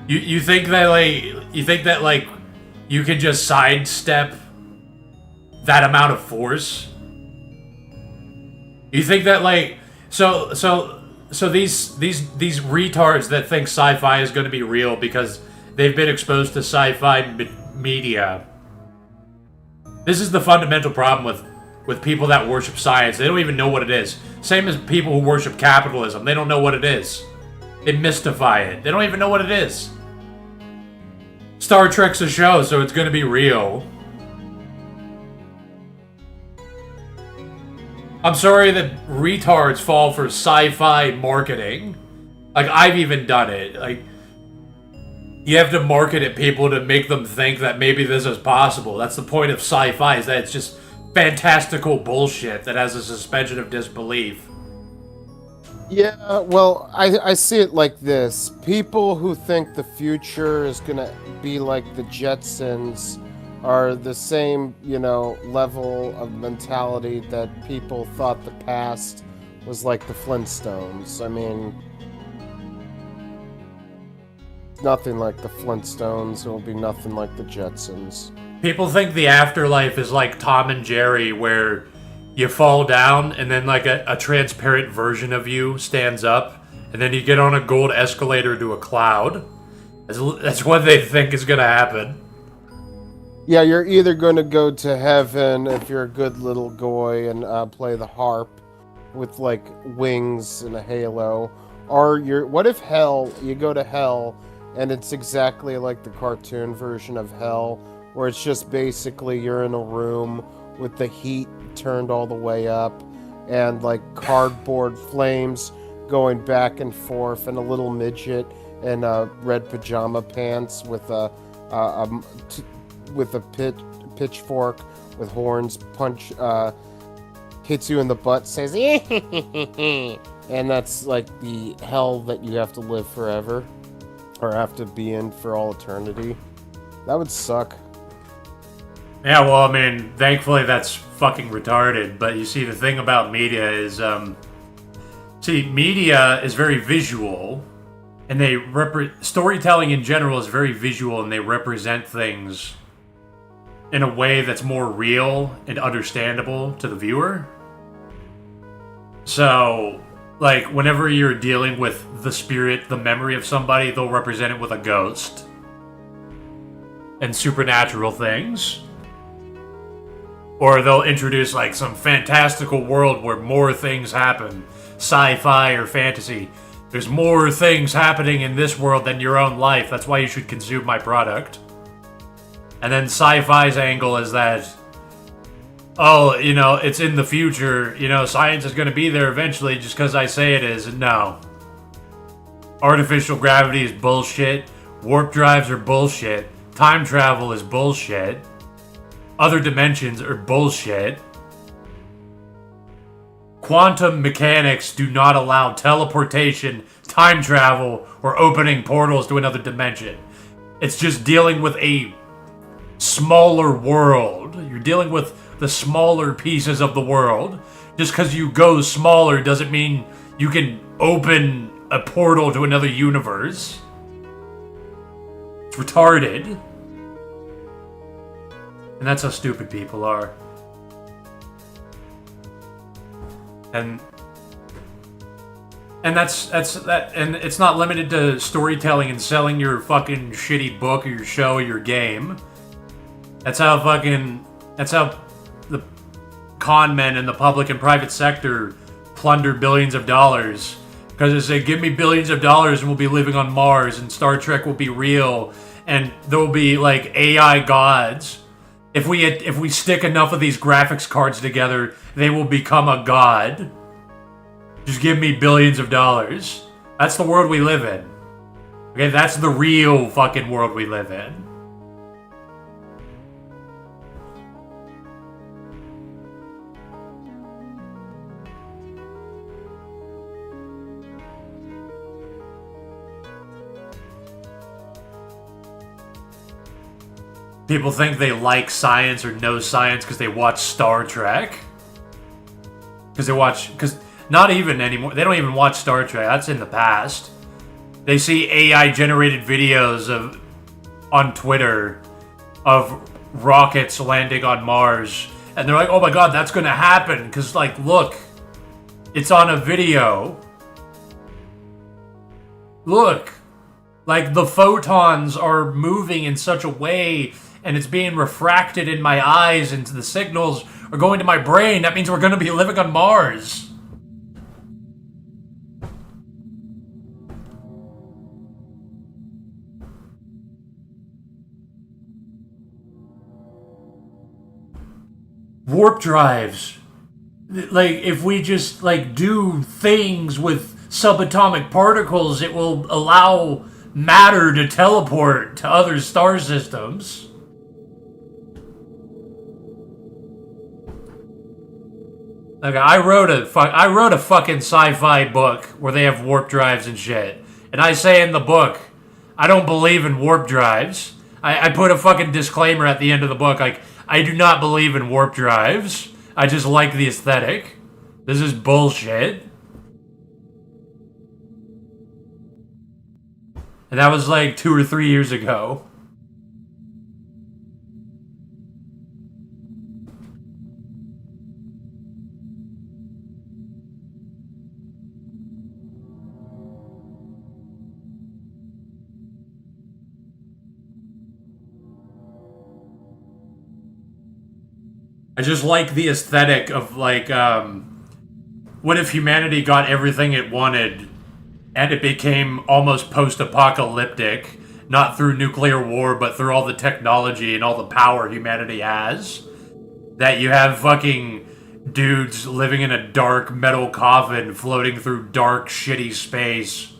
You think that like you can just sidestep that amount of force? You think that like so these retards that think sci-fi is going to be real because they've been exposed to sci-fi media. This is the fundamental problem with people that worship science. They don't even know what it is. Same as people who worship capitalism. They don't know what it is. They mystify it. They don't even know what it is. Star Trek's a show, so it's going to be real. I'm sorry that retards fall for sci-fi marketing. Like, I've even done it. Like, you have to market at people to make them think that maybe this is possible. That's the point of sci-fi, is that it's just fantastical bullshit that has a suspension of disbelief. Yeah, well, I see it like this. People who think the future is gonna be like the Jetsons are the same, level of mentality that people thought the past was like the Flintstones. I mean, nothing like the Flintstones. It will be nothing like the Jetsons. People think the afterlife is like Tom and Jerry, where you fall down and then like a transparent version of you stands up, and then you get on a gold escalator to a cloud. That's what they think is going to happen. Yeah, you're either going to go to heaven if you're a good little boy and play the harp with like wings and a halo, or what if you go to hell and it's exactly like the cartoon version of hell, where it's just basically you're in a room with the heat turned all the way up and like cardboard flames going back and forth, and a little midget in red pajama pants with a pitchfork with horns hits you in the butt, says and that's like the hell that you have to live forever, or have to be in for all eternity. That would suck. Yeah, well, I mean, thankfully that's fucking retarded, but you see, the thing about media is, media is very visual, and storytelling in general is very visual, and they represent things in a way that's more real and understandable to the viewer. So, like, whenever you're dealing with the spirit, the memory of somebody, they'll represent it with a ghost and supernatural things. Or they'll introduce, like, some fantastical world where more things happen. Sci-fi or fantasy. There's more things happening in this world than your own life. That's why you should consume my product. And then sci-fi's angle is that, it's in the future. Science is going to be there eventually just because I say it is. No. Artificial gravity is bullshit. Warp drives are bullshit. Time travel is bullshit. Other dimensions are bullshit. Quantum mechanics do not allow teleportation, time travel, or opening portals to another dimension. It's just dealing with a smaller world. You're dealing with the smaller pieces of the world. Just because you go smaller doesn't mean you can open a portal to another universe. It's retarded. And that's how stupid people are. And that's that. And it's not limited to storytelling and selling your fucking shitty book or your show or your game. That's how the con men in the public and private sector plunder billions of dollars because they say, give me billions of dollars and we'll be living on Mars and Star Trek will be real and there will be like AI gods. If we stick enough of these graphics cards together, they will become a god. Just give me billions of dollars. That's the world we live in. Okay, that's the real fucking world we live in. People think they like science or know science because they watch Star Trek. Because not even anymore. They don't even watch Star Trek. That's in the past. They see AI generated videos on Twitter of rockets landing on Mars. And they're like, oh my god, that's going to happen. Because, like, look. It's on a video. Look. Like, the photons are moving in such a way and it's being refracted in my eyes and the signals are going to my brain. That means we're going to be living on Mars. Warp drives. Like, if we just, like, do things with subatomic particles, it will allow matter to teleport to other star systems. Okay, I wrote a fucking sci-fi book where they have warp drives and shit. And I say in the book, I don't believe in warp drives. I put a fucking disclaimer at the end of the book, like, I do not believe in warp drives. I just like the aesthetic. This is bullshit. And that was like 2 or 3 years ago. I just like the aesthetic of, like, what if humanity got everything it wanted and it became almost post-apocalyptic, not through nuclear war, but through all the technology and all the power humanity has? That you have fucking dudes living in a dark metal coffin floating through dark, shitty space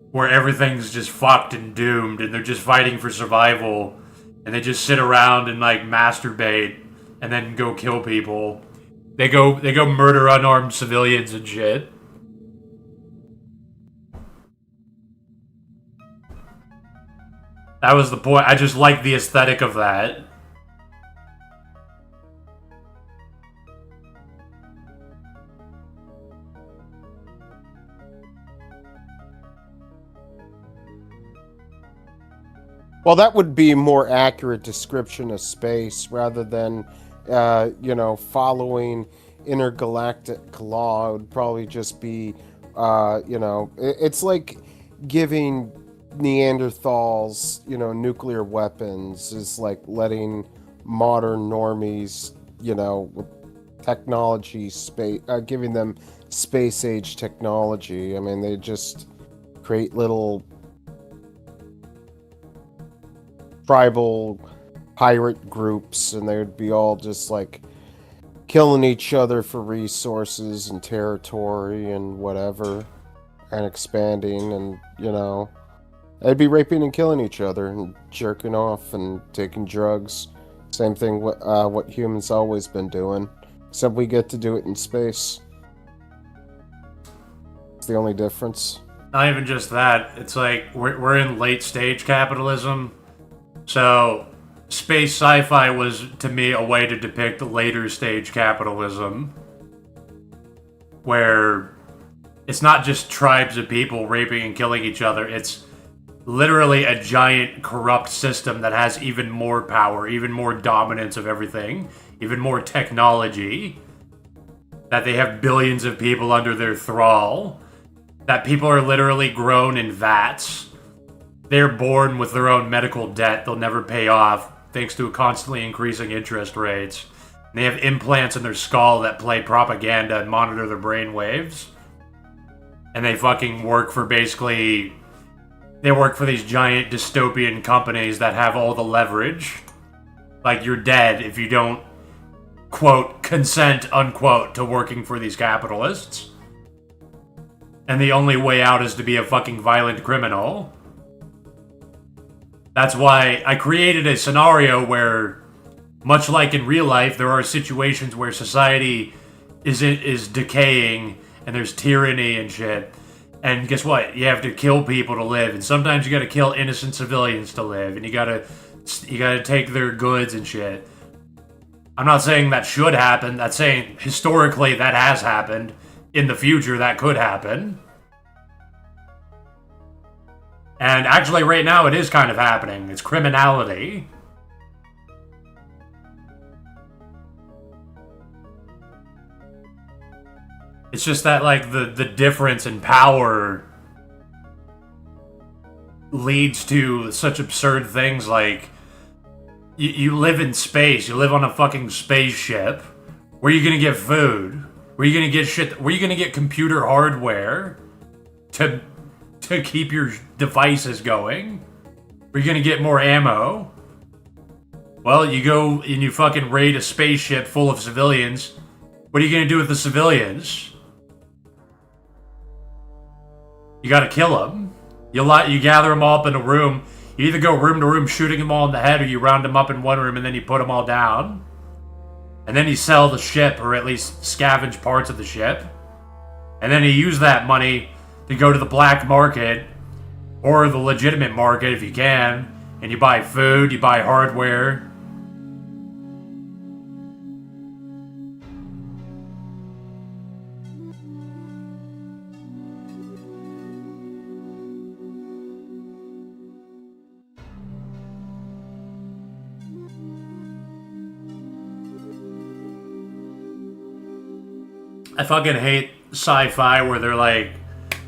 where everything's just fucked and doomed and they're just fighting for survival and they just sit around and, like, masturbate and then go kill people. They go murder unarmed civilians and shit. That was the point. I just like the aesthetic of that. Well, that would be a more accurate description of space rather than, following intergalactic law. It would probably just be, it's like giving Neanderthals, nuclear weapons is like letting modern normies, with technology, giving them space age technology. I mean, they just create little tribal pirate groups and they would be all just like killing each other for resources and territory and whatever and expanding and they'd be raping and killing each other and jerking off and taking drugs. Same thing what humans always been doing, except we get to do it in space. It's the only difference. Not even just that, it's like we're in late stage capitalism. So, space sci-fi was, to me, a way to depict later stage capitalism. Where it's not just tribes of people raping and killing each other, it's literally a giant corrupt system that has even more power, even more dominance of everything, even more technology. That they have billions of people under their thrall. That people are literally grown in vats. They're born with their own medical debt they'll never pay off, thanks to constantly increasing interest rates. They have implants in their skull that play propaganda and monitor their brain waves. And they fucking work for basically... They work for these giant dystopian companies that have all the leverage. Like, you're dead if you don't, quote, consent, unquote, to working for these capitalists. And the only way out is to be a fucking violent criminal. That's why I created a scenario where, much like in real life, there are situations where society is decaying and there's tyranny and shit. And guess what? You have to kill people to live, and sometimes you gotta kill innocent civilians to live, and you gotta take their goods and shit. I'm not saying that should happen. That's saying historically that has happened. In the future, that could happen. And actually, right now, it is kind of happening. It's criminality. It's just that, like, the difference in power leads to such absurd things like you live in space. You live on a fucking spaceship. Where are you gonna get food? Where are you gonna get shit? Where are you gonna get computer hardware to keep your devices going? Where are you gonna get more ammo? Well, you go and you fucking raid a spaceship full of civilians. What are you gonna do with the civilians? You gotta kill them. You gather them all up in a room. You either go room to room shooting them all in the head, or you round them up in one room and then you put them all down. And then you sell the ship, or at least scavenge parts of the ship. And then you use that money to go to the black market, or the legitimate market if you can, and you buy food, you buy hardware. I fucking hate sci-fi where they're like,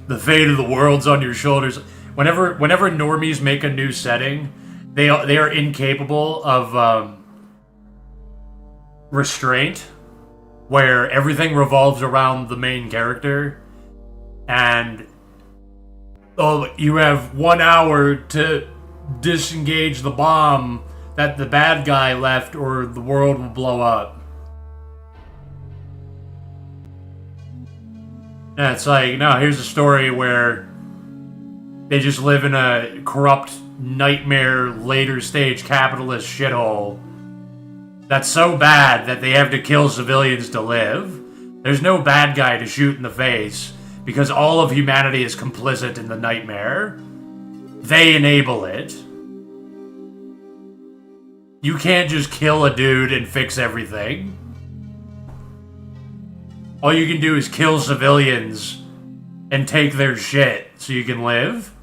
the fate of the world's on your shoulders. Whenever normies make a new setting, they are incapable of restraint, where everything revolves around the main character, and you have 1 hour to disengage the bomb that the bad guy left, or the world will blow up. And it's like, no, here's a story where they just live in a corrupt, nightmare, later stage capitalist shithole that's so bad that they have to kill civilians to live. There's no bad guy to shoot in the face because all of humanity is complicit in the nightmare. They enable it. You can't just kill a dude and fix everything. All you can do is kill civilians and take their shit so you can live.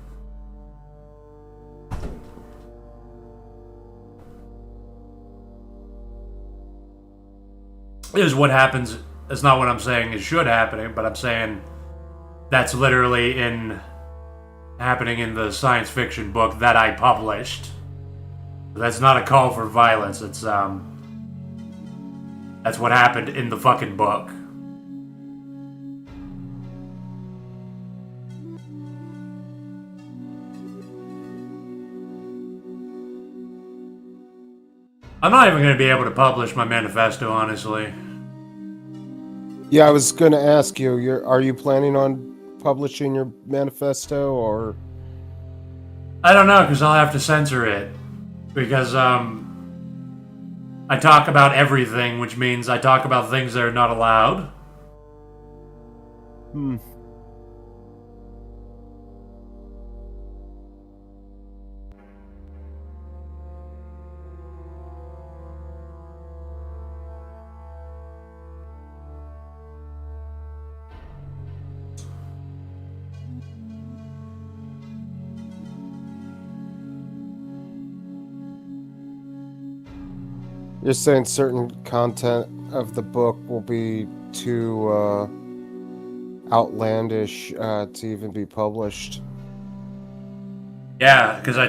Is what happens. That's not what I'm saying is should happening, but I'm saying that's literally happening in the science fiction book that I published. That's not a call for violence. It's that's what happened in the fucking book. I'm not even going to be able to publish my manifesto, honestly. Yeah, I was going to ask you, are you planning on publishing your manifesto, or? I don't know, because I'll have to censor it. Because, I talk about everything, which means I talk about things that are not allowed. You're saying certain content of the book will be too outlandish to even be published. Yeah, because I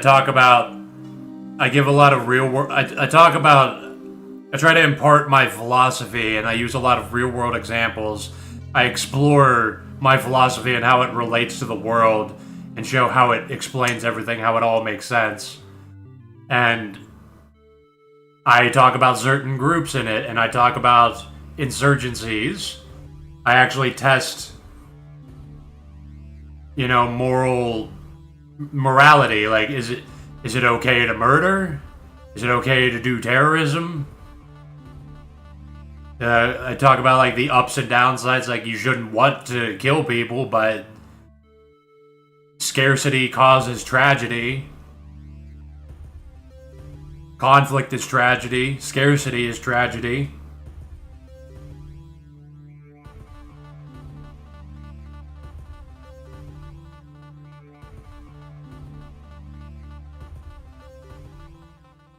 give a lot of real world. I talk about I try to impart my philosophy, and I use a lot of real-world examples. I explore my philosophy and how it relates to the world, and show how it explains everything, how it all makes sense. And I talk about certain groups in it, and I talk about insurgencies. I actually test, morality. Like, is it okay to murder? Is it okay to do terrorism? I talk about, like, the ups and downsides. Like, you shouldn't want to kill people, but scarcity causes tragedy. Conflict is tragedy. Scarcity is tragedy.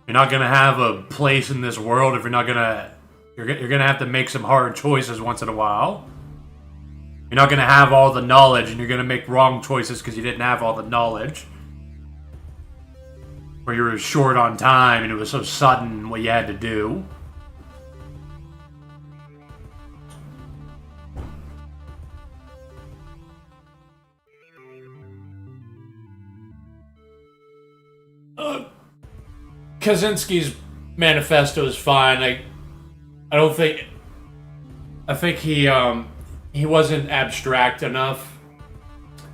You're not gonna have a place in this world if you're not gonna... You're gonna have to make some hard choices once in a while. You're not gonna have all the knowledge, and you're gonna make wrong choices because you didn't have all the knowledge. Or you were short on time, and it was so sudden what you had to do. Kaczynski's manifesto is fine. I think he wasn't abstract enough.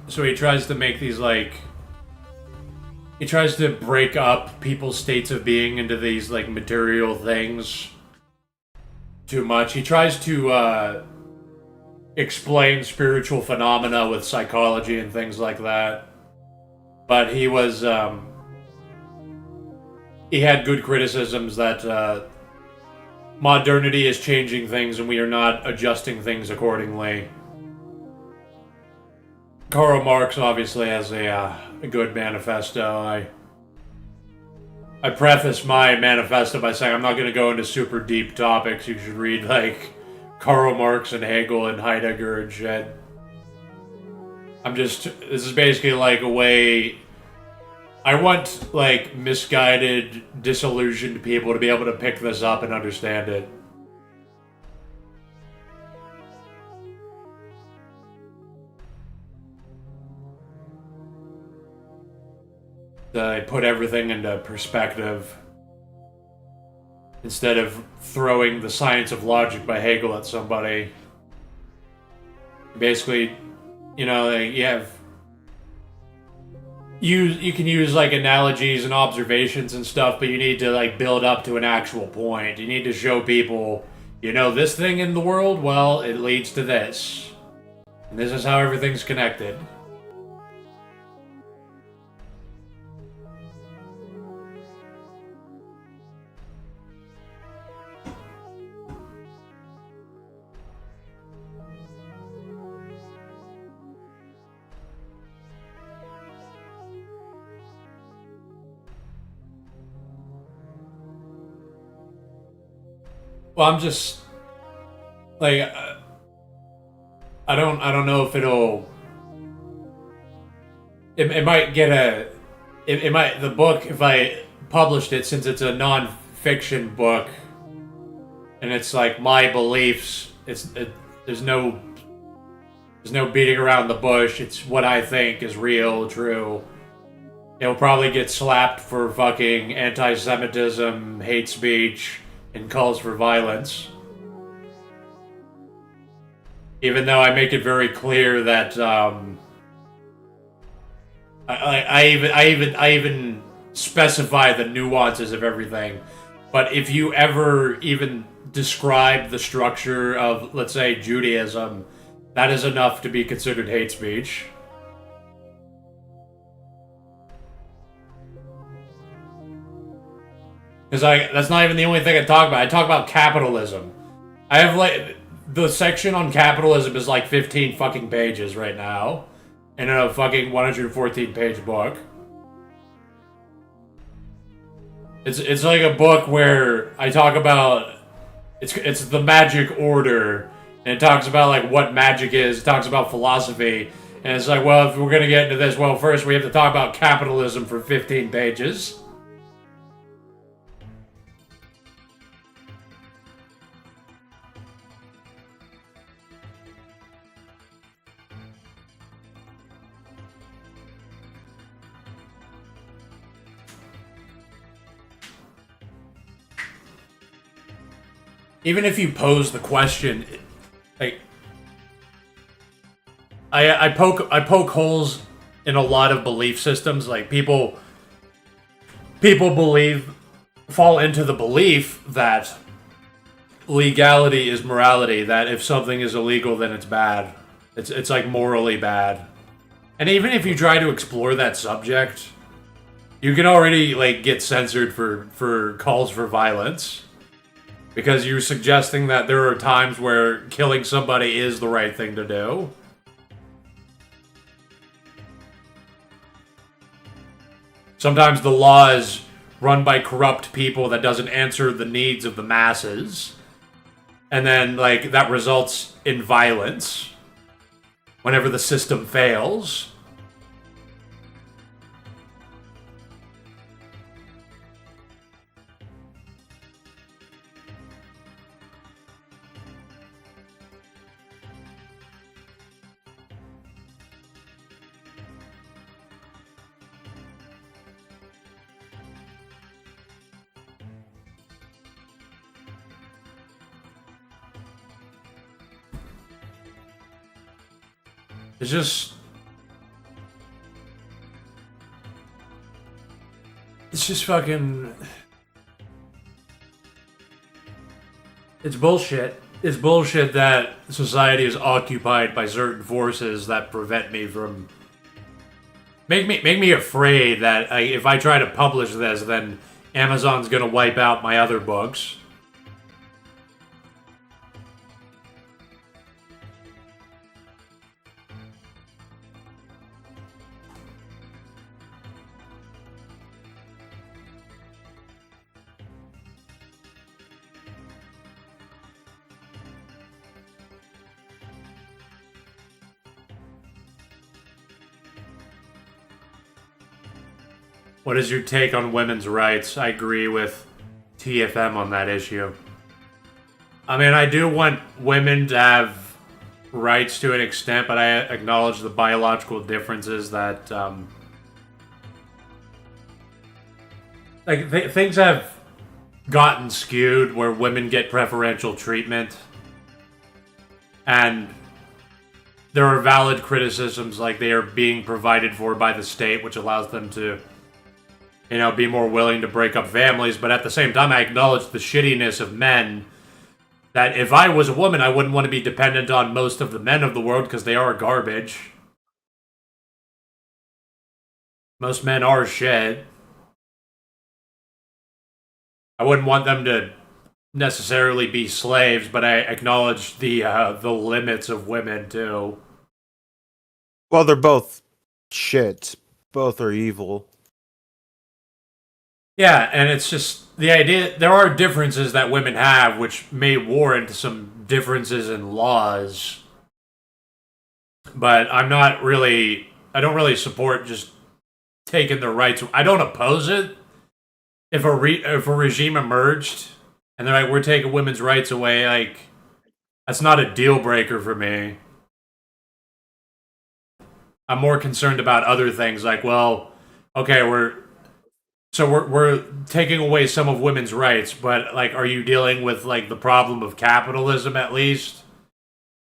So he tries to make these, like... He tries to break up people's states of being into these, like, material things too much. He tries to explain spiritual phenomena with psychology and things like that. But he was... He had good criticisms that modernity is changing things and we are not adjusting things accordingly. Karl Marx obviously has a good manifesto. I preface my manifesto by saying I'm not going to go into super deep topics. You should read, like, Karl Marx and Hegel and Heidegger and shit. This is basically like a way... I want, like, misguided, disillusioned people to be able to pick this up and understand it. I put everything into perspective instead of throwing the science of logic by Hegel at somebody. Basically, you have... You can use, like, analogies and observations and stuff, but you need to, like, build up to an actual point. You need to show people, this thing in the world, well, it leads to this. And this is how everything's connected. Well, I'm just, like, I don't know if it'll, it might get it might, the book, if I published it, since it's a non-fiction book, and it's, like, my beliefs, there's no beating around the bush, it's what I think is real, true. It'll probably get slapped for fucking anti-Semitism, hate speech, and calls for violence. Even though I make it very clear that I even specify the nuances of everything. But if you ever even describe the structure of, let's say, Judaism, that is enough to be considered hate speech. Because that's not even the only thing I talk about. I talk about capitalism. I have, like, the section on capitalism is like 15 fucking pages right now. In a fucking 114 page book. It's like a book where I talk about, it's the magic order. And it talks about, like, what magic is. It talks about philosophy. And it's like, well, if we're going to get into this, well, first we have to talk about capitalism for 15 pages. even if you pose the question, like I poke holes in a lot of belief systems. Like people fall into the belief that legality is morality. That if something is illegal, then it's bad. It's like morally bad. And even if you try to explore that subject, you can already like get censored for calls for violence because you're suggesting that there are times where killing somebody is the right thing to do. Sometimes the law is run by corrupt people that doesn't answer the needs of the masses. And then, like, that results in violence whenever the system fails. It's just... It's just fucking... It's bullshit. It's bullshit that society is occupied by certain forces that prevent me from... Make me afraid that if I try to publish this, then Amazon's gonna wipe out my other books. What is your take on women's rights? I agree with TFM on that issue. I mean, I do want women to have rights to an extent, but I acknowledge the biological differences that, things have gotten skewed where women get preferential treatment. And there are valid criticisms, like they are being provided for by the state, which allows them to, be more willing to break up families. But at the same time, I acknowledge the shittiness of men. That if I was a woman, I wouldn't want to be dependent on most of the men of the world because they are garbage. Most men are shit. I wouldn't want them to necessarily be slaves, but I acknowledge the limits of women too. Well, they're both shit. Both are evil. Yeah, and it's just the idea, there are differences that women have which may warrant some differences in laws. But I don't really support just taking their rights. I don't oppose it. If a regime emerged and they're like, we're taking women's rights away, like, that's not a deal breaker for me. I'm more concerned about other things, like, well, okay, we're taking away some of women's rights, but like, are you dealing with like the problem of capitalism at least?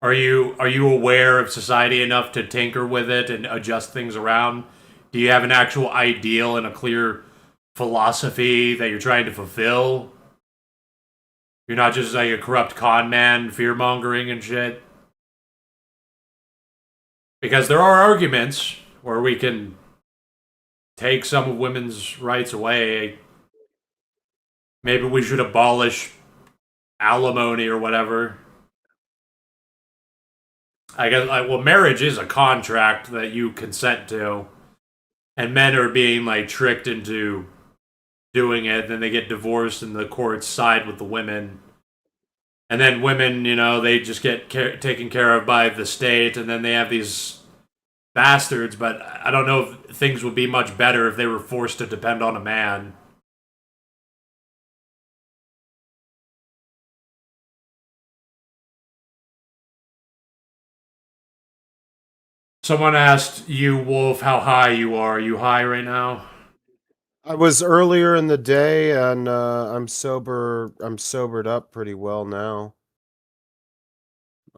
Are you aware of society enough to tinker with it and adjust things around? Do you have an actual ideal and a clear philosophy that you're trying to fulfill? You're not just like a corrupt con man, fear mongering and shit. Because there are arguments where we can take some of women's rights away. Maybe we should abolish alimony or whatever. I guess, marriage is a contract that you consent to, and men are being like tricked into doing it. Then they get divorced, and the courts side with the women. And then women, they just get taken care of by the state, and then they have these bastards. But I don't know if things would be much better if they were forced to depend on a man. Someone asked you, Wolf, how high you are. Are you high right now? I was earlier in the day, and I'm sober. I'm sobered up pretty well now.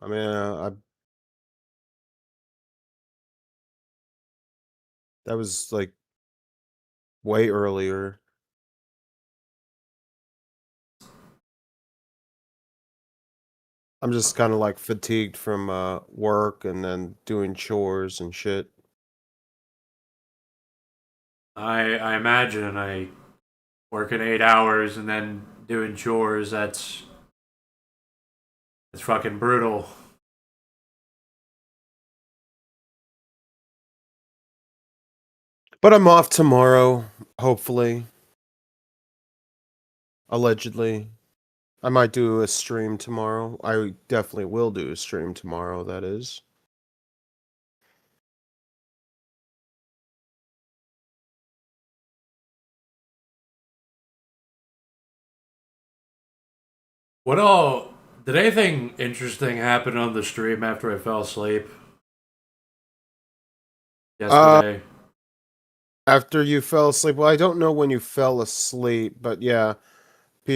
I mean, that was like way earlier. I'm just kind of like fatigued from work and then doing chores and shit. I imagine I working 8 hours and then doing chores. It's fucking brutal. But I'm off tomorrow, hopefully. Allegedly. I might do a stream tomorrow. I definitely will do a stream tomorrow, that is. What all? Did anything interesting happen on the stream after I fell asleep Uh, yesterday? after you fell asleep, well, I don't know when you fell asleep, but yeah,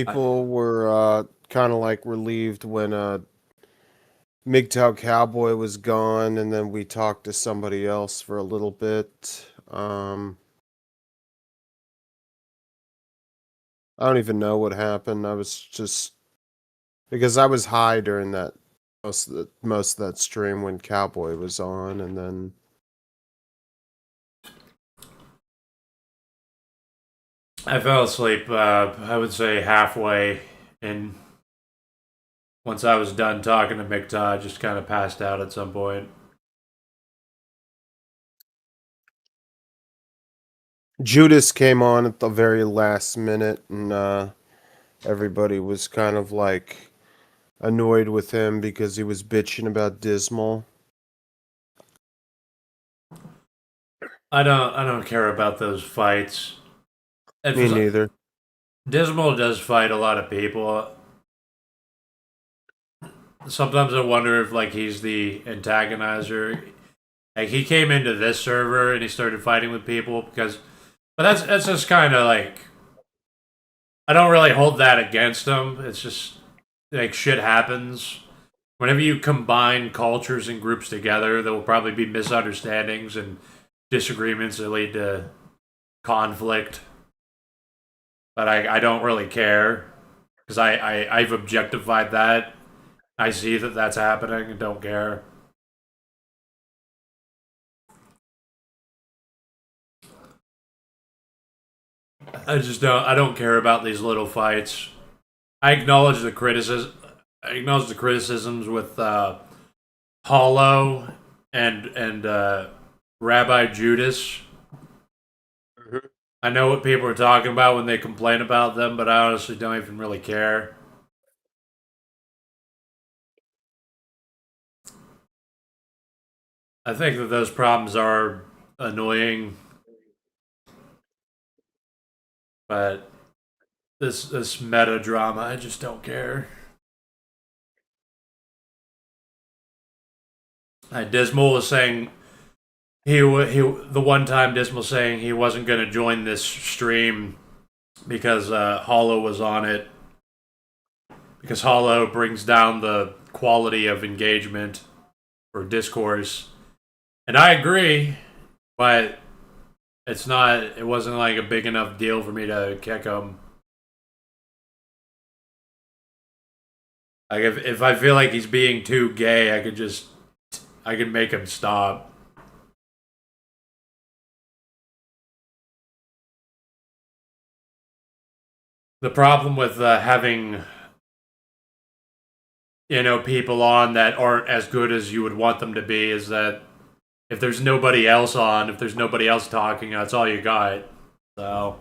I, people were kind of like relieved when MGTOW Cowboy was gone, and then we talked to somebody else for a little bit. I don't even know what happened. I was just because I was high during that most of that stream when Cowboy was on, and then I fell asleep. I would say halfway, and once I was done talking to McTodd, I just kind of passed out at some point. Judas came on at the very last minute, and everybody was kind of like annoyed with him because he was bitching about Dismal. I don't care about those fights. And Me neither. Dismal does fight a lot of people. Sometimes I wonder if like he's the antagonizer. Like he came into this server and he started fighting with people but that's just kind of like I don't really hold that against him. It's just like shit happens. Whenever you combine cultures and groups together, there will probably be misunderstandings and disagreements that lead to conflict. But I don't really care because I've objectified that. I see that that's happening and don't care. I don't care about these little fights. I acknowledge the criticism. I acknowledge the criticisms with Hollow and Rabbi Judas. I know what people are talking about when they complain about them, but I honestly don't even really care. I think that those problems are annoying, but this meta drama, I just don't care. Dismal was saying the one time Dismal saying he wasn't going to join this stream because Hollow was on it because Hollow brings down the quality of engagement or discourse, and I agree, but it wasn't like a big enough deal for me to kick him. Like if I feel like he's being too gay, I could make him stop. The problem with having people on that aren't as good as you would want them to be is that if there's nobody else on, if there's nobody else talking, that's all you got. So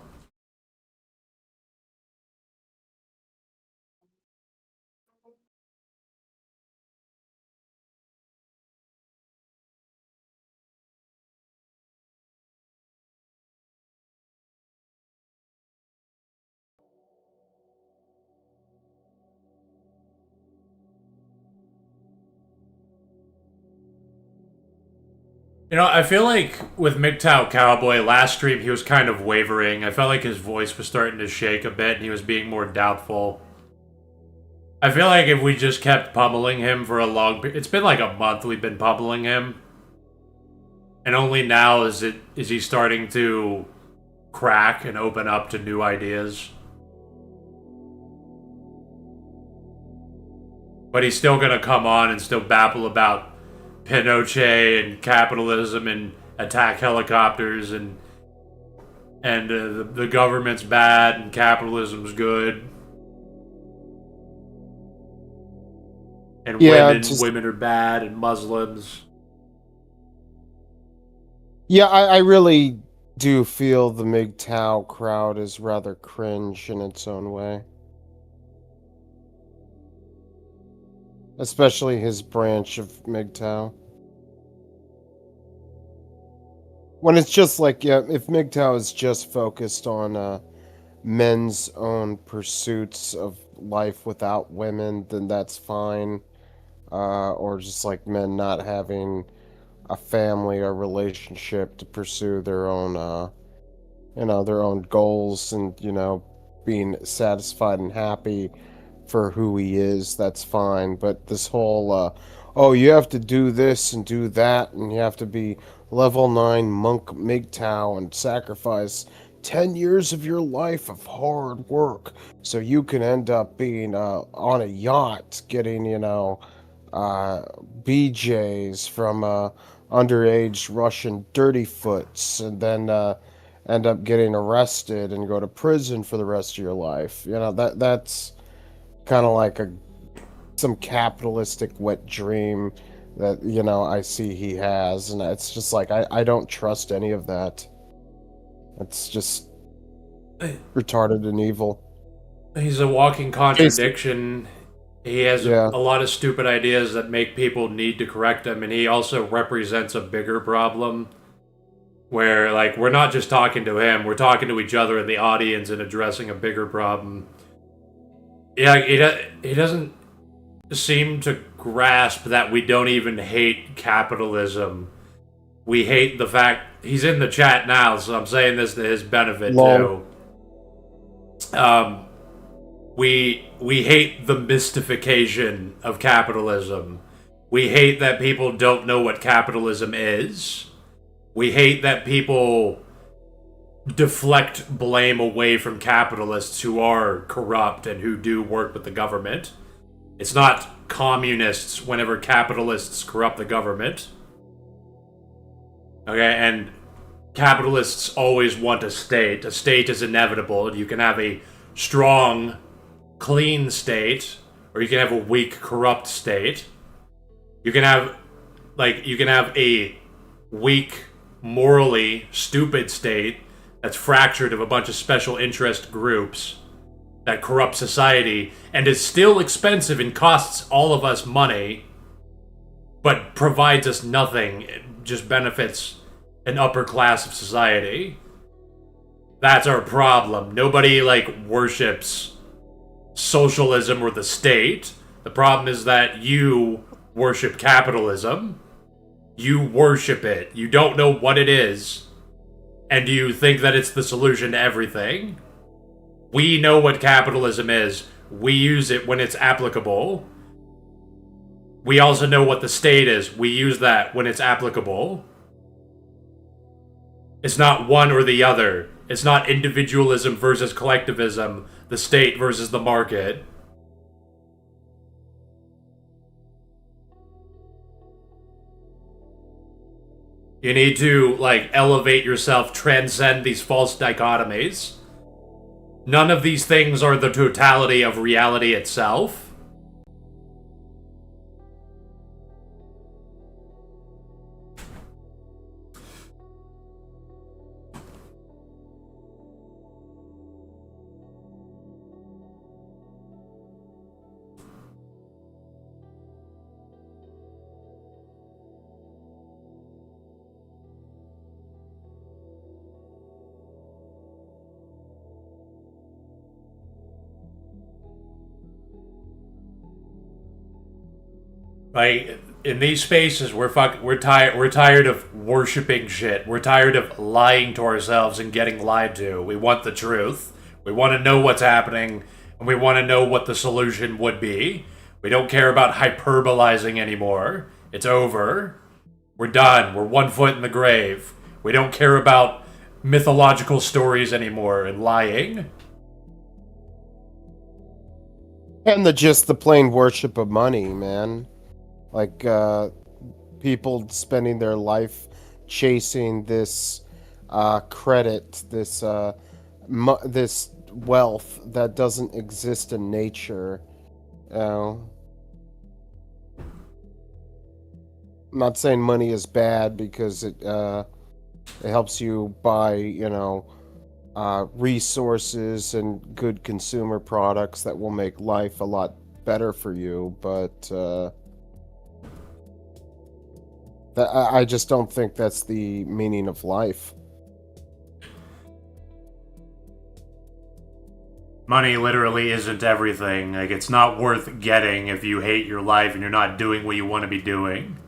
You know, I feel like with MGTOW Cowboy, last stream he was kind of wavering. I felt like his voice was starting to shake a bit and he was being more doubtful. I feel like if we just kept pummeling him for a long period... It's been like a month we've been pummeling him. And only now is he starting to crack and open up to new ideas. But he's still gonna come on and still babble about Pinochet and capitalism and attack helicopters and the government's bad and capitalism's good. And women are bad and Muslims. Yeah, I really do feel the MGTOW crowd is rather cringe in its own way. Especially his branch of MGTOW. When it's just like, yeah, if MGTOW is just focused on men's own pursuits of life without women, then that's fine. Or just like men not having a family or relationship to pursue their own, their own goals and, being satisfied and happy for who he is, that's fine. But this whole, oh, you have to do this and do that, and you have to be level 9 monk MGTOW and sacrifice 10 years of your life of hard work so you can end up being on a yacht getting, BJs from underage Russian dirty foots and then end up getting arrested and go to prison for the rest of your life. That's kind of like some capitalistic wet dream that, I see he has. And it's just like, I don't trust any of that. It's just retarded and evil. He's a walking contradiction. He has Yeah. a lot of stupid ideas that make people need to correct him, and he also represents a bigger problem where, like, we're not just talking to him, we're talking to each other in the audience and addressing a bigger problem. Yeah, he doesn't seem to grasp that we don't even hate capitalism. We hate the fact... He's in the chat now, so I'm saying this to his benefit, too. We hate the mystification of capitalism. We hate that people don't know what capitalism is. We hate that people deflect blame away from capitalists who are corrupt and who do work with the government. It's not communists whenever capitalists corrupt the government. Okay, and capitalists always want a state. A state is inevitable. You can have a strong, clean state, or you can have a weak, corrupt state. You can have a weak, morally stupid state that's fractured of a bunch of special interest groups that corrupt society and is still expensive and costs all of us money, but provides us nothing. It just benefits an upper class of society. That's our problem. Nobody, worships socialism or the state. The problem is that you worship capitalism. You worship it. You don't know what it is. And you think that it's the solution to everything. We know what capitalism is. We use it when it's applicable. We also know what the state is. We use that when it's applicable. It's not one or the other. It's not individualism versus collectivism, the state versus the market. You need to, elevate yourself, transcend these false dichotomies. None of these things are the totality of reality itself. in these spaces, we're tired of worshiping shit. We're tired of lying to ourselves and getting lied to. We want the truth. We want to know what's happening, and we want to know what the solution would be. We don't care about hyperbolizing anymore. It's over. We're done. We're 1 foot in the grave. We don't care about mythological stories anymore and lying. And the plain worship of money, man. Like, people spending their life chasing this credit, this this wealth that doesn't exist in nature. I'm not saying money is bad because it helps you buy, resources and good consumer products that will make life a lot better for you, but I just don't think that's the meaning of life. Money literally isn't everything. Like, it's not worth getting if you hate your life and you're not doing what you want to be doing.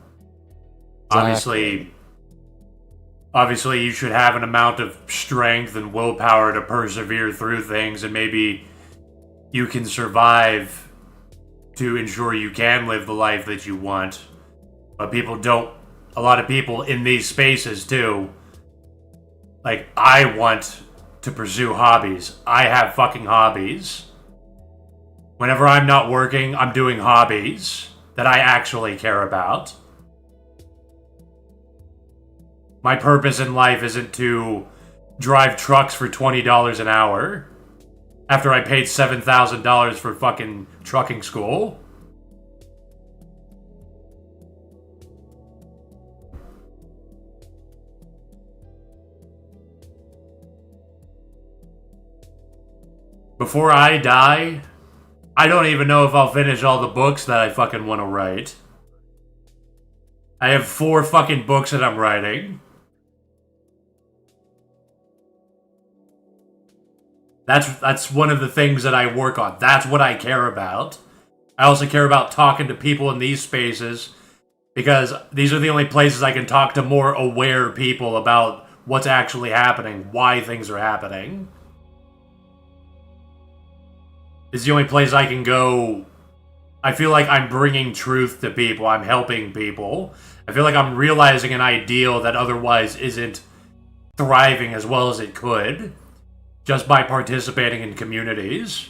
Exactly. Obviously, you should have an amount of strength and willpower to persevere through things, and maybe you can survive to ensure you can live the life that you want. But people don't. A lot of people in these spaces, too. Like, I want to pursue hobbies. I have fucking hobbies. Whenever I'm not working, I'm doing hobbies that I actually care about. My purpose in life isn't to drive trucks for $20 an hour after I paid $7,000 for fucking trucking school. Before I die, I don't even know if I'll finish all the books that I fucking want to write. I have 4 fucking books that I'm writing. That's one of the things that I work on. That's what I care about. I also care about talking to people in these spaces because these are the only places I can talk to more aware people about what's actually happening, why things are happening. It's the only place I can go. I feel like I'm bringing truth to people. I'm helping people. I feel like I'm realizing an ideal that otherwise isn't thriving as well as it could, just by participating in communities.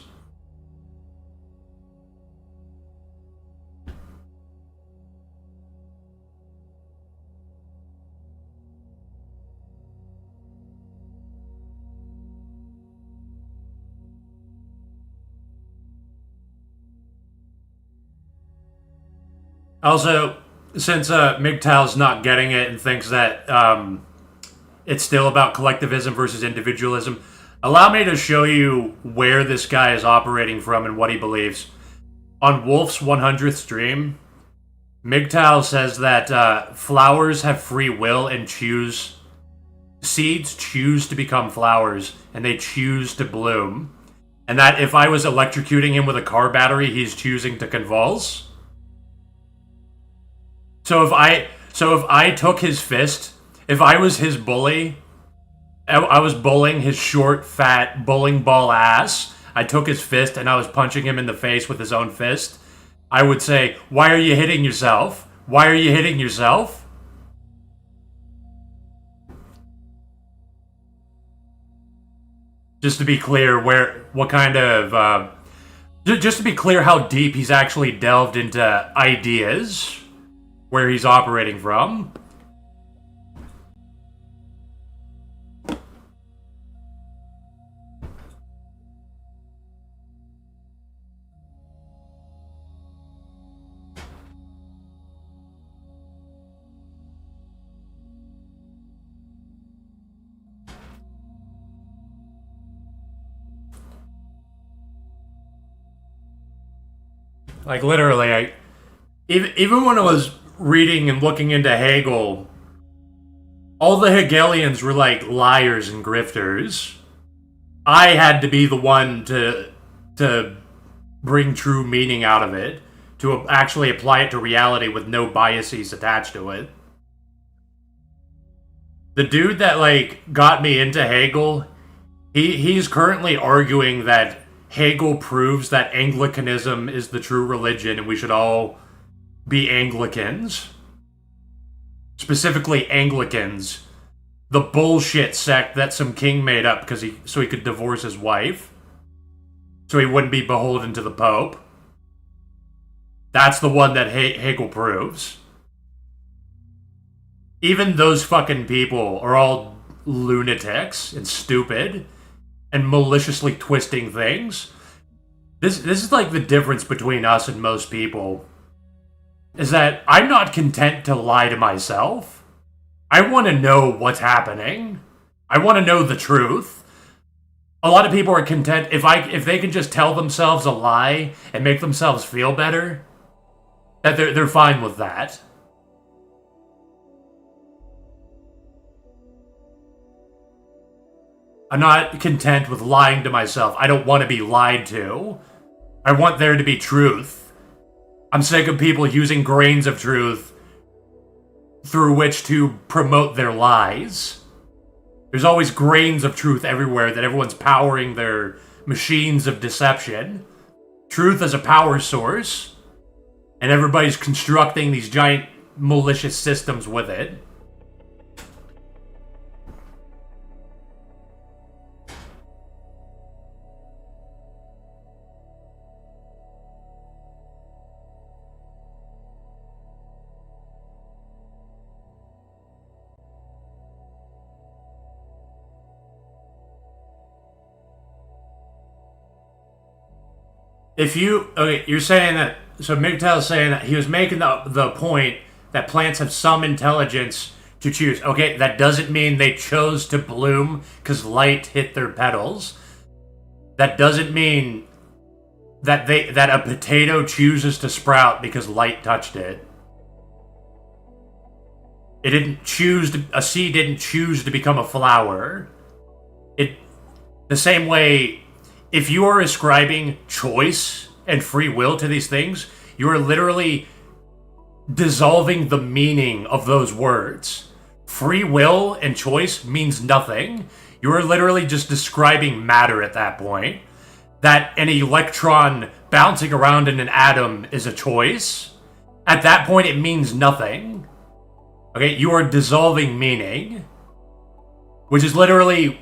Also, since MGTOW's not getting it and thinks that it's still about collectivism versus individualism, allow me to show you where this guy is operating from and what he believes. On Wolf's 100th stream, MGTOW says that flowers have free will and seeds choose to become flowers, and they choose to bloom. And that if I was electrocuting him with a car battery, he's choosing to convulse. So if I took his fist, if I was his bully, I was bullying his short, fat, bowling ball ass, I took his fist and I was punching him in the face with his own fist, I would say, "Why are you hitting yourself? Why are you hitting yourself?" Just to be clear, just to be clear how deep he's actually delved into ideas, where he's operating from. Like, literally, even when I was reading and looking into Hegel, all the Hegelians were like liars and grifters. I had to be the one to bring true meaning out of it, to actually apply it to reality with no biases attached to it. The dude that, like, got me into Hegel, he's currently arguing that Hegel proves that Anglicanism is the true religion and we should all be Anglicans. Specifically Anglicans. The bullshit sect that some king made up so he could divorce his wife. So he wouldn't be beholden to the Pope. That's the one that Hegel proves. Even those fucking people are all lunatics and stupid and maliciously twisting things. This is like the difference between us and most people. Is that I'm not content to lie to myself. I want to know what's happening. I want to know the truth. A lot of people are content if they can just tell themselves a lie and make themselves feel better, that they're fine with that. I'm not content with lying to myself. I don't want to be lied to. I want there to be truth. I'm sick of people using grains of truth through which to promote their lies. There's always grains of truth everywhere that everyone's powering their machines of deception. Truth as a power source. And everybody's constructing these giant malicious systems with it. You're saying that, so MGTOW's saying that he was making the point that plants have some intelligence to choose. Okay, that doesn't mean they chose to bloom because light hit their petals. That doesn't mean that that a potato chooses to sprout because light touched it. A seed didn't choose to become a flower. The same way, if you are ascribing choice and free will to these things, you are literally dissolving the meaning of those words. Free will and choice means nothing. You are literally just describing matter at that point. That an electron bouncing around in an atom is a choice. At that point, it means nothing. Okay, you are dissolving meaning. Which is literally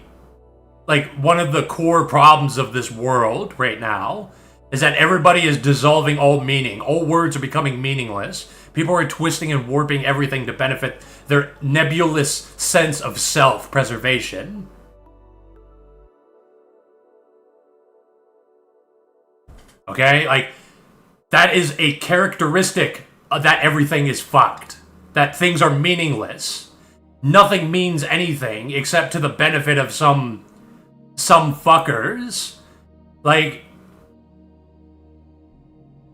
like one of the core problems of this world right now, is that everybody is dissolving all meaning. All words are becoming meaningless. People are twisting and warping everything to benefit their nebulous sense of self-preservation. Okay? Like, that is a characteristic that everything is fucked. That things are meaningless. Nothing means anything except to the benefit of some fuckers. Like,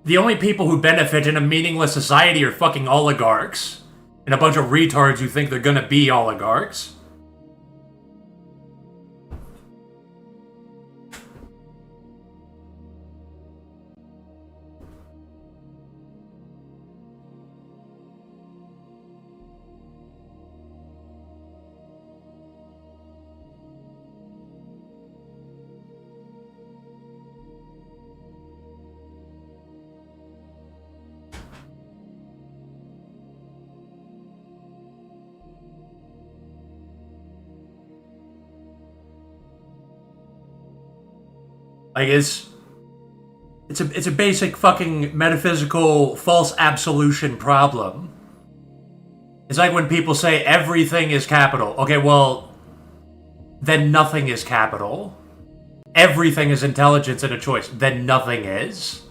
the only people who benefit in a meaningless society are fucking oligarchs. And a bunch of retards who think they're gonna be oligarchs. Like, it's a basic fucking metaphysical false absolution problem. It's like when people say everything is capital. Okay, well, then nothing is capital. Everything is intelligence and a choice. Then nothing is.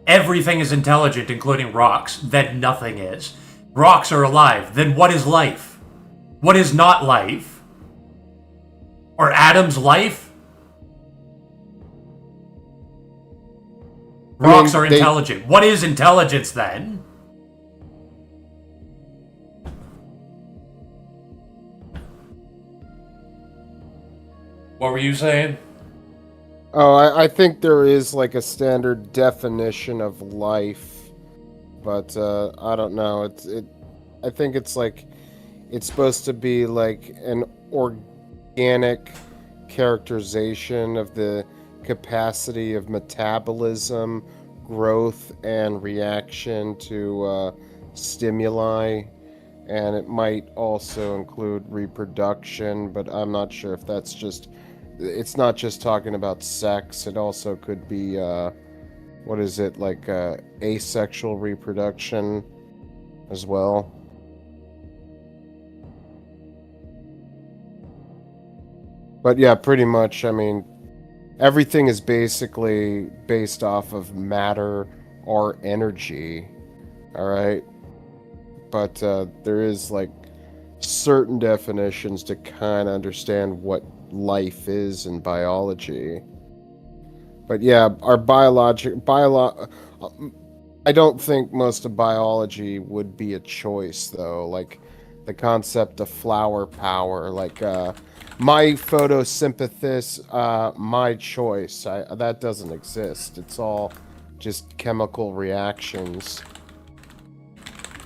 Everything is intelligent, including rocks. Then nothing is. Rocks are alive. Then what is life? What is not life? Are atoms life? Rocks are intelligent. What is intelligence then? What were you saying? Oh, I think there is like a standard definition of life, but I don't know. I think it's like it's supposed to be like an organic characterization of the capacity of metabolism, growth, and reaction to stimuli. And it might also include reproduction, but I'm not sure if that's just. It's not just talking about sex, it also could be, what is it, like asexual reproduction as well. But yeah, pretty much, I mean, everything is basically based off of matter or energy, alright? But there is like certain definitions to kind of understand what life is in biology. But yeah, our I don't think most of biology would be a choice though. Like the concept of flower power, like my photosynthesis, my choice. That doesn't exist. It's all just chemical reactions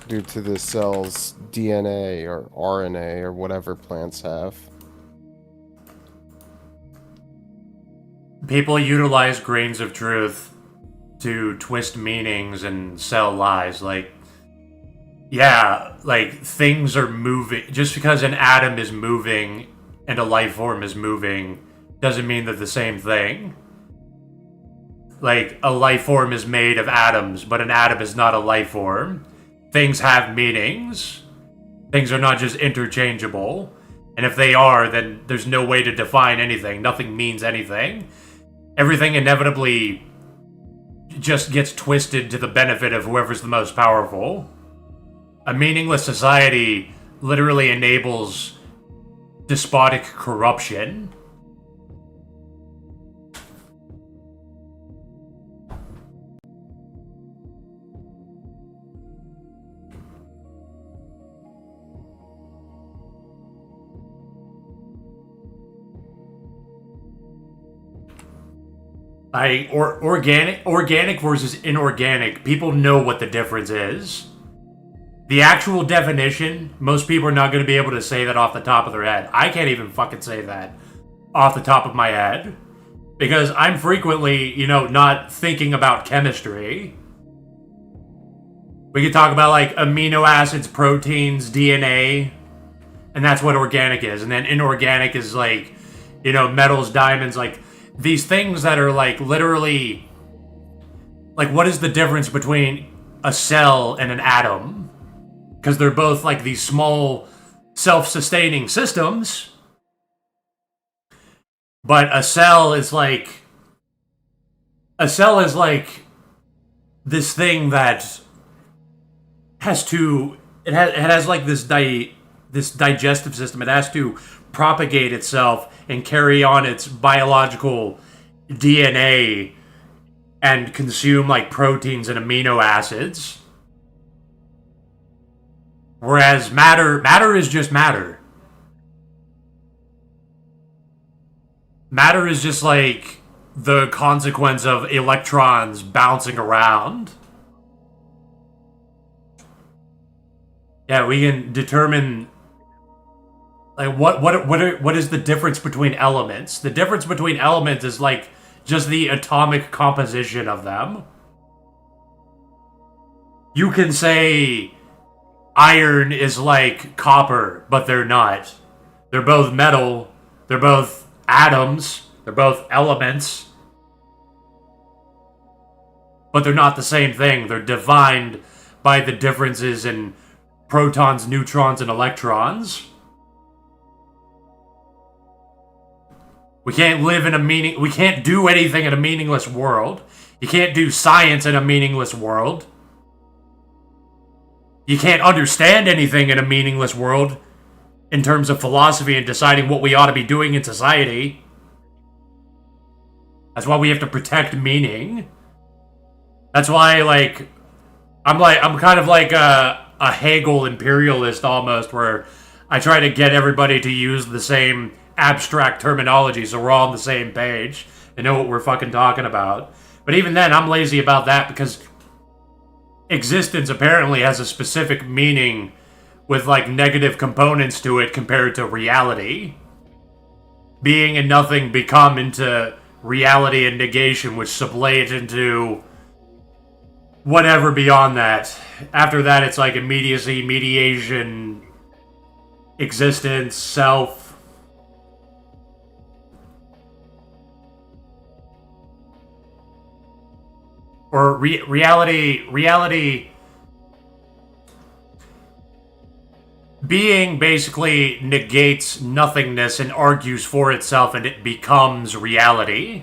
due to the cell's DNA or RNA or whatever plants have. People utilize grains of truth to twist meanings and sell lies. Like, yeah, like things are moving. Just because an atom is moving and a life form is moving doesn't mean they're the same thing. Like, a life form is made of atoms, but an atom is not a life form. Things have meanings. Things are not just interchangeable. And if they are, then there's no way to define anything. Nothing means anything. Everything inevitably just gets twisted to the benefit of whoever's the most powerful. A meaningless society literally enables despotic corruption. Organic versus inorganic, people know what the difference is. The actual definition, most people are not going to be able to say that off the top of their head. I can't even fucking say that off the top of my head. Because I'm frequently, not thinking about chemistry. We could talk about, like, amino acids, proteins, DNA, and that's what organic is. And then inorganic is, like, metals, diamonds, like, these things that are, like, literally... Like, what is the difference between a cell and an atom? Because they're both, like, these small, self-sustaining systems. But a cell is, like... A cell is, like, this thing that has to... It has like, this digestive system. It has to propagate itself and carry on its biological DNA and consume, like, proteins and amino acids. Whereas matter is just matter. Matter is just, like, the consequence of electrons bouncing around. Yeah, we can determine, like, what is the difference between elements? The difference between elements is, like, just the atomic composition of them. You can say iron is like copper, but they're not. They're both metal, they're both atoms, they're both elements. But they're not the same thing. They're defined by the differences in protons, neutrons, and electrons. We can't we can't do anything in a meaningless world. You can't do science in a meaningless world. You can't understand anything in a meaningless world in terms of philosophy and deciding what we ought to be doing in society. That's why we have to protect meaning. That's why, like, I'm kind of like a Hegel imperialist almost, where I try to get everybody to use the same abstract terminology so we're all on the same page. and know what we're fucking talking about. But even then, I'm lazy about that because existence apparently has a specific meaning with like negative components to it compared to reality. Being and nothing become into reality and negation, which sublate into whatever beyond that. After that, it's like immediacy, mediation, existence, self. Or reality. Being basically negates nothingness and argues for itself, and it becomes reality.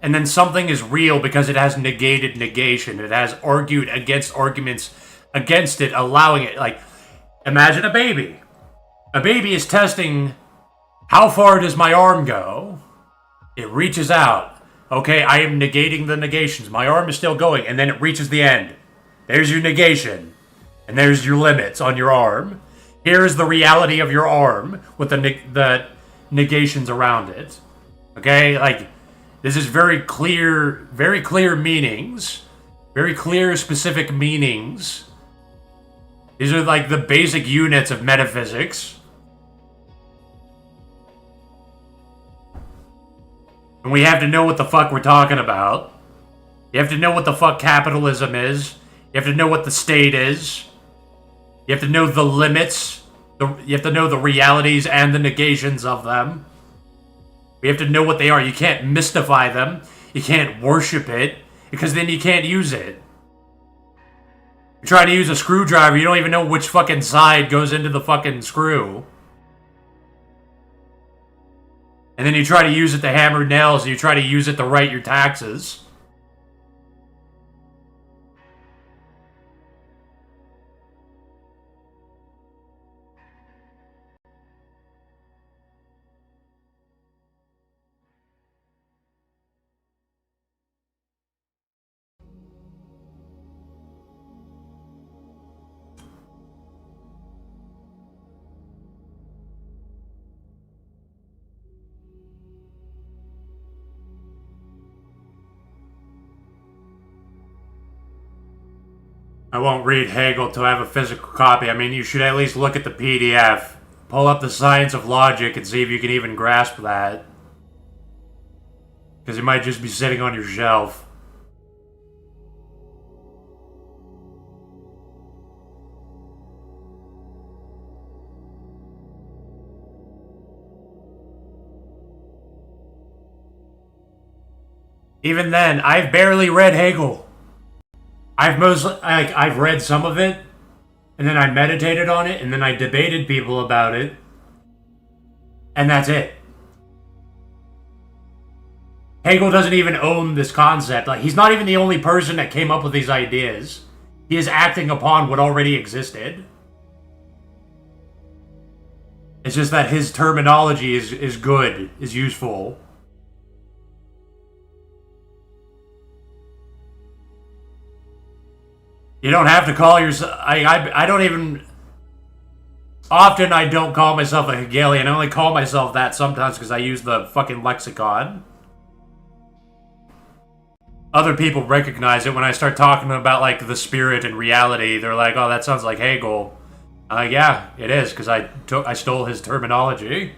And then something is real because it has negated negation. It has argued against arguments against it, allowing it. Like, imagine a baby. A baby is testing, how far does my arm go? It reaches out. Okay, I am negating the negations. My arm is still going, and then it reaches the end. There's your negation. And there's your limits on your arm. Here is the reality of your arm with the negations around it. Okay, like, this is very clear meanings. Very clear, specific meanings. These are like the basic units of metaphysics. And we have to know what the fuck we're talking about. You have to know what the fuck capitalism is. You have to know what the state is. You have to know the limits. You have to know the realities and the negations of them. We have to know what they are. You can't mystify them. You can't worship it, because then you can't use it. You try to use a screwdriver, you don't even know which fucking side goes into the fucking screw. And then you try to use it to hammer nails, and you try to use it to write your taxes. I won't read Hegel till I have a physical copy. I mean, you should at least look at the PDF. Pull up the Science of Logic and see if you can even grasp that. Because it might just be sitting on your shelf. Even then, I've barely read Hegel. I've read some of it, and then I meditated on it, and then I debated people about it, and that's it. Hegel doesn't even own this concept. Like, he's not even the only person that came up with these ideas. He is acting upon what already existed. It's just that his terminology is good, is useful. You don't have to call yourself... I don't even... Often I don't call myself a Hegelian. I only call myself that sometimes because I use the fucking lexicon. Other people recognize it when I start talking about, like, the spirit and reality. They're like, oh, that sounds like Hegel. I'm like, yeah, it is, because I stole his terminology.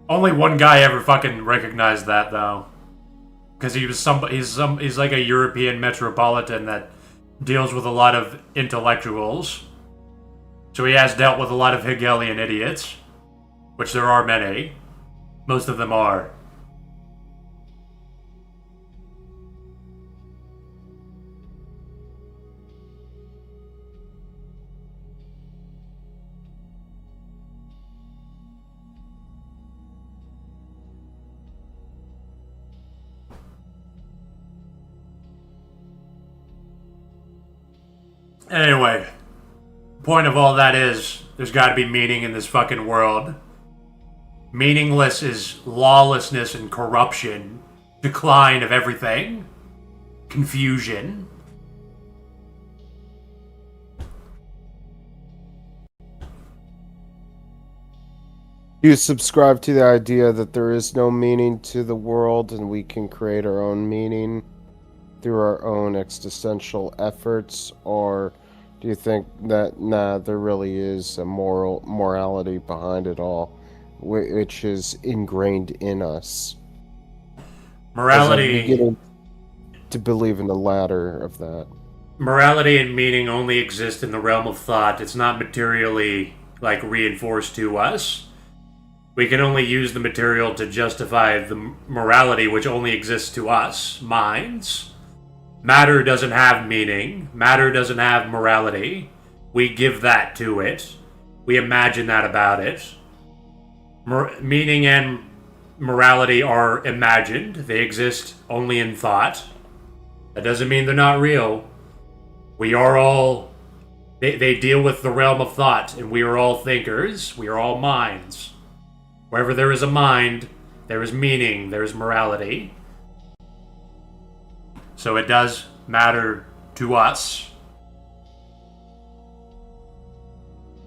Only one guy ever fucking recognized that, though. Because he was he's like a European metropolitan that deals with a lot of intellectuals. So he has dealt with a lot of Hegelian idiots. Which there are many. Most of them are. Anyway, point of all that is, there's gotta be meaning in this fucking world. Meaningless is lawlessness and corruption, decline of everything, confusion. You subscribe to the idea that there is no meaning to the world and we can create our own meaning through our own existential efforts, or do you think that there really is a morality behind it all, which is ingrained in us? As I'm Morality, beginning to believe in the latter of that. morality and meaning only exist in the realm of thought. It's not materially like reinforced to us. We can only use the material to justify the morality which only exists to us, minds. Matter doesn't have meaning. Matter doesn't have morality. We give that to it. We imagine that about it. Meaning and morality are imagined. They exist only in thought. That doesn't mean they're not real. We are all... They deal with the realm of thought, and we are all thinkers. We are all minds. Wherever there is a mind, there is meaning, there is morality. So it does matter to us.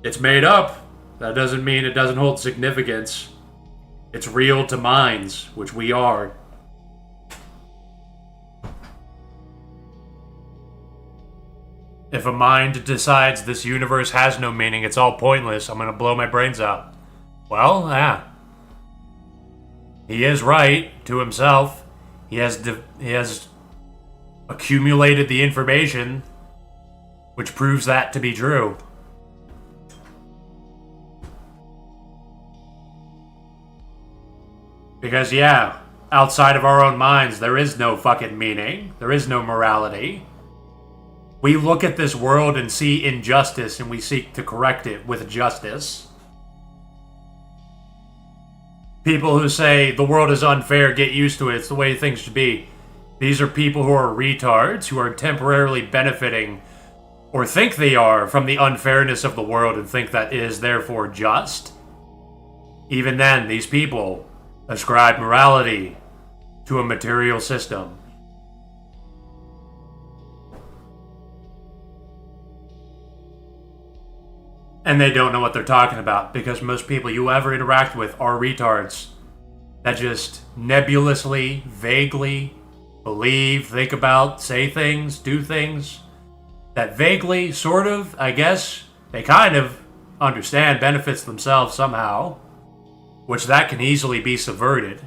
It's made up. That doesn't mean it doesn't hold significance. It's real to minds, which we are. If a mind decides this universe has no meaning, it's all pointless, I'm gonna blow my brains out. Well, yeah. He is right to himself. He has accumulated the information which proves that to be true. Because, yeah, outside of our own minds, there is no fucking meaning. There is no morality. We look at this world and see injustice and we seek to correct it with justice. People who say the world is unfair, get used to it, it's the way things should be. These are people who are retards, who are temporarily benefiting, or think they are, from the unfairness of the world and think that it is therefore just. Even then, these people ascribe morality to a material system. And they don't know what they're talking about, because most people you ever interact with are retards that just nebulously, vaguely believe, think about, say things, do things that vaguely, sort of, I guess, they kind of understand benefits themselves somehow, which that can easily be subverted.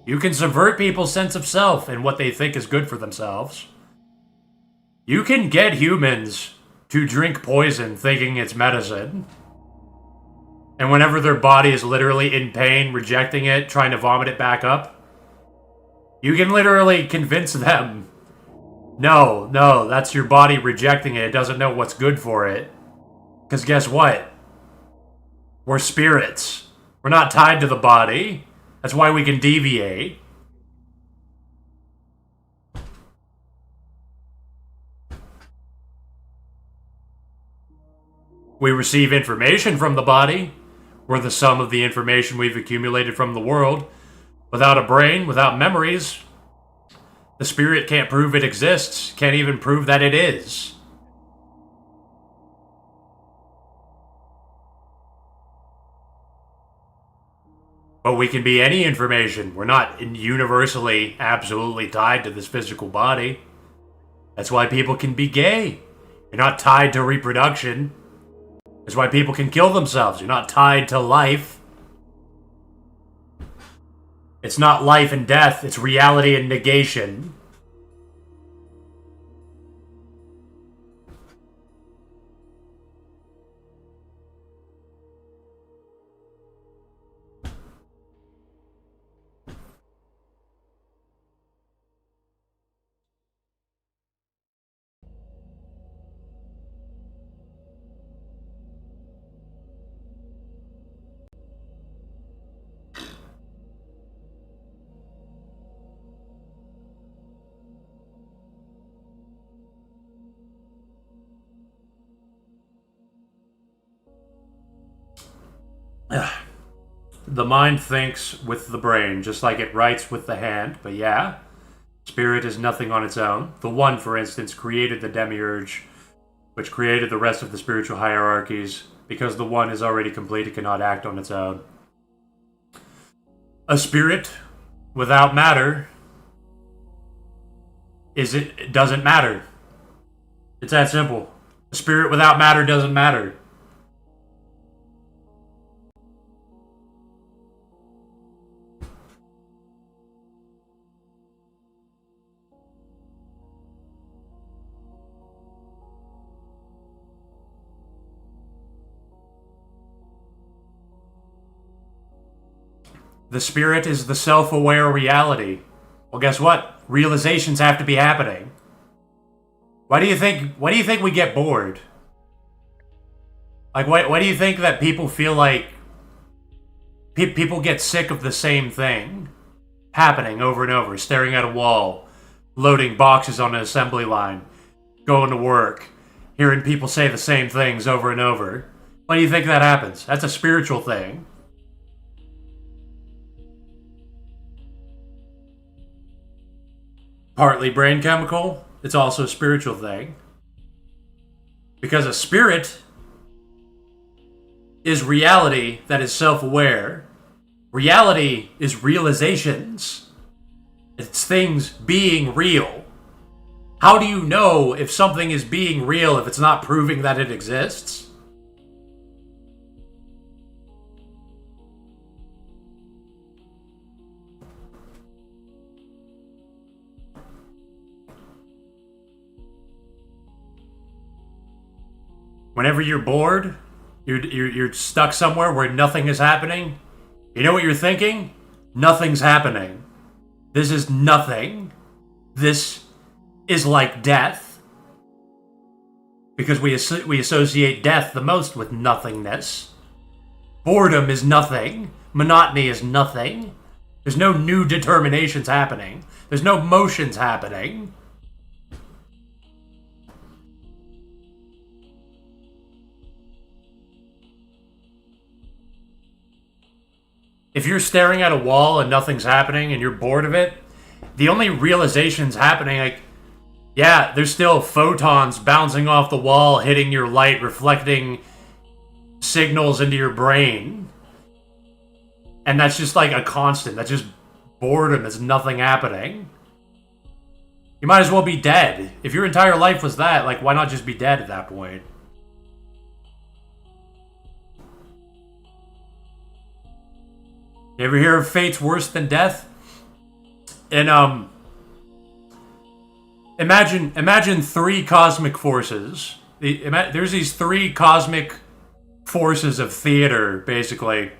You can subvert people's sense of self and what they think is good for themselves. You can get humans to drink poison thinking it's medicine. And whenever their body is literally in pain, rejecting it, trying to vomit it back up, you can literally convince them, no, that's your body rejecting it. It doesn't know what's good for it. Because guess what? We're spirits. We're not tied to the body. That's why we can deviate. We receive information from the body. We're the sum of the information we've accumulated from the world. Without a brain, without memories, the spirit can't prove it exists, can't even prove that it is. But we can be any information. We're not universally, absolutely tied to this physical body. That's why people can be gay. You're not tied to reproduction. That's why people can kill themselves. You're not tied to life. It's not life and death, it's reality and negation. The mind thinks with the brain, just like it writes with the hand, but yeah, spirit is nothing on its own. The One, for instance, created the demiurge, which created the rest of the spiritual hierarchies, because the One is already complete, it cannot act on its own. A spirit without matter doesn't matter. It's that simple. A spirit without matter doesn't matter. The spirit is the self-aware reality. Well, guess what? Realizations have to be happening. Why do you think we get bored? Like, why do you think that people feel like people get sick of the same thing happening over and over, staring at a wall, loading boxes on an assembly line, going to work, hearing people say the same things over and over? Why do you think that happens? That's a spiritual thing. Partly brain chemical, it's also a spiritual thing. Because a spirit is reality that is self-aware. Reality is realizations. It's things being real. How do you know if something is being real if it's not proving that it exists? Whenever you're bored, you're stuck somewhere where nothing is happening, you know what you're thinking? Nothing's happening. This is nothing. This is like death. Because we associate death the most with nothingness. Boredom is nothing. Monotony is nothing. There's no new determinations happening. There's no motions happening. If you're staring at a wall and nothing's happening and you're bored of it, the only realization's happening, like, yeah, there's still photons bouncing off the wall, hitting your light, reflecting signals into your brain. And that's just like a constant. That's just boredom. There's nothing happening. You might as well be dead. If your entire life was that, like, why not just be dead at that point? You ever hear of fate's worse than death? And imagine three cosmic forces. There's these three cosmic forces of theater, basically.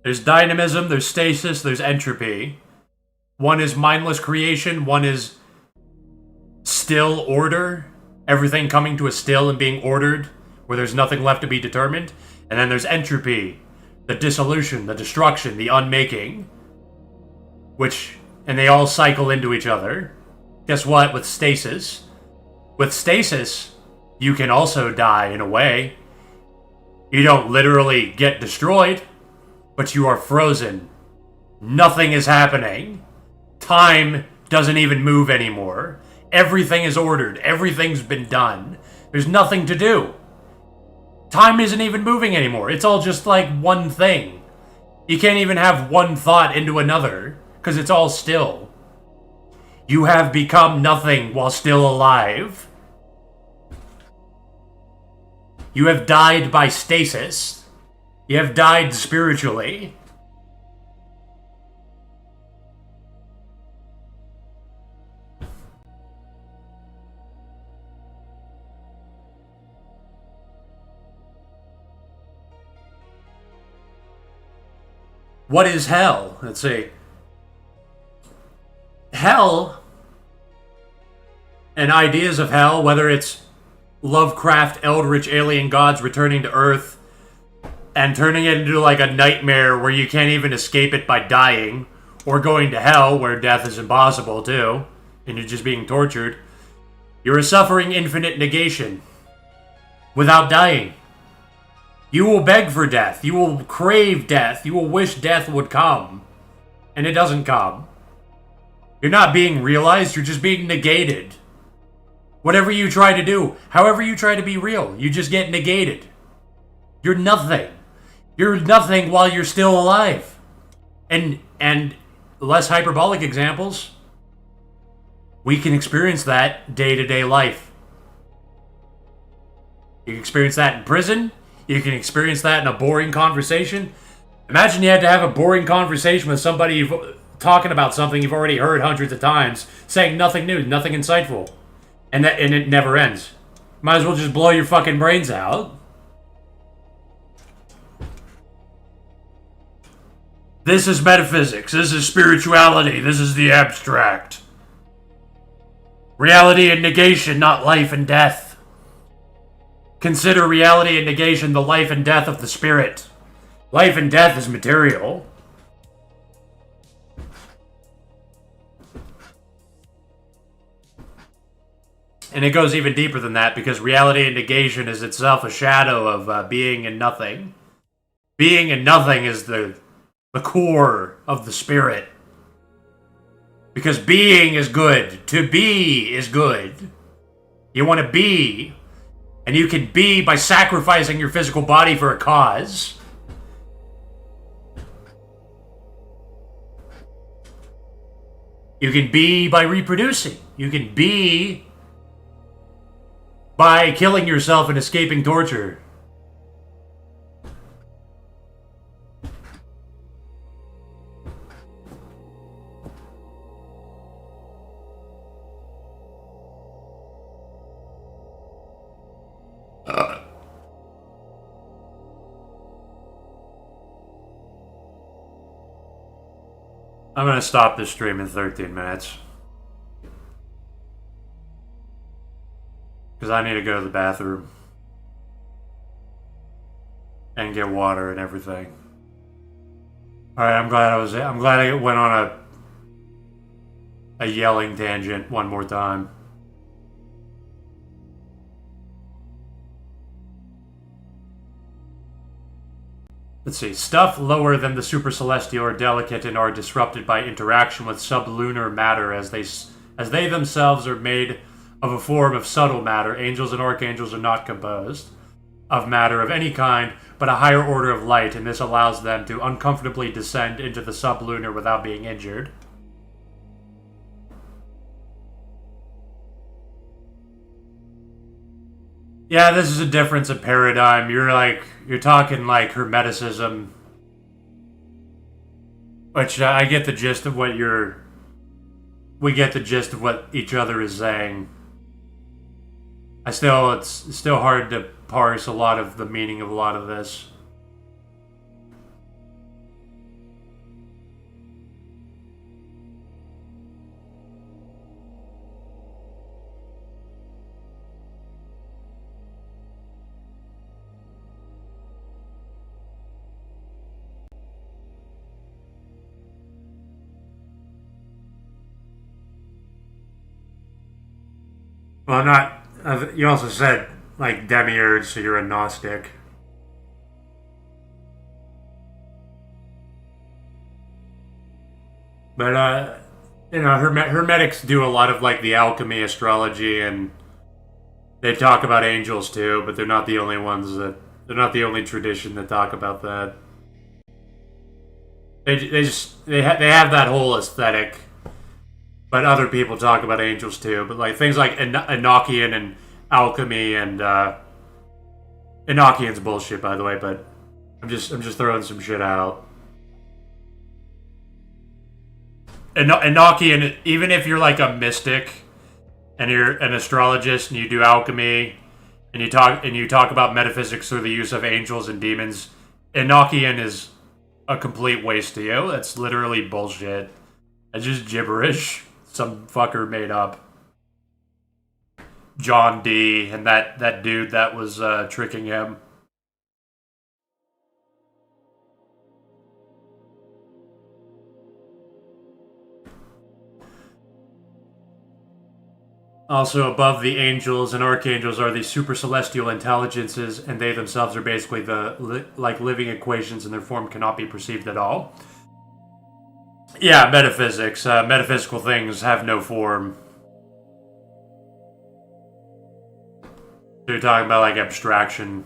There's dynamism, there's stasis, there's entropy. One is mindless creation, one is still order. Everything coming to a still and being ordered, where there's nothing left to be determined. And then there's entropy. The dissolution, the destruction, the unmaking. And they all cycle into each other. Guess what? With stasis, you can also die in a way. You don't literally get destroyed, but you are frozen. Nothing is happening. Time doesn't even move anymore. Everything is ordered. Everything's been done. There's nothing to do. Time isn't even moving anymore. It's all just like one thing. You can't even have one thought into another, because it's all still. You have become nothing while still alive. You have died by stasis. You have died spiritually. What is hell? Let's see. Hell, and ideas of hell, whether it's Lovecraft, eldritch alien gods returning to Earth and turning it into like a nightmare where you can't even escape it by dying, or going to hell where death is impossible too, and you're just being tortured. You're suffering infinite negation without dying. You will beg for death. You will crave death. You will wish death would come. And it doesn't come. You're not being realized. You're just being negated. Whatever you try to do, however you try to be real, you just get negated. You're nothing. You're nothing while you're still alive. And less hyperbolic examples, we can experience that day-to-day life. You can experience that in prison. You can experience that in a boring conversation. Imagine you had to have a boring conversation with somebody talking about something you've already heard hundreds of times, saying nothing new, nothing insightful, and it never ends. Might as well just blow your fucking brains out. This is metaphysics. This is spirituality. This is the abstract. Reality and negation, not life and death. Consider reality and negation the life and death of the spirit. Life and death is material. And it goes even deeper than that, because reality and negation is itself a shadow of being and nothing. Being and nothing is the core of the spirit. Because being is good. To be is good. You want to be, and you can be by sacrificing your physical body for a cause. You can be by reproducing. You can be by killing yourself and escaping torture. I'm gonna stop this stream in 13 minutes. Because I need to go to the bathroom. And get water and everything. Alright, I'm glad I went on a yelling tangent one more time. Let's see. Stuff lower than the supercelestial are delicate and are disrupted by interaction with sublunar matter as they themselves are made of a form of subtle matter. Angels and archangels are not composed of matter of any kind, but a higher order of light, and this allows them to uncomfortably descend into the sublunar without being injured. Yeah, this is a difference of paradigm. You're talking like Hermeticism, which I get the gist of what we get the gist of what each other is saying. It's still hard to parse a lot of the meaning of a lot of this. Well, not. You also said, like, demiurge, so you're a Gnostic. But, Hermetics do a lot of, like, the alchemy, astrology, and they talk about angels, too, but they're not the only ones that... They're not the only tradition that talk about that. They have that whole aesthetic. But other people talk about angels too. But like things like Enochian and alchemy and Enochian's bullshit, by the way. But I'm just throwing some shit out. Enochian, even if you're like a mystic and you're an astrologist and you do alchemy and you talk about metaphysics through the use of angels and demons, Enochian is a complete waste to you. That's literally bullshit. It's just gibberish. Some fucker made up. John D. and that dude that was tricking him. Also, above the angels and archangels are the supercelestial intelligences, and they themselves are basically the living equations, and their form cannot be perceived at all. Yeah, metaphysics. Metaphysical things have no form. So you're talking about like abstraction.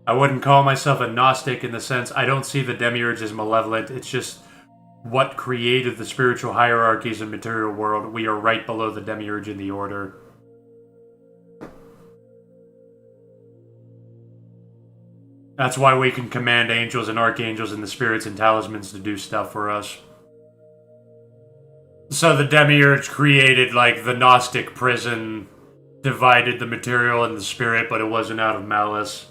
I wouldn't call myself a Gnostic in the sense I don't see the demiurge as malevolent. It's just what created the spiritual hierarchies in material world. We are right below the demiurge in the order. That's why we can command angels and archangels and the spirits and talismans to do stuff for us. So the demiurge created, like, the Gnostic prison, divided the material and the spirit, but it wasn't out of malice.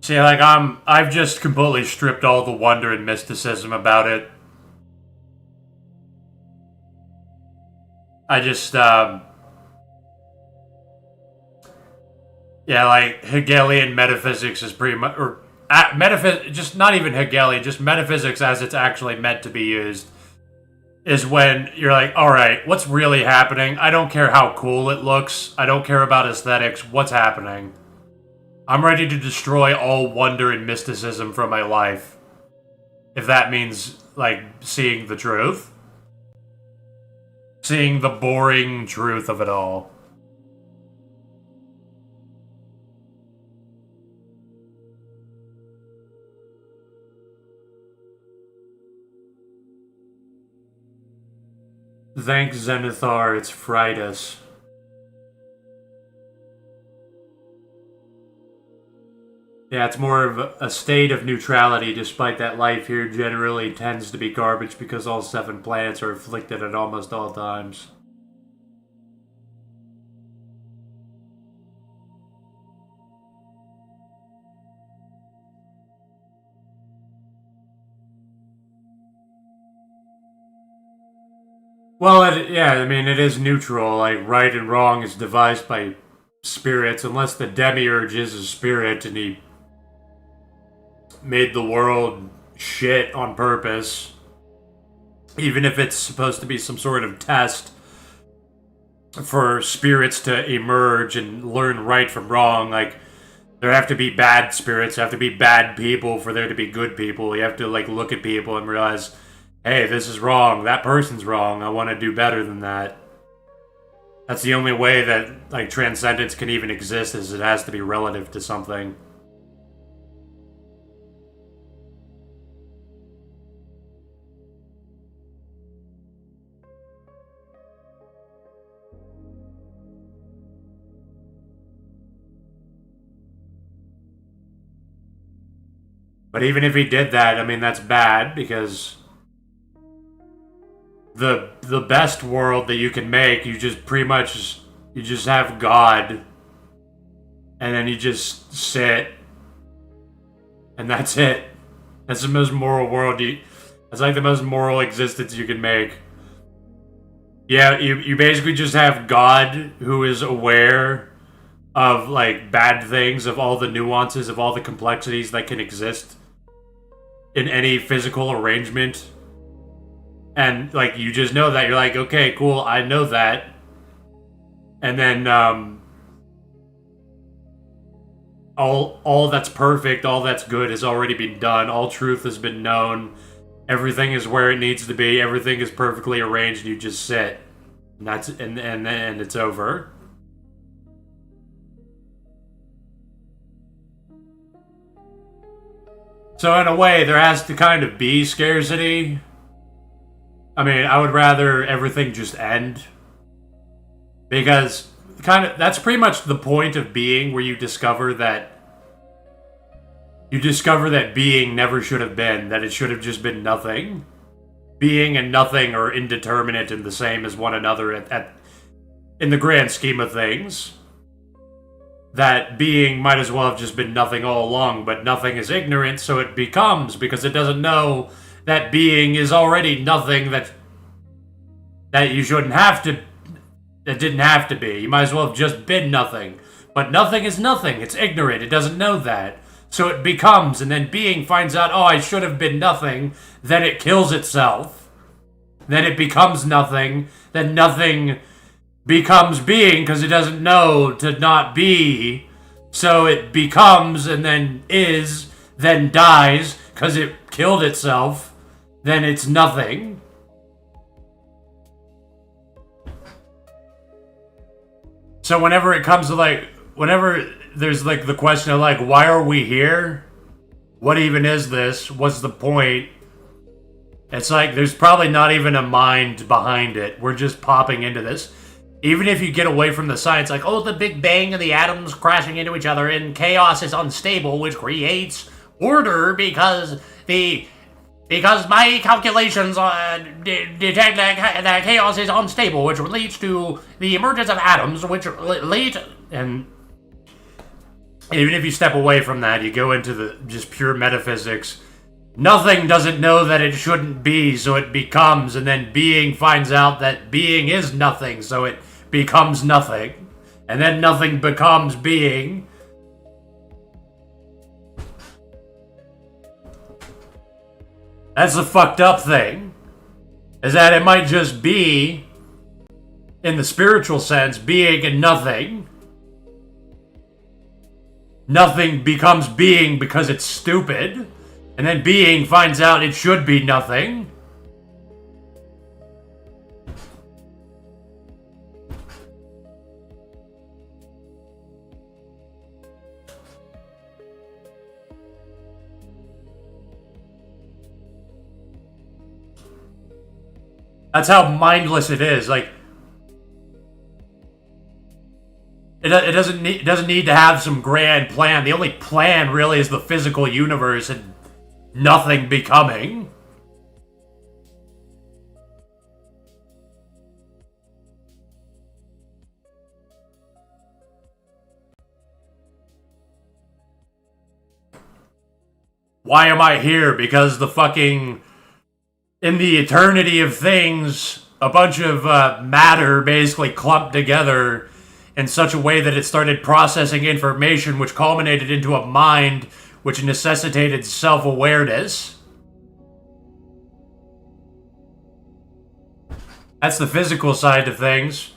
See, like, I've just completely stripped all the wonder and mysticism about it. I just, yeah, like, Hegelian metaphysics is pretty much, or, just not even Hegelian, just metaphysics as it's actually meant to be used, is when you're like, alright, what's really happening? I don't care how cool it looks. I don't care about aesthetics. What's happening? I'm ready to destroy all wonder and mysticism from my life. If that means, like, seeing the truth. Seeing the boring truth of it all. Thanks, Zenithar, it's Fridas. Yeah, it's more of a state of neutrality, despite that life here generally tends to be garbage because all 7 planets are afflicted at almost all times. Well, yeah, I mean, it is neutral. Like, right and wrong is devised by spirits, unless the demiurge is a spirit and he made the world shit on purpose. Even if it's supposed to be some sort of test for spirits to emerge and learn right from wrong, like, there have to be bad spirits, there have to be bad people for there to be good people. You have to, like, look at people and realize, hey, this is wrong, that person's wrong, I want to do better than that. That's the only way that, like, transcendence can even exist, is it has to be relative to something. But even if he did that, I mean, that's bad, because the best world that you can make, you just pretty much, you just have God, and then you just sit, and that's it. That's the most moral world that's like the most moral existence you can make. Yeah, you basically just have God who is aware of, like, bad things, of all the nuances, of all the complexities that can exist in any physical arrangement. And, like, you just know that. You're like, okay, cool, I know that. And then, all that's perfect, all that's good has already been done. All truth has been known. Everything is where it needs to be. Everything is perfectly arranged. You just sit. And that's, and then it's over. So in a way, there has to kind of be scarcity. I mean, I would rather everything just end. Because that's pretty much the point of being, where you discover that being never should have been, that it should have just been nothing. Being and nothing are indeterminate and the same as one another in the grand scheme of things. That being might as well have just been nothing all along, but nothing is ignorant, so it becomes, because it doesn't know that being is already nothing that you shouldn't have to, that didn't have to be. You might as well have just been nothing. But nothing is nothing. It's ignorant. It doesn't know that. so it becomes, and then being finds out, oh, I should have been nothing, then it kills itself. Then it becomes nothing, then nothing becomes being because it doesn't know to not be. So it becomes and then is, then dies because it killed itself, then it's nothing. So whenever it comes to whenever there's the question of why are we here? What even is this? What's the point? It's there's probably not even a mind behind it. We're just popping into this. Even if you get away from the science, the Big Bang and the atoms crashing into each other and chaos is unstable, which creates order because my calculations detect that chaos is unstable, which leads to the emergence of atoms, which lead... And even if you step away from that, you go into the just pure metaphysics. Nothing doesn't know that it shouldn't be, so it becomes, and then being finds out that being is nothing, so it becomes nothing. And then nothing becomes being. That's the fucked up thing. Is that it might just be, in the spiritual sense, being and nothing. Nothing becomes being because it's stupid. And then being finds out it should be nothing. That's how mindless it is. It doesn't need to have some grand plan. The only plan really is the physical universe and nothing becoming. Why am I here? Because the fucking... In the eternity of things, a bunch of matter basically clumped together in such a way that it started processing information, which culminated into a mind, which necessitated self-awareness. That's the physical side of things.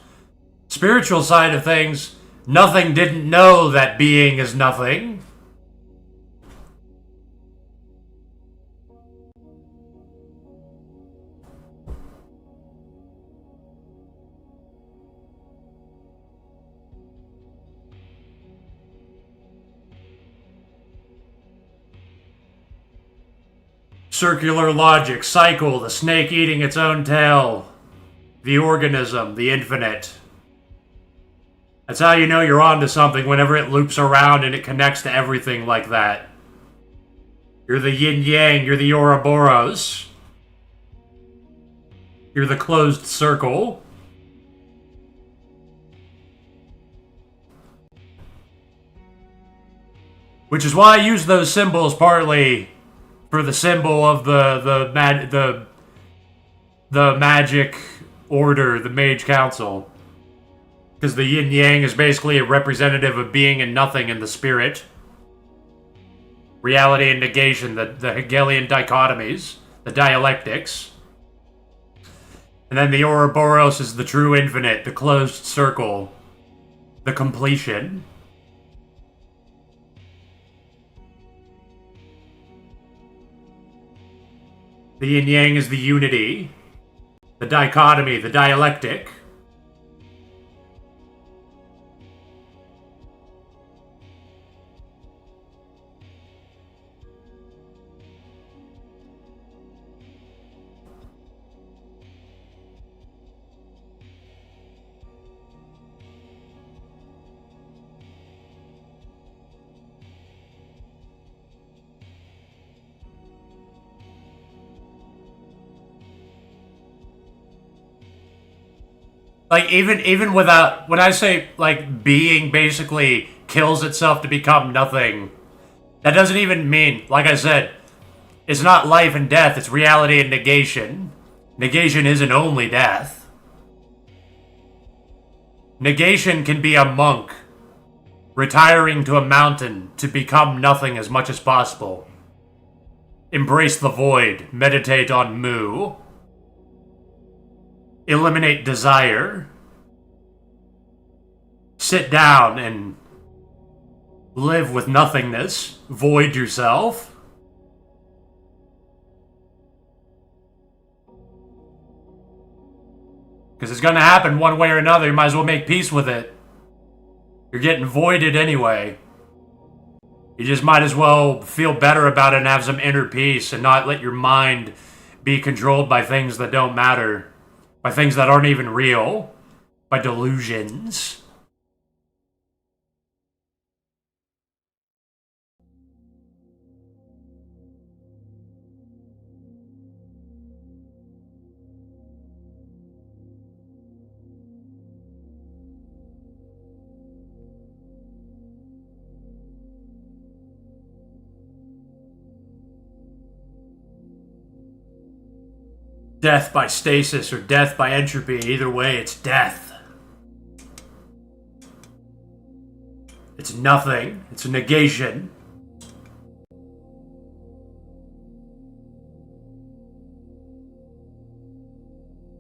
Spiritual side of things, nothing didn't know that being is nothing. Circular logic, cycle, the snake eating its own tail, the organism, the infinite. That's how you know you're onto something whenever it loops around and it connects to everything like that. You're the yin-yang, you're the Ouroboros. You're the closed circle. Which is why I use those symbols partly for the symbol of the magic order, the Mage Council. Because the yin-yang is basically a representative of being and nothing in the spirit. Reality and negation, the Hegelian dichotomies, the dialectics. And then the Ouroboros is the true infinite, the closed circle, the completion. The yin-yang is the unity, the dichotomy, the dialectic. Even without, when I say, being basically kills itself to become nothing, that doesn't even mean, like I said, it's not life and death, it's reality and negation. Negation isn't only death. Negation can be a monk Retiring to a mountain to become nothing as much as possible. Embrace the void. Meditate on Mu. Eliminate desire. Sit down and live with nothingness. Void yourself. Because it's going to happen one way or another. You might as well make peace with it. You're getting voided anyway. You just might as well feel better about it and have some inner peace and not let your mind be controlled by things that don't matter. By things that aren't even real. By delusions. Death by stasis or death by entropy. Either way, it's death. It's nothing. It's a negation.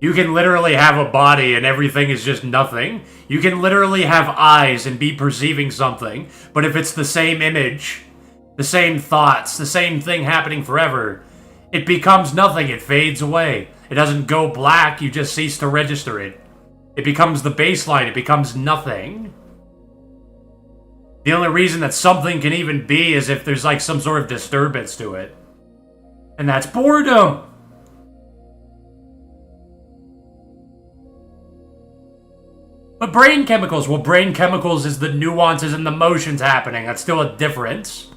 You can literally have a body and everything is just nothing. You can literally have eyes and be perceiving something, but if it's the same image, the same thoughts, the same thing happening forever, it becomes nothing. It fades away. It doesn't go black. You just cease to register it. It becomes the baseline. It becomes nothing. The only reason that something can even be is if there's like some sort of disturbance to it. And that's boredom. But brain chemicals, well, brain chemicals is the nuances and the motions happening. That's still a difference.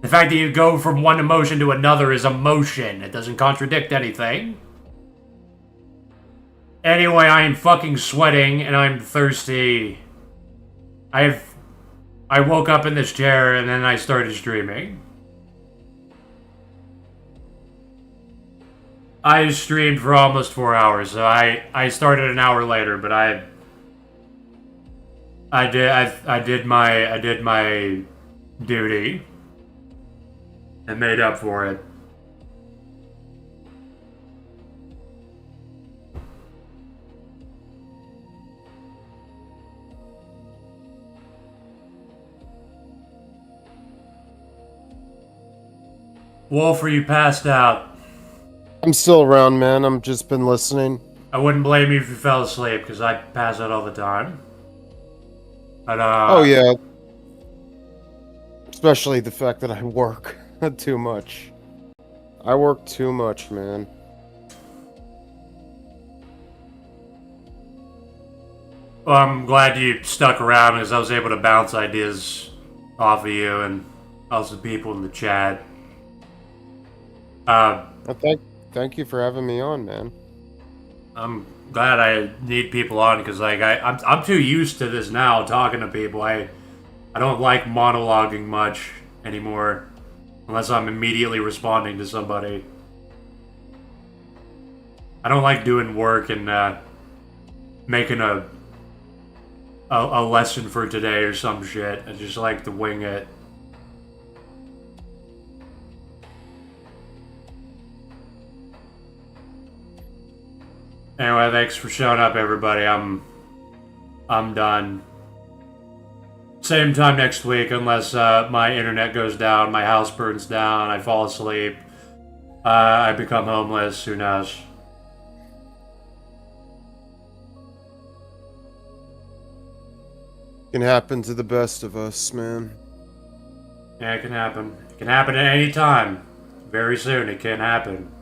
The fact that you go from one emotion to another is a motion. It doesn't contradict anything. Anyway, I am fucking sweating and I'm thirsty. I woke up in this chair and then I started streaming. I streamed for almost 4 hours, so I started an hour later, but I did my duty and made up for it. Wolf, are you passed out? I'm still around, man. I'm just been listening. I wouldn't blame you if you fell asleep, because I pass out all the time. But, oh, yeah. Especially the fact that I work too much. I work too much, man. Well, I'm glad you stuck around, because I was able to bounce ideas off of you and also people in the chat. Thank you for having me on, man. I'm glad I need people on because like I'm too used to this now, talking to people. I don't like monologuing much anymore unless I'm immediately responding to somebody. I don't like doing work and making a lesson for today or some shit. I just like to wing it. Anyway, thanks for showing up, everybody. I'm done. Same time next week, unless my internet goes down, my house burns down, I fall asleep, I become homeless. Who knows? Can happen to the best of us, man. Yeah, it can happen. It can happen at any time. Very soon, it can happen.